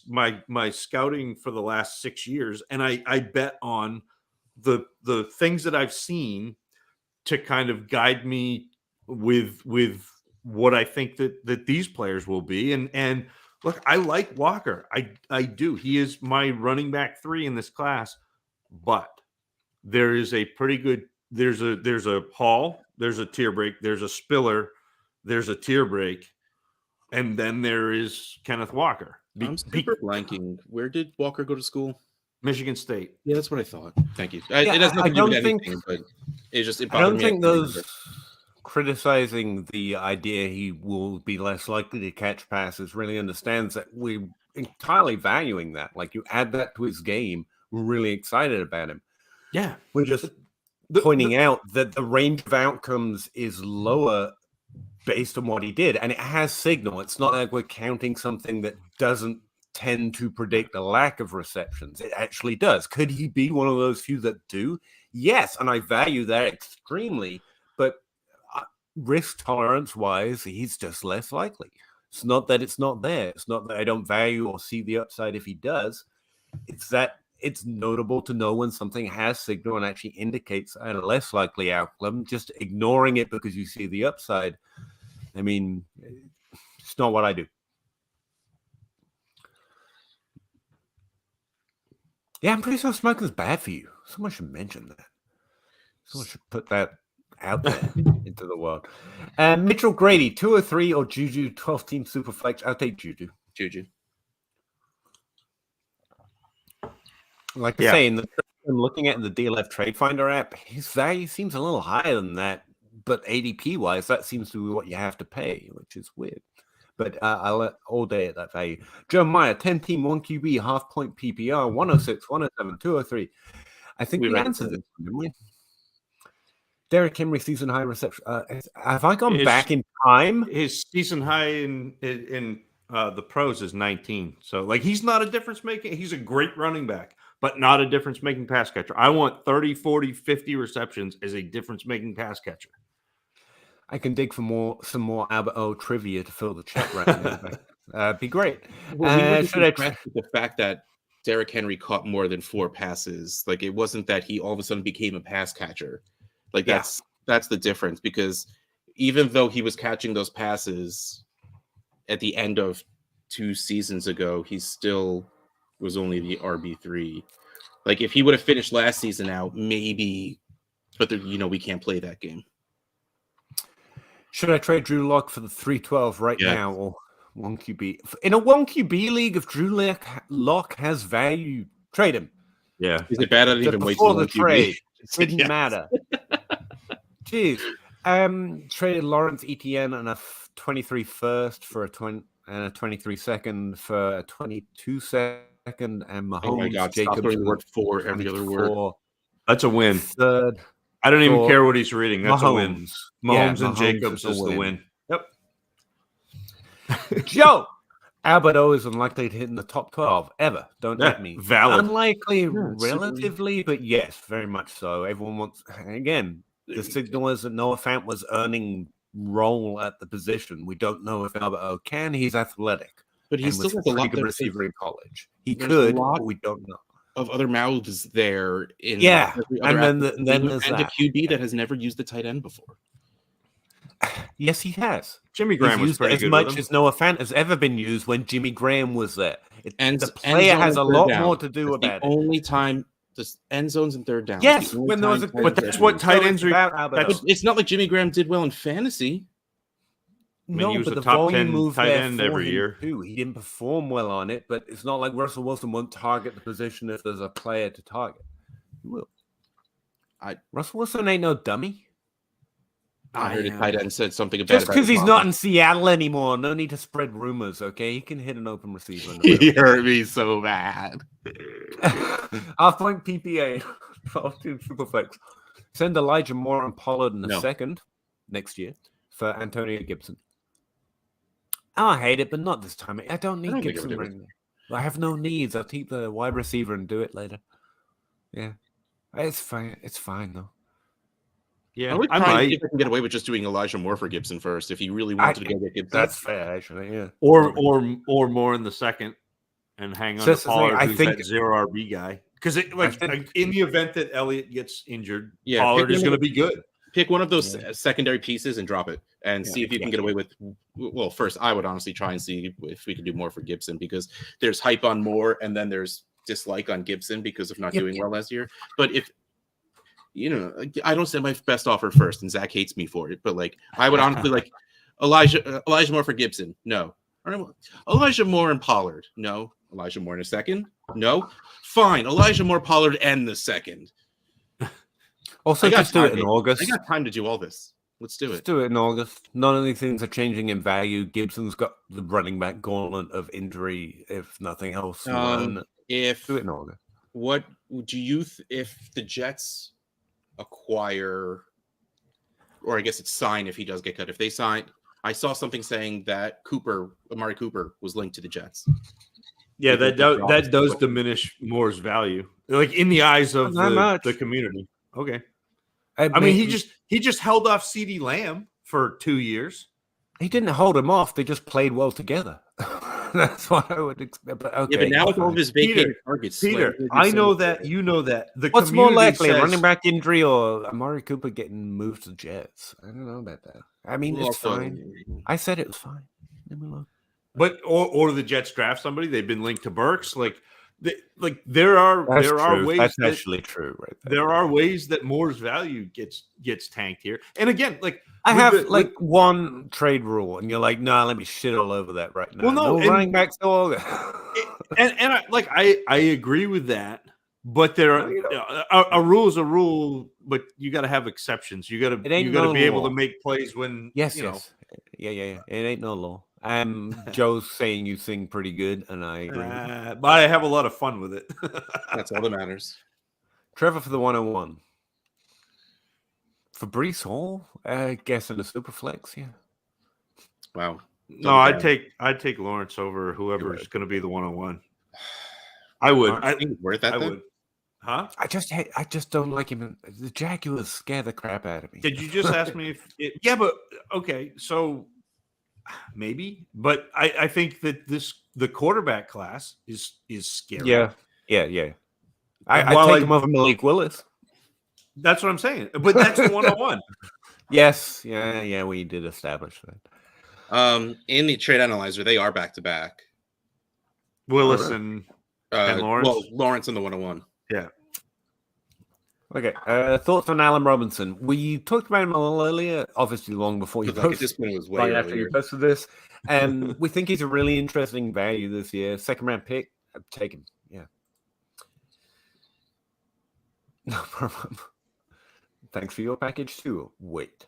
my scouting for the last 6 years, and I bet on the things that I've seen to kind of guide me with what I think that these players will be. And look, I like Walker. I do. He is my running back 3 in this class, but there is a pretty good. There's a Hall, there's a tier break, there's a Spiller, there's a tier break, and then there is Kenneth Walker. I'm super blanking. Where did Walker go to school? Michigan State. Yeah, that's what I thought. Thank you. It has nothing to do with anything, but it's just. I don't think those criticizing the idea he will be less likely to catch passes really understands that we're entirely valuing that. Like, you add that to his game, we're really excited about him. Yeah, we're just pointing out that the range of outcomes is lower based on what he did, and it has signal. It's not like we're counting something that doesn't tend to predict a lack of receptions. It actually does. Could he be one of those few that do? Yes, and I value that extremely, but risk tolerance wise, he's just less likely. It's not that it's not there. It's not that I don't value or see the upside if he does. It's that it's notable to know when something has signal and actually indicates a less likely outcome. Just ignoring it because you see the upside, I mean, it's not what I do. Yeah, I'm pretty sure smoking's bad for you. Someone should mention that. Someone should put that out there into the world. Mitchell Grady, 203 or Juju, 12-team Superflex. I'll take Juju. Like I say, looking at the DLF Trade Finder app, his value seems a little higher than that, but ADP-wise, that seems to be what you have to pay, which is weird. But I'll let all day at that value. Joe Meyer, 10-team, 1 QB, half-point PPR, 106, 107, 203. I think we answered this, didn't we? Derrick Henry, season high reception. Have I gone back in time? His season high in the pros is 19. So, like, he's not a difference maker. He's a great running back, but not a difference making pass catcher. I want 30, 40, 50 receptions as a difference making pass catcher. I can dig for some more Albert O trivia to fill the chat right now. Be great. Well, should I the fact that Derrick Henry caught more than 4 passes. Like, it wasn't that he all of a sudden became a pass catcher. Like, that's the difference, because even though he was catching those passes at the end of 2 seasons ago, he still was only the RB3. Like, if he would have finished last season out, maybe, but we can't play that game. Should I trade Drew Lock for the 312 now, or 1 QB? In a 1 QB league, if Drew Lock has value, trade him. Yeah. Is it bad? I didn't even wait for the trade. It didn't matter. Jeez. Traded Lawrence Etienne and a 23 first for a 20 and a 23 second for a 22 second, and Mahomes. Oh my God! Jacobs stop throwing the word "for" every other word. That's a win. Third. I don't even care what he's reading. That's Mahomes. a win. Mahomes and Jacobs is the win. Yep. Joe. Alberto is unlikely to hit in the top 12 ever. Don't let me. Valid. Unlikely, relatively, but yes, very much so. Everyone wants, again, the signal is that Noah Fant was earning role at the position. We don't know if Alberto can. He's athletic. But he's still a lot good receiver in college. He could, but we don't know. Of other mouths there. And then there's a QB that has never used the tight end before. Yes, he has. Jimmy Graham was pretty as good much as Noah Fant has ever been used when Jimmy Graham was there. And the player has a lot more to do about it. The only time the end zones and third down. Yes, when there was but that's what tight ends are about. It's not like Jimmy Graham did well in fantasy. I mean, he was a top 10 tight end every year. Too. He didn't perform well on it, but it's not like Russell Wilson won't target the position if there's a player to target. He will. Russell Wilson ain't no dummy. I heard a tight end said something about just because he's not in Seattle anymore. No need to spread rumors, okay? He can hit an open receiver. He hurt me so bad. Half-point PPA, 12-team Superflex. Send Elijah Moore and Pollard in the second next year for Antonio Gibson. I hate it, but not this time. I don't need Gibson right now. I have no needs. I'll take the wide receiver and do it later. Yeah, it's fine. It's fine though. Yeah, I might see if I can get away with just doing Elijah Moore for Gibson first, if he really wanted to go get Gibson. That's fair, actually. Yeah, or more in the second, and hang on to Pollard, who's that 0 RB guy. Because in the event that Elliott gets injured, Pollard is going to be good. Pick one of those secondary pieces and drop it, and see if you can get away with. Well, first, I would honestly try and see if we could do more for Gibson, because there's hype on Moore, and then there's dislike on Gibson because of not doing well last year. But if I don't send my best offer first, and Zach hates me for it. But I would honestly Elijah Moore for Gibson. No. Elijah Moore and Pollard. No. Elijah Moore in a second. No. Fine. Elijah Moore, Pollard, and the second. Also, just do it in August. I got time to do all this. Let's do it. Let's do it in August. None of these things are changing in value. Gibson's got the running back gauntlet of injury, if nothing else. Do it in August. What do you if the Jets acquire, or I guess it's sign if he does get cut? If they sign, I saw something saying that Amari Cooper was linked to the Jets. Yeah, that does diminish Moore's value, in the eyes of the community. Okay, I mean he just held off CeeDee Lamb for 2 years. He didn't hold him off; they just played well together. That's what I would expect. But okay. Yeah, but now with all of his vacated targets, Peter, I know that you know that. What's more likely, running back injury or Amari Cooper getting moved to the Jets? I don't know about that. I mean, it's fine. I said it was fine. Leave me alone. But or the Jets draft somebody. They've been linked to Burks. There are ways. That's actually true, right there. There are ways that Moore's value gets tanked here. And again, I have one trade rule, and you're like, no, let me shit all over that right now. Well, no, running backs all. I agree with that, but there are a rule is a rule, but you got to have exceptions. You got to be able to make plays when yes. Yeah. It ain't no law. Joe's saying you sing pretty good, and I agree. But I have a lot of fun with it. That's all that matters. Trevor for the 101. For Breece Hall, I guess in the super flex, yeah. Wow. No, I'd take Lawrence over whoever's going to be the 101. I would. Worth that? I would. Huh? I just don't like him. The Jaguars scare the crap out of me. Did you just ask me if? But okay, so maybe, but I think that the quarterback class is scary. Yeah. Yeah. I take him over Malik Willis. That's what I'm saying. But that's the 101. Yes. Yeah, we did establish that. In the trade analyzer, they are back-to-back. Willis and Lawrence? Well, Lawrence and the 101. Yeah. Okay. Thoughts on Allen Robinson? We talked about him a little earlier, obviously long before you posted. At this point, it was way right earlier. after you posted this. And we think he's a really interesting value this year. Second round pick. Take him. Yeah. No problem. Thanks for your package too. Wait.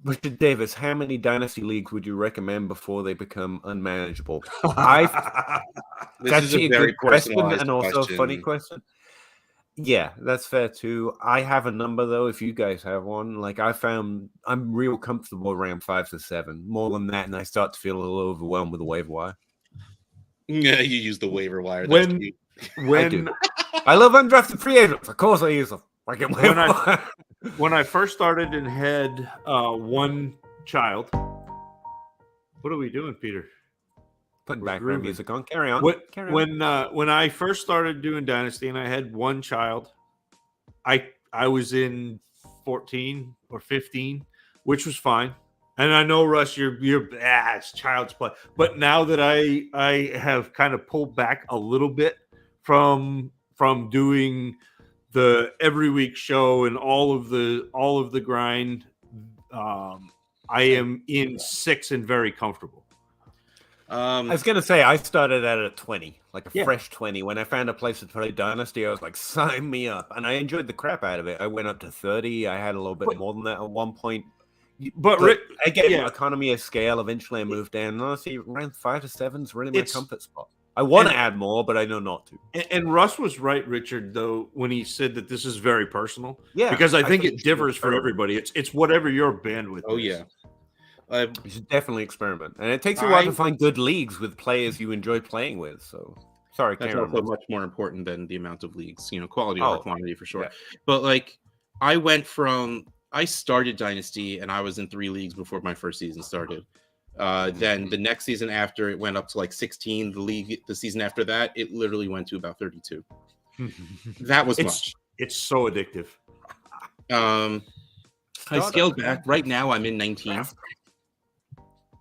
Richard Davis, how many dynasty leagues would you recommend before they become unmanageable? That's actually a good question and also a funny question. Yeah, that's fair too. I have a number though. If you guys have one, like I'm real comfortable around 5 to 7. More than that, and I start to feel a little overwhelmed with the waiver wire. Yeah, you use the waiver wire. When I love undrafted free agents. Of course, I use them. When I first started and had one child. What are we doing, Peter? Putting background music on. Carry on. When I first started doing Dynasty and I had one child, I was in 14 or 15, which was fine. And I know, Russ, it's child's play. But now that I have kind of pulled back a little bit from doing the every week show and all of the grind, I am in 6 and very comfortable. I was going to say, I started at a 20, like a fresh 20. When I found a place to play Dynasty, I was like, sign me up. And I enjoyed the crap out of it. I went up to 30. I had a little bit more than that at one point. But I get economy of scale. Eventually, I moved down. And honestly, around 5 to 7 is really my comfort spot. I want to add more, but I know not to. And Russ was right, Richard, though, when he said that this is very personal. Yeah. Because I think it differs for everybody. It's whatever your bandwidth is. Yeah. You should definitely experiment. And it takes a while to find good leagues with players you enjoy playing with. So, sorry, that's also much more important than the amount of leagues. Quality over quantity for sure. Yeah. But, I started Dynasty, and I was in 3 leagues before my first season started. Then the next season after, it went up to 16. The season after that, it literally went to about 32. That was much. It's so addictive. I scaled back. Right now, I'm in 19.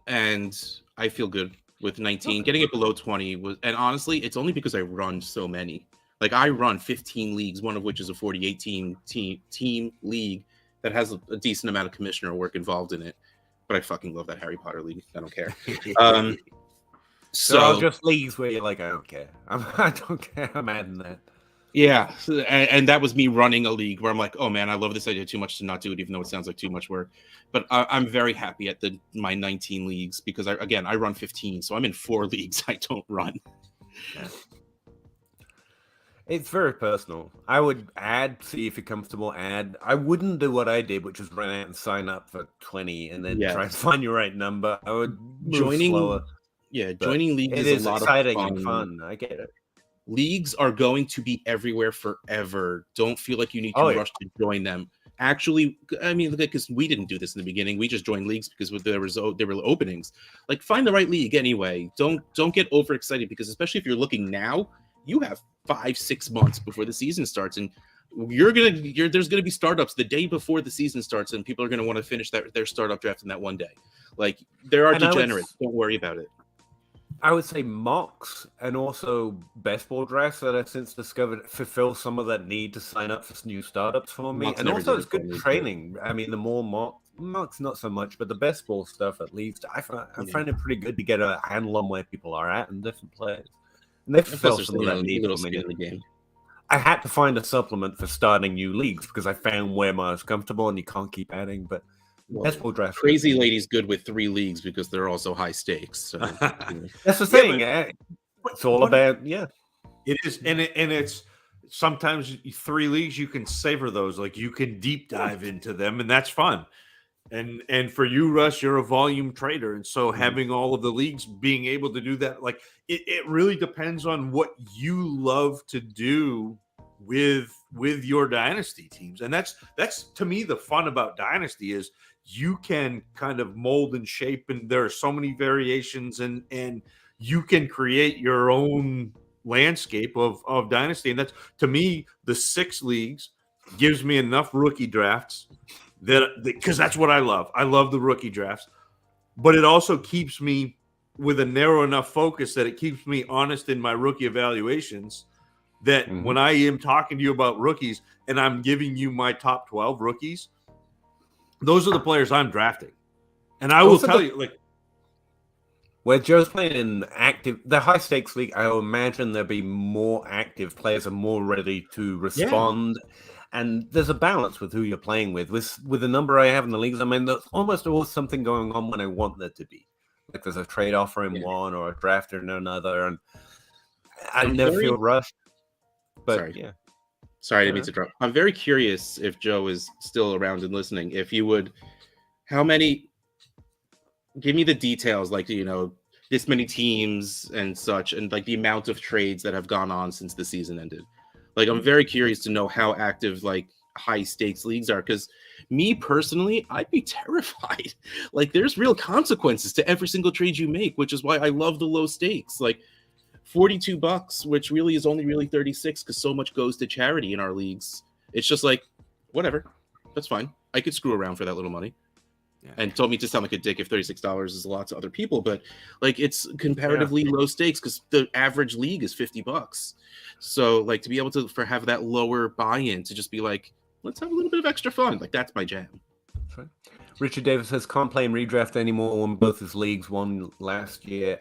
And I feel good with 19. Getting it below 20 was, and honestly, it's only because I run so many. I run 15 leagues, one of which is a 48 team league that has a decent amount of commissioner work involved in it. But I fucking love that Harry Potter league. I don't care. So just leagues where you're like, I don't care. I don't care. I'm adding that. Yeah, and that was me running a league where I'm like, oh man, I love this idea too much to not do it, even though it sounds like too much work. But I'm very happy at my 19 leagues because I run 15, so I'm in 4 leagues I don't run. Yeah. It's very personal. I would see if you're comfortable. I wouldn't do what I did, which was run out and sign up for 20 and then try to find your right number. I would move slower. Yeah, joining leagues is a lot exciting of and fun. I get it. Leagues are going to be everywhere forever. Don't feel like you need to rush to join them. Actually, I mean, because we didn't do this in the beginning. We just joined leagues because there were openings. Find the right league anyway. Don't get overexcited because especially if you're looking now, you have 5-6 months before the season starts, and there's gonna be startups the day before the season starts, and people are gonna want to finish their startup draft in that one day. There are degenerates. Don't worry about it. I would say mocks and also best ball drafts that I've since discovered fulfill some of that need to sign up for new startups for me. And also it's good training. I mean, the more mocks, not so much, but the best ball stuff at least, I find it pretty good to get a handle on where people are at and different players. And they fulfill some of that need for me in the game. I had to find a supplement for starting new leagues because I found where I was comfortable and you can't keep adding, but best ball draft. Crazy Lady's good with 3 leagues because they're also high stakes. So that's the thing. It's all about It is, and it's sometimes 3 leagues you can savor those. You can deep dive into them, and that's fun. And for you, Russ, you're a volume trader, and so having all of the leagues being able to do that, it really depends on what you love to do with your dynasty teams. And that's to me the fun about dynasty is you can kind of mold and shape, and there are so many variations, and you can create your own landscape of Dynasty. And that's, to me, the 6 leagues gives me enough rookie drafts because that's what I love. I love the rookie drafts, but it also keeps me with a narrow enough focus that it keeps me honest in my rookie evaluations, that when I am talking to you about rookies and I'm giving you my top 12 rookies, those are the players I'm drafting. And I will tell you, like, where Joe's playing in the high stakes league, I imagine there'll be more active players and more ready to respond. Yeah. And there's a balance with who you're playing with. With the number I have in the leagues, I mean, there's almost always something going on when I want there to be. Like there's a trade offer in one or a draft in another, and I never feel rushed. But sorry, I didn't mean to interrupt. I'm very curious if Joe is still around and listening. If you would, give me the details, like, you know, this many teams and such, and like the amount of trades that have gone on since the season ended. Like, I'm very curious to know how active like high stakes leagues are, because me personally, I'd be terrified. Like, there's real consequences to every single trade you make, which is why I love the low stakes. Like $42, which really is only really 36 because so much goes to charity in our leagues. It's just like, whatever, that's fine. I could screw around for that little money. Yeah. And told me to sound like a dick if $36 is a lot to other people, but like, it's comparatively low stakes because the average league is $50. So like, to be able to have that lower buy-in, to just be like, let's have a little bit of extra fun, like, that's my jam. Right. Richard Davis says can't play in redraft anymore on both his leagues. Won last year.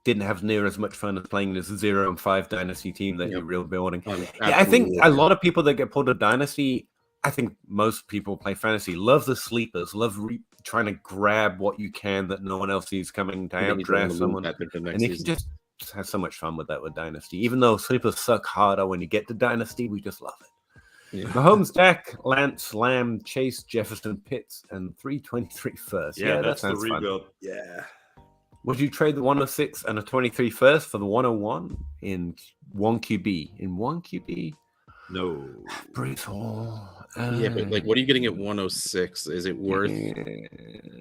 Didn't have near as much fun as playing this 0 and 5 dynasty team that you're real building. I think a lot of people that get pulled to dynasty, I think most people play fantasy, love the sleepers, love trying to grab what you can that no one else sees coming to outdraft someone. And you can just have so much fun with that with dynasty. Even though sleepers suck harder when you get to dynasty, we just love it. Yeah. Mahomes, Dak, Lance, Lamb, Chase, Jefferson, Pitts, and 323 first. Yeah, that's the rebuild. Fun. Yeah. Would you trade the 106 and a 23 first for the 101 in one QB? In one QB? No. Brees Hall. Yeah, but like, what are you getting at 106? Is it worth?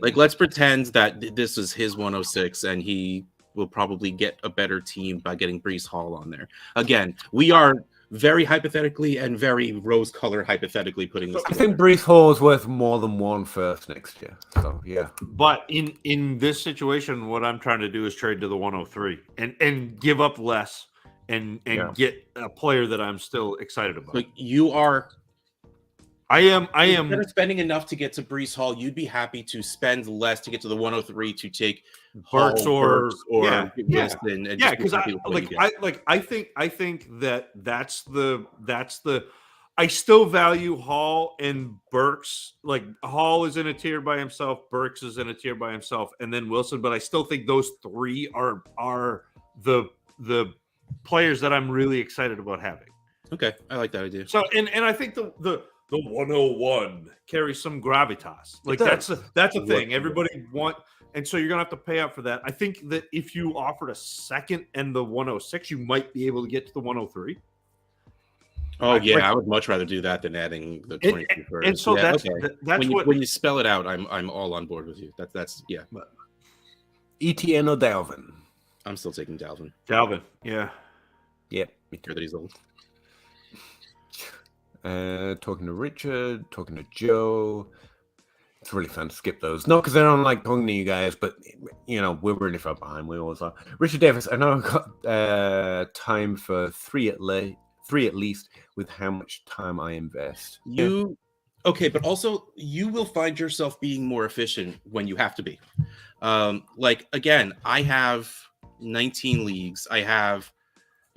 Like, let's pretend that this is his 106, and he will probably get a better team by getting Brees Hall on there. Again, we are very hypothetically and very rose-colored hypothetically putting this together. I think Brees Hall is worth more than 1 first next year. So yeah. But in this situation, what I'm trying to do is trade to the 103 and give up less and get a player that I'm still excited about. Like, you are. I am. Instead of spending enough to get to Brees Hall, you'd be happy to spend less to get to the 103 to take Burks or Wilson. Because I think that's the. I still value Hall and Burks. Like, Hall is in a tier by himself, Burks is in a tier by himself, and then Wilson. But I still think those 3 are the players that I'm really excited about having. Okay, I like that idea. So and I think the 101 carries some gravitas. Like, that's a thing. Everybody want, and so you're gonna have to pay up for that. I think that if you offered a second and the 106, you might be able to get to the 103. Oh yeah, I would much rather do that than adding the 22 first. And so that's when you spell it out, I'm all on board with you. That's yeah. ETN or Dalvin? I'm still taking Dalvin. Dalvin, yeah. Yep. Me too. That he's old. Talking to Richard, talking to Joe. It's really fun to skip those. Not because I don't like talking to you guys, but, you know, we're really far behind. We always are. Richard Davis, I know I've got time for 3 at least with how much time I invest. Okay, but also you will find yourself being more efficient when you have to be. Like, again, I have 19 leagues. I have,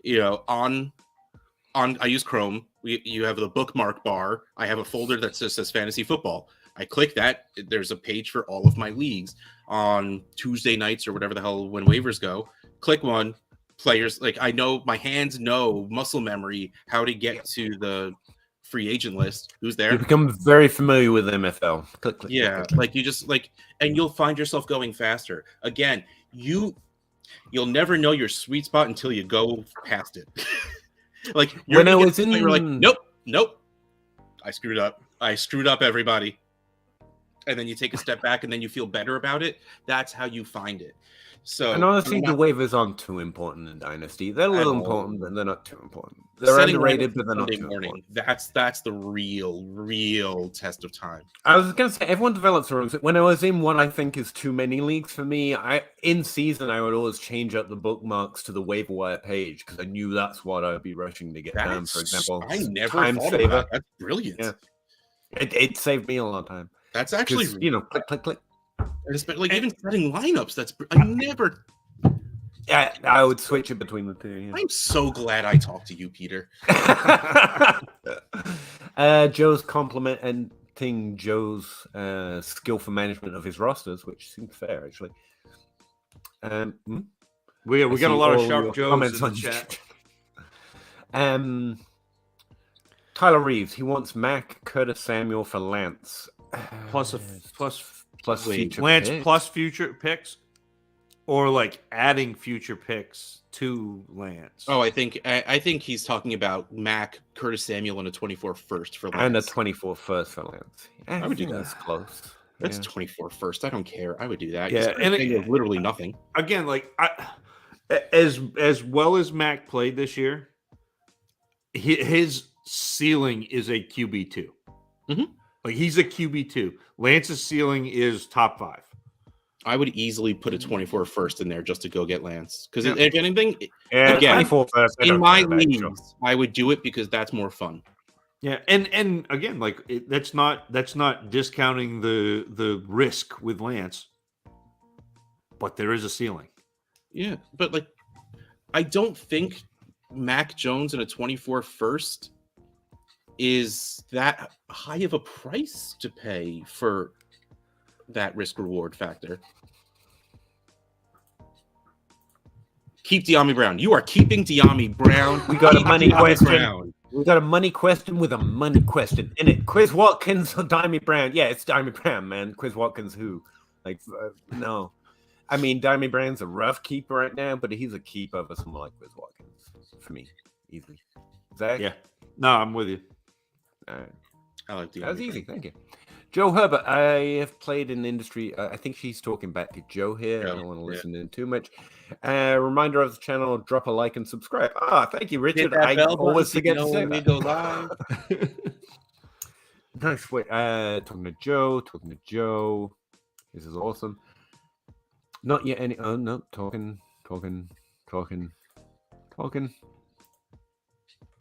you know, I use Chrome. You have the bookmark bar. I have a folder that just says fantasy football. I click that. There's a page for all of my leagues on Tuesday nights or whatever the hell when waivers go. Click one. Players, like, I know, my hands know, muscle memory, how to get to the free agent list. Who's there? You become very familiar with MFL. Click, click. Like, you just like, and you'll find yourself going faster. Again, you'll never know your sweet spot until you go past it. Like, you're like, nope, I screwed up, everybody. And then you take a step back and then you feel better about it. That's how you find it. So, and honestly, the waivers aren't too important in Dynasty. They're a little important, but they're not too important. They're underrated, but they're not too important. That's the real test of time. I was going to say, everyone develops their own. When I was in what I think is too many leagues for me, in season I would always change up the bookmarks to the waiver wire page because I knew that's what I'd be rushing to get done. For example, I never thought of that. That's brilliant. Yeah. It saved me a lot of time. That's actually, click. Like even setting lineups. I never. Yeah, I would switch it between the two. Yeah. I'm so glad I talked to you, Peter. Joe's complimenting Joe's skillful management of his rosters, which seems fair, actually. We got a lot of sharp Joes in the chat. Tyler Reeves, he wants Mac, Curtis Samuel for Lance. Plus future Lance picks? Plus future picks? Or like adding future picks to Lance? Oh, I think he's talking about Mac, Curtis Samuel, and a 24 first for Lance. And a 24 first for Lance. I would do that. That's close. That's 24 first. I don't care. I would do that. Yeah, and it literally nothing. Again, like as well as Mac played this year, his ceiling is a QB2. Mm-hmm. Like he's a QB2. Lance's ceiling is top 5. I would easily put a 24 first in there just to go get Lance. Because if anything, again, 24 first, in my leagues, I would do it because that's more fun. Yeah, and again, like that's not discounting the risk with Lance, but there is a ceiling. Yeah, but like, I don't think Mac Jones in a 24 first is that high of a price to pay for that risk reward factor. Keep De'Ami Brown. You are keeping De'Ami Brown. We got a money question. Brown. We got a money question with a money question in it. Quiz Watkins or De'Ami Brown? Yeah, it's De'Ami Brown, man. Quiz Watkins who? Like, no. I mean, De'Ami Brown's a rough keeper right now, but he's a keeper over someone like Quiz Watkins. For me, easily. Zach? Yeah. No, I'm with you. I like De'Ami. That was easy. Thank you. Joe Herbert, I have played in the industry. I think she's talking back to Joe here. I don't want to listen in too much. Reminder of the channel, drop a like and subscribe. Thank you, Richard. I always forget to say that. Go live. Nice. Wait, talking to Joe. This is awesome. Not yet any. Oh, no. Talking.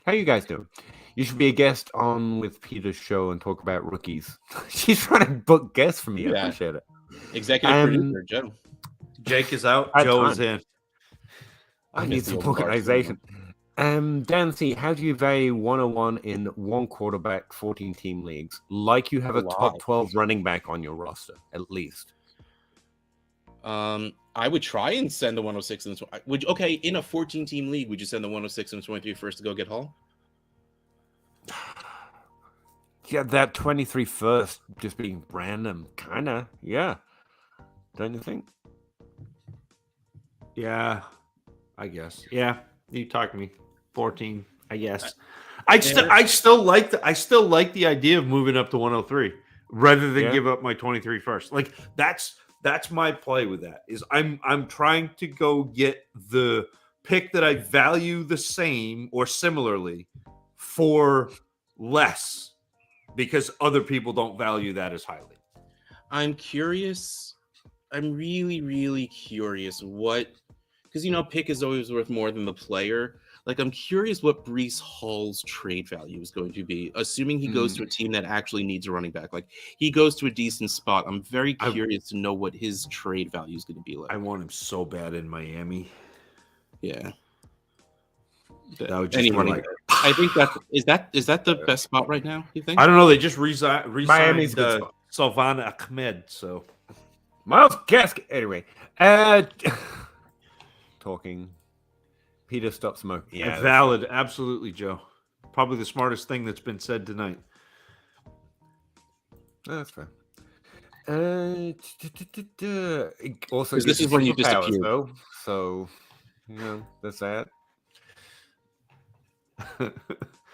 How you guys doing? You should be a guest on with Peter's show and talk about rookies. She's trying to book guests for me. I appreciate it. Executive producer, Joe. Jake is out. Joe is in. I need some organization. Dan C, how do you value 101 in one quarterback, 14-team leagues? Like you have a top 12 running back on your roster, at least. I would try and send the 106 and the in a 14-team league, would you send the 106 and the 23 first to go get Hall? Yeah, that 23 first just being random, kind of. Yeah, don't you think? Yeah, I guess. Yeah, you talk to me. 14, I guess. I still like the idea of moving up to 103 rather than give up my 23 first. Like that's my play with that. Is I'm trying to go get the pick that I value the same or similarly for less because other people don't value that as highly. I'm curious. I'm really, really curious because pick is always worth more than the player. Like, I'm curious what Breece Hall's trade value is going to be, assuming he goes to a team that actually needs a running back. Like, he goes to a decent spot. I'm very curious to know what his trade value is going to be like. I want him so bad in Miami. Yeah. That would just like, I think is that the best spot right now, you think? I don't know. They just re-signed Miami's Salvan Ahmed, so Miles Gaskin. Anyway, talking. Peter, stop smoking. Yeah, valid. Absolutely, Joe. Probably the smartest thing that's been said tonight. That's fair. Also, this is when you disappear, though. So, that's that.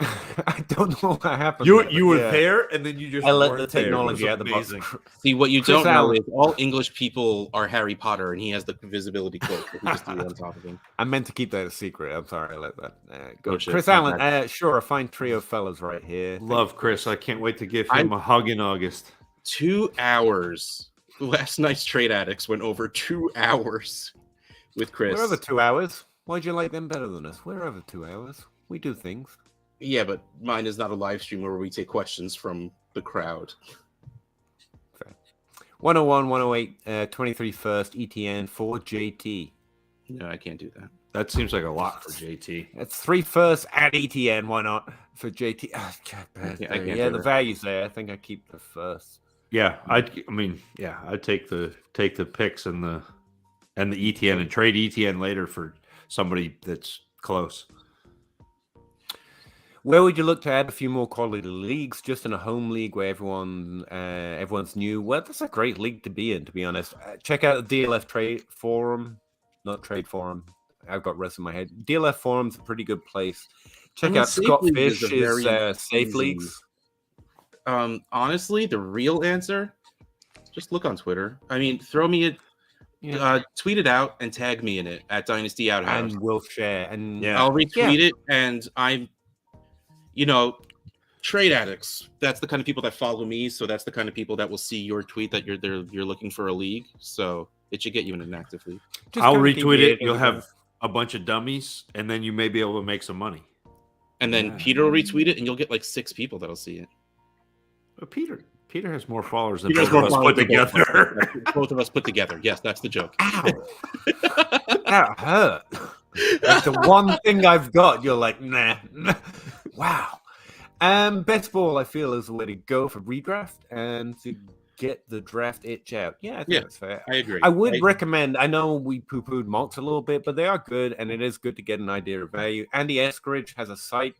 I don't know what happened. You were there, and then you just I let the technology out amazing. See, what you don't know is all English people are Harry Potter, and he has the visibility cloak that he just threw on top of him. I meant to keep that a secret. I'm sorry, I let that go. Chris Allen, sure, a fine trio of fellas right here. Love Chris. I can't wait to give him a hug in August. 2 hours. Last night's Trade Addicts went over 2 hours with Chris. We're over 2 hours. Why'd you like them better than us? We're over 2 hours. We do things. Yeah, but mine is not a live stream where we take questions from the crowd. Fair. 101, 108, 23 first, ETN for JT. No, I can't do that. That seems like a lot for JT. That's 3 first at ETN. Why not for JT? Oh, the value's there. I think I keep the first. Yeah, I'd take the picks and the ETN and trade ETN later for somebody that's close. Where would you look to add a few more quality leagues? Just in a home league where everyone's new? Well, that's a great league to be in, to be honest. Check out the DLF Trade Forum, not Trade Forum. I've got rest in my head. DLF Forum's a pretty good place. Check out Scott Fish's Safe Leagues. Honestly, the real answer, just look on Twitter. I mean, throw me tweet it out and tag me in it at Dynasty Outhouse. And we'll share. And I'll retweet it, and I'm... Trade Addicts. That's the kind of people that follow me, so that's the kind of people that will see your tweet that you're looking for a league. So it should get you in an active league. I'll retweet it. You'll have a bunch of dummies, and then you may be able to make some money. And then Peter will retweet it, and you'll get like 6 people that'll see it. But Peter has more followers than both of us put together. Both of us put together. Yes, that's the joke. Ow. That hurt. That's the one thing I've got. You're like, nah. Wow. Best ball, I feel, is the way to go for redraft and to get the draft itch out. Yeah, I think that's fair. I agree. I would recommend, I know we poo-pooed mocks a little bit, but they are good, and it is good to get an idea of value. Andy Eskridge has a site,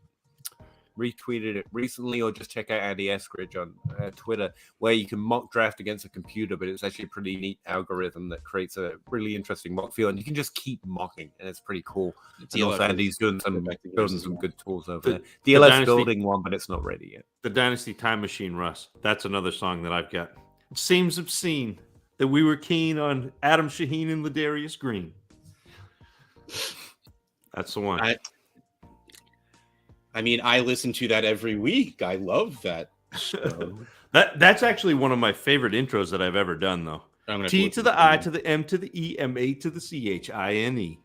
retweeted it recently, or just check out Andy Eskridge on Twitter, where you can mock draft against a computer, but it's actually a pretty neat algorithm that creates a really interesting mock field, and you can just keep mocking, and it's pretty cool. And also Andy's building some good tools over there. DLF's building one, but it's not ready yet. The Dynasty Time Machine, Russ. That's another song that I've got. It seems obscene that we were keen on Adam Shaheen and Ladarius Green. That's the one. I mean, I listen to that every week. I love that. That's actually one of my favorite intros that I've ever done, though. T to the I to the M to the E, M A to the CHINE.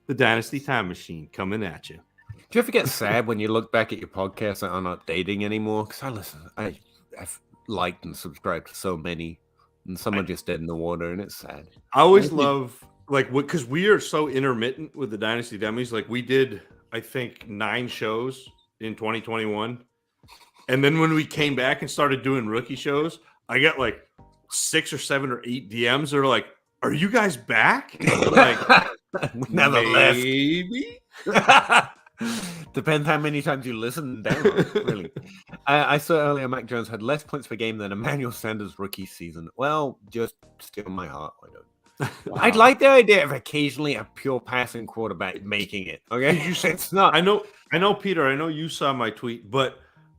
The Dynasty Time Machine coming at you. Do you ever get sad when you look back at your podcast and are not dating anymore? Because I've liked and subscribed to so many, and some are just dead in the water, and it's sad. I always love, because we are so intermittent with the Dynasty Dummies. Like, we did, I think, 9 shows in 2021. And then when we came back and started doing rookie shows, I got like 6 or 7 or 8 DMs that are like, "Are you guys back?" Like, never maybe. Depends how many times you listen down. Really. I saw earlier Mac Jones had less points per game than Emmanuel Sanders' rookie season. Well, just steal my heart. I don't. Wow. I'd like the idea of occasionally a pure passing quarterback making it. Okay, you said it's not. I know, Peter. I know you saw my tweet, but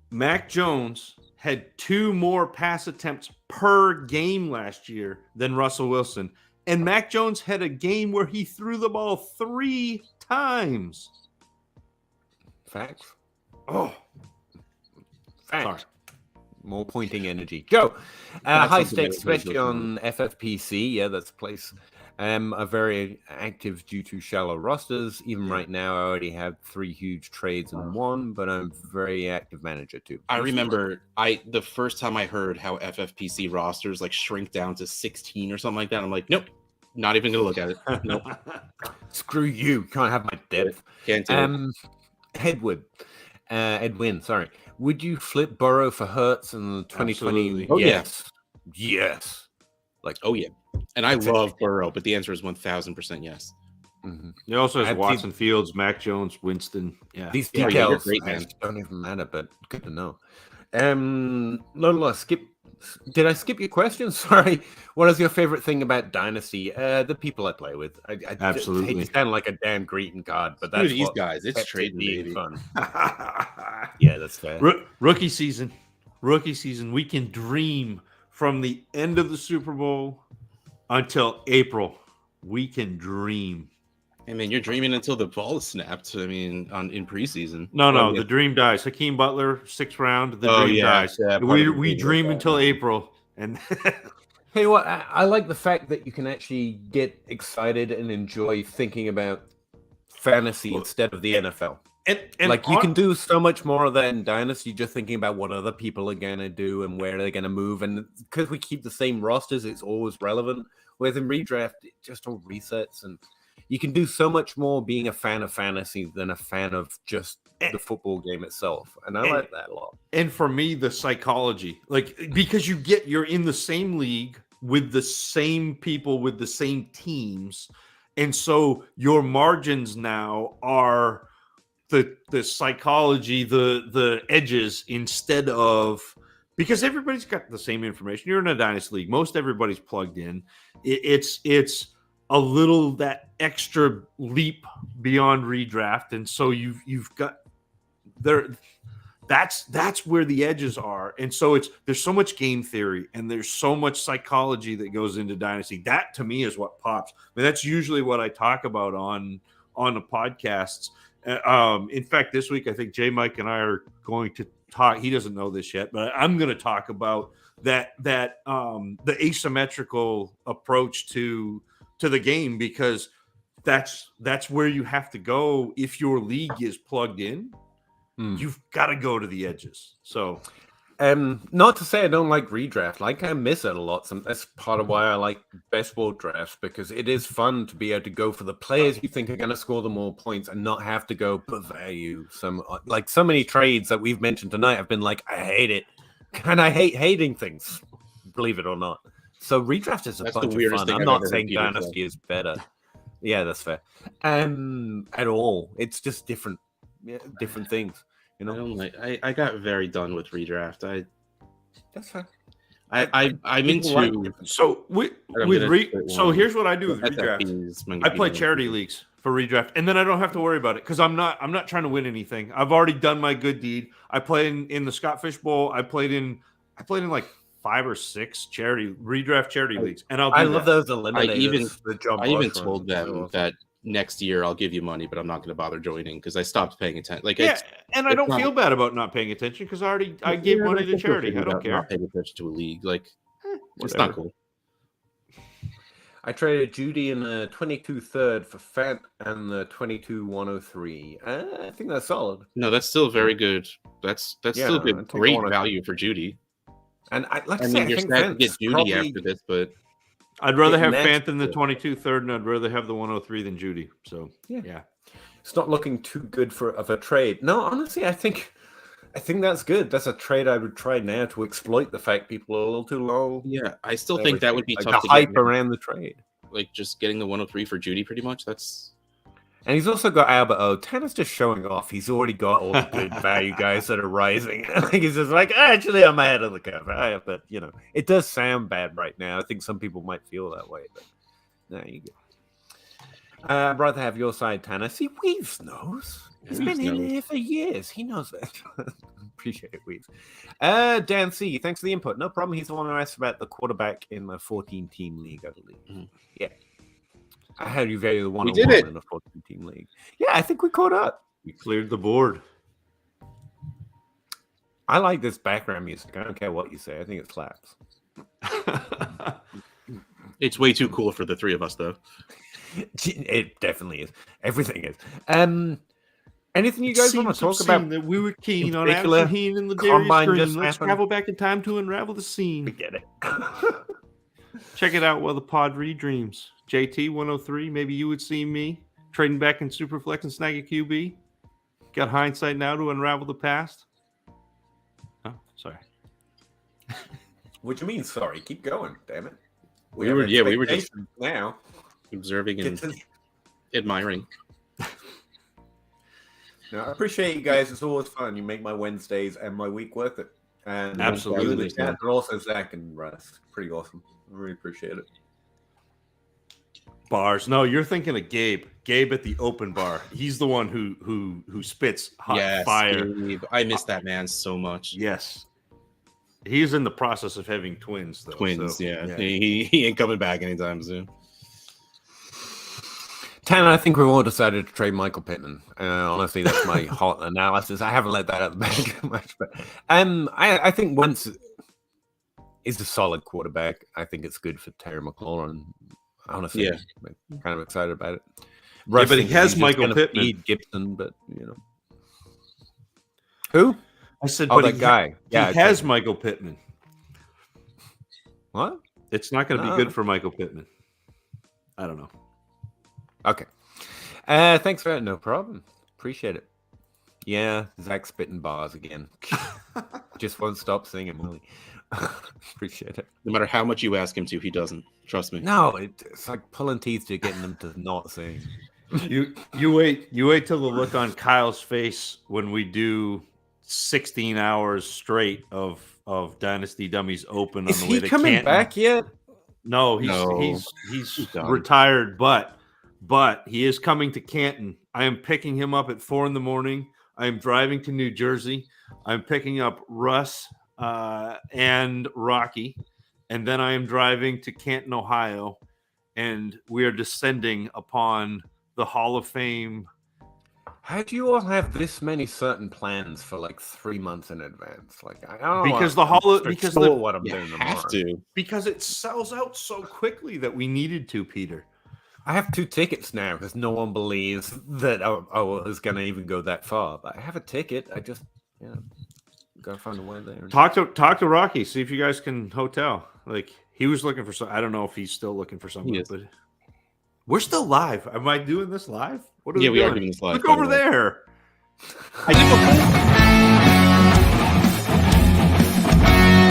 Mac Jones had 2 more pass attempts per game last year than Russell Wilson, and Mac Jones had a game where he threw the ball 3 times. Facts. Oh, facts. Sorry. More pointing energy. Joe, high stakes, especially on FFPC. Yeah, that's a place. Are very active due to shallow rosters. Even right now, I already have 3 huge trades in one, but I'm a very active manager too. I remember the first time I heard how FFPC rosters like shrink down to 16 or something like that. I'm like, nope, not even gonna look at it. Nope. Screw you. Can't have my depth. Can't do it. Edwin, sorry. Would you flip Burrow for Hurts in 2020? Absolutely. Oh, yes. Like, oh yeah. And I love Burrow, but the answer is 1,000% yes. Mm-hmm. He also has Watson, Fields, Mac Jones, Winston. Yeah, these details great, man. Don't even matter, but good to know. Lola, did I skip your question? Sorry. What is your favorite thing about Dynasty? The people I play with. I absolutely hate to sound like a damn greeting card, but that's these guys. It's trading, baby. Fun. Yeah, that's fair. Rookie season. We can dream from the end of the Super Bowl until April. We can dream. I mean, you're dreaming until the ball is snapped. I mean, in preseason. No, the dream dies. Hakeem Butler, 6th round. The dream dies. Yeah, we dream until April, and Hey, what I like the fact that you can actually get excited and enjoy thinking about fantasy instead of the NFL. And like you can do so much more of that in Dynasty, just thinking about what other people are gonna do and where they're gonna move, and because we keep the same rosters, it's always relevant. Whereas in redraft, it just all resets, and you can do so much more being a fan of fantasy than a fan of just the football game itself, and I like that a lot. And for me, the psychology, like because you're in the same league with the same people with the same teams, and so your margins now are the psychology, the edges, instead of, because everybody's got the same information. You're in a dynasty league. Most everybody's plugged in. It's a little that extra leap beyond redraft, and so you've got there. That's where the edges are, and so there's so much game theory and there's so much psychology that goes into Dynasty. That to me is what pops. I mean, that's usually what I talk about on the podcasts. In fact, this week I think J Mike and I are going to talk. He doesn't know this yet, but I'm going to talk about the asymmetrical approach to the game, because that's where you have to go if your league is plugged in. You've got to go to the edges. So, not to say I don't like redraft. Like, I miss it a lot. That's part of why I like best ball drafts, because it is fun to be able to go for the players you think are going to score the more points and not have to go per value. Like so many trades that we've mentioned tonight, I've been like, I hate it, and I hate hating things, believe it or not. So redraft is a bunch of fun. I'm not saying Dynasty is better. Yeah, that's fair. At all. It's just different things. You know, I got very done with redraft. That's fine. I'm into so here's what I do with redraft. I play charity leagues for redraft, and then I don't have to worry about it because I'm not trying to win anything. I've already done my good deed. I played in the Scott Fish Bowl. I played in like 5 or 6 redraft charity leagues, and I love those eliminators. I even told them that next year I'll give you money, but I'm not going to bother joining because I stopped paying attention. And I don't feel bad about not paying attention because I gave money to charity. I don't care. Not paying attention to a league, it's not cool. I traded Judy in the 22 third for Fant and the 22 103. I think that's solid. No, that's still very good. That's still good. Great value for Judy. And I mean, you're sad to get Judy after this, but I'd rather have Fant than the 22 third, and I'd rather have the 103 than Judy. So yeah. It's not looking too good of a trade. No, honestly, I think that's good. That's a trade I would try now to exploit the fact people are a little too low. Yeah, I still think that would be tough to hype around the trade. Like just getting the 103 for Judy, pretty much. And he's also got Albert O. Tanner's just showing off. He's already got all the good value guys that are rising. I think he's just like, actually, I'm ahead of the curve. But, it does sound bad right now. I think some people might feel that way. But no, you get. I'd rather have your side, Tanner. See, Weaves knows. He's been in here for years. He knows that. Appreciate it, Weaves. Dan C., thanks for the input. No problem. He's the one who asked about the quarterback in the 14-team league, I believe. Mm-hmm. Yeah. How do you value the 101 in a 14-team league? Yeah, I think we caught up. We cleared the board. I like this background music. I don't care what you say. I think it slaps. It's way too cool for the three of us, though. It definitely is. Everything is. Anything you guys want to talk about? That we were keen on Ashton Heen and the Darius Green. Let's travel back in time to unravel the scene. We get it. Check it out while the pod redreams. JT 103. Maybe you would see me trading back in Superflex and snag a QB. Got hindsight now to unravel the past. Oh, sorry. What do you mean? Sorry. Keep going. Damn it. We were just now observing and admiring. No, I appreciate you guys. It's always fun. You make my Wednesdays and my week worth it. And absolutely, you in the chat, but also Zach and Russ. Pretty awesome. I really appreciate it. bars. No, you're thinking of Gabe. Gabe at the open bar. He's the one who spits hot fire. Gabe. I miss that man so much. Yes. He's in the process of having twins, though. Twins, yeah. He ain't coming back anytime soon. Tanner, I think we've all decided to trade Michael Pittman. Honestly, that's my hot analysis. I haven't let that out of the bag much, but I think Wentz is a solid quarterback. I think it's good for Terry McLaurin. Honestly, I'm kind of excited about it. Yeah, but he has Michael Pittman. Feed Gibson, but who? I said, but that guy. He has Michael Pittman. What? It's not going to be good for Michael Pittman. I don't know. Okay. Thanks for that. No problem. Appreciate it. Yeah, Zach spitting bars again. Just won't stop singing, Willie. Appreciate it. No matter how much you ask him to, he doesn't. Trust me. No, it's like pulling teeth to getting them to not sing. You wait till the look on Kyle's face when we do 16 hours straight of Dynasty Dummies Open on Is the way to he coming Canton. back yet? No, he's retired, but he is coming to Canton. I am picking him up at 4 a.m. I am driving to New Jersey. I'm picking up Russ and Rocky, and then I am driving to Canton, Ohio, and we are descending upon the Hall of Fame. How do you all have this many certain plans for like 3 months in advance? Like, I don't because what I'm doing tomorrow. Because it sells out so quickly that we needed to, Peter. I have 2 tickets now because no one believes that I was going to even go that far. But I have a ticket. I just, gotta find a way there. Talk to Rocky. See if you guys can hotel. Like he was looking for some. I don't know if he's still looking for something. But we're still live. Am I doing this live? What are we are doing this live. Look over there. I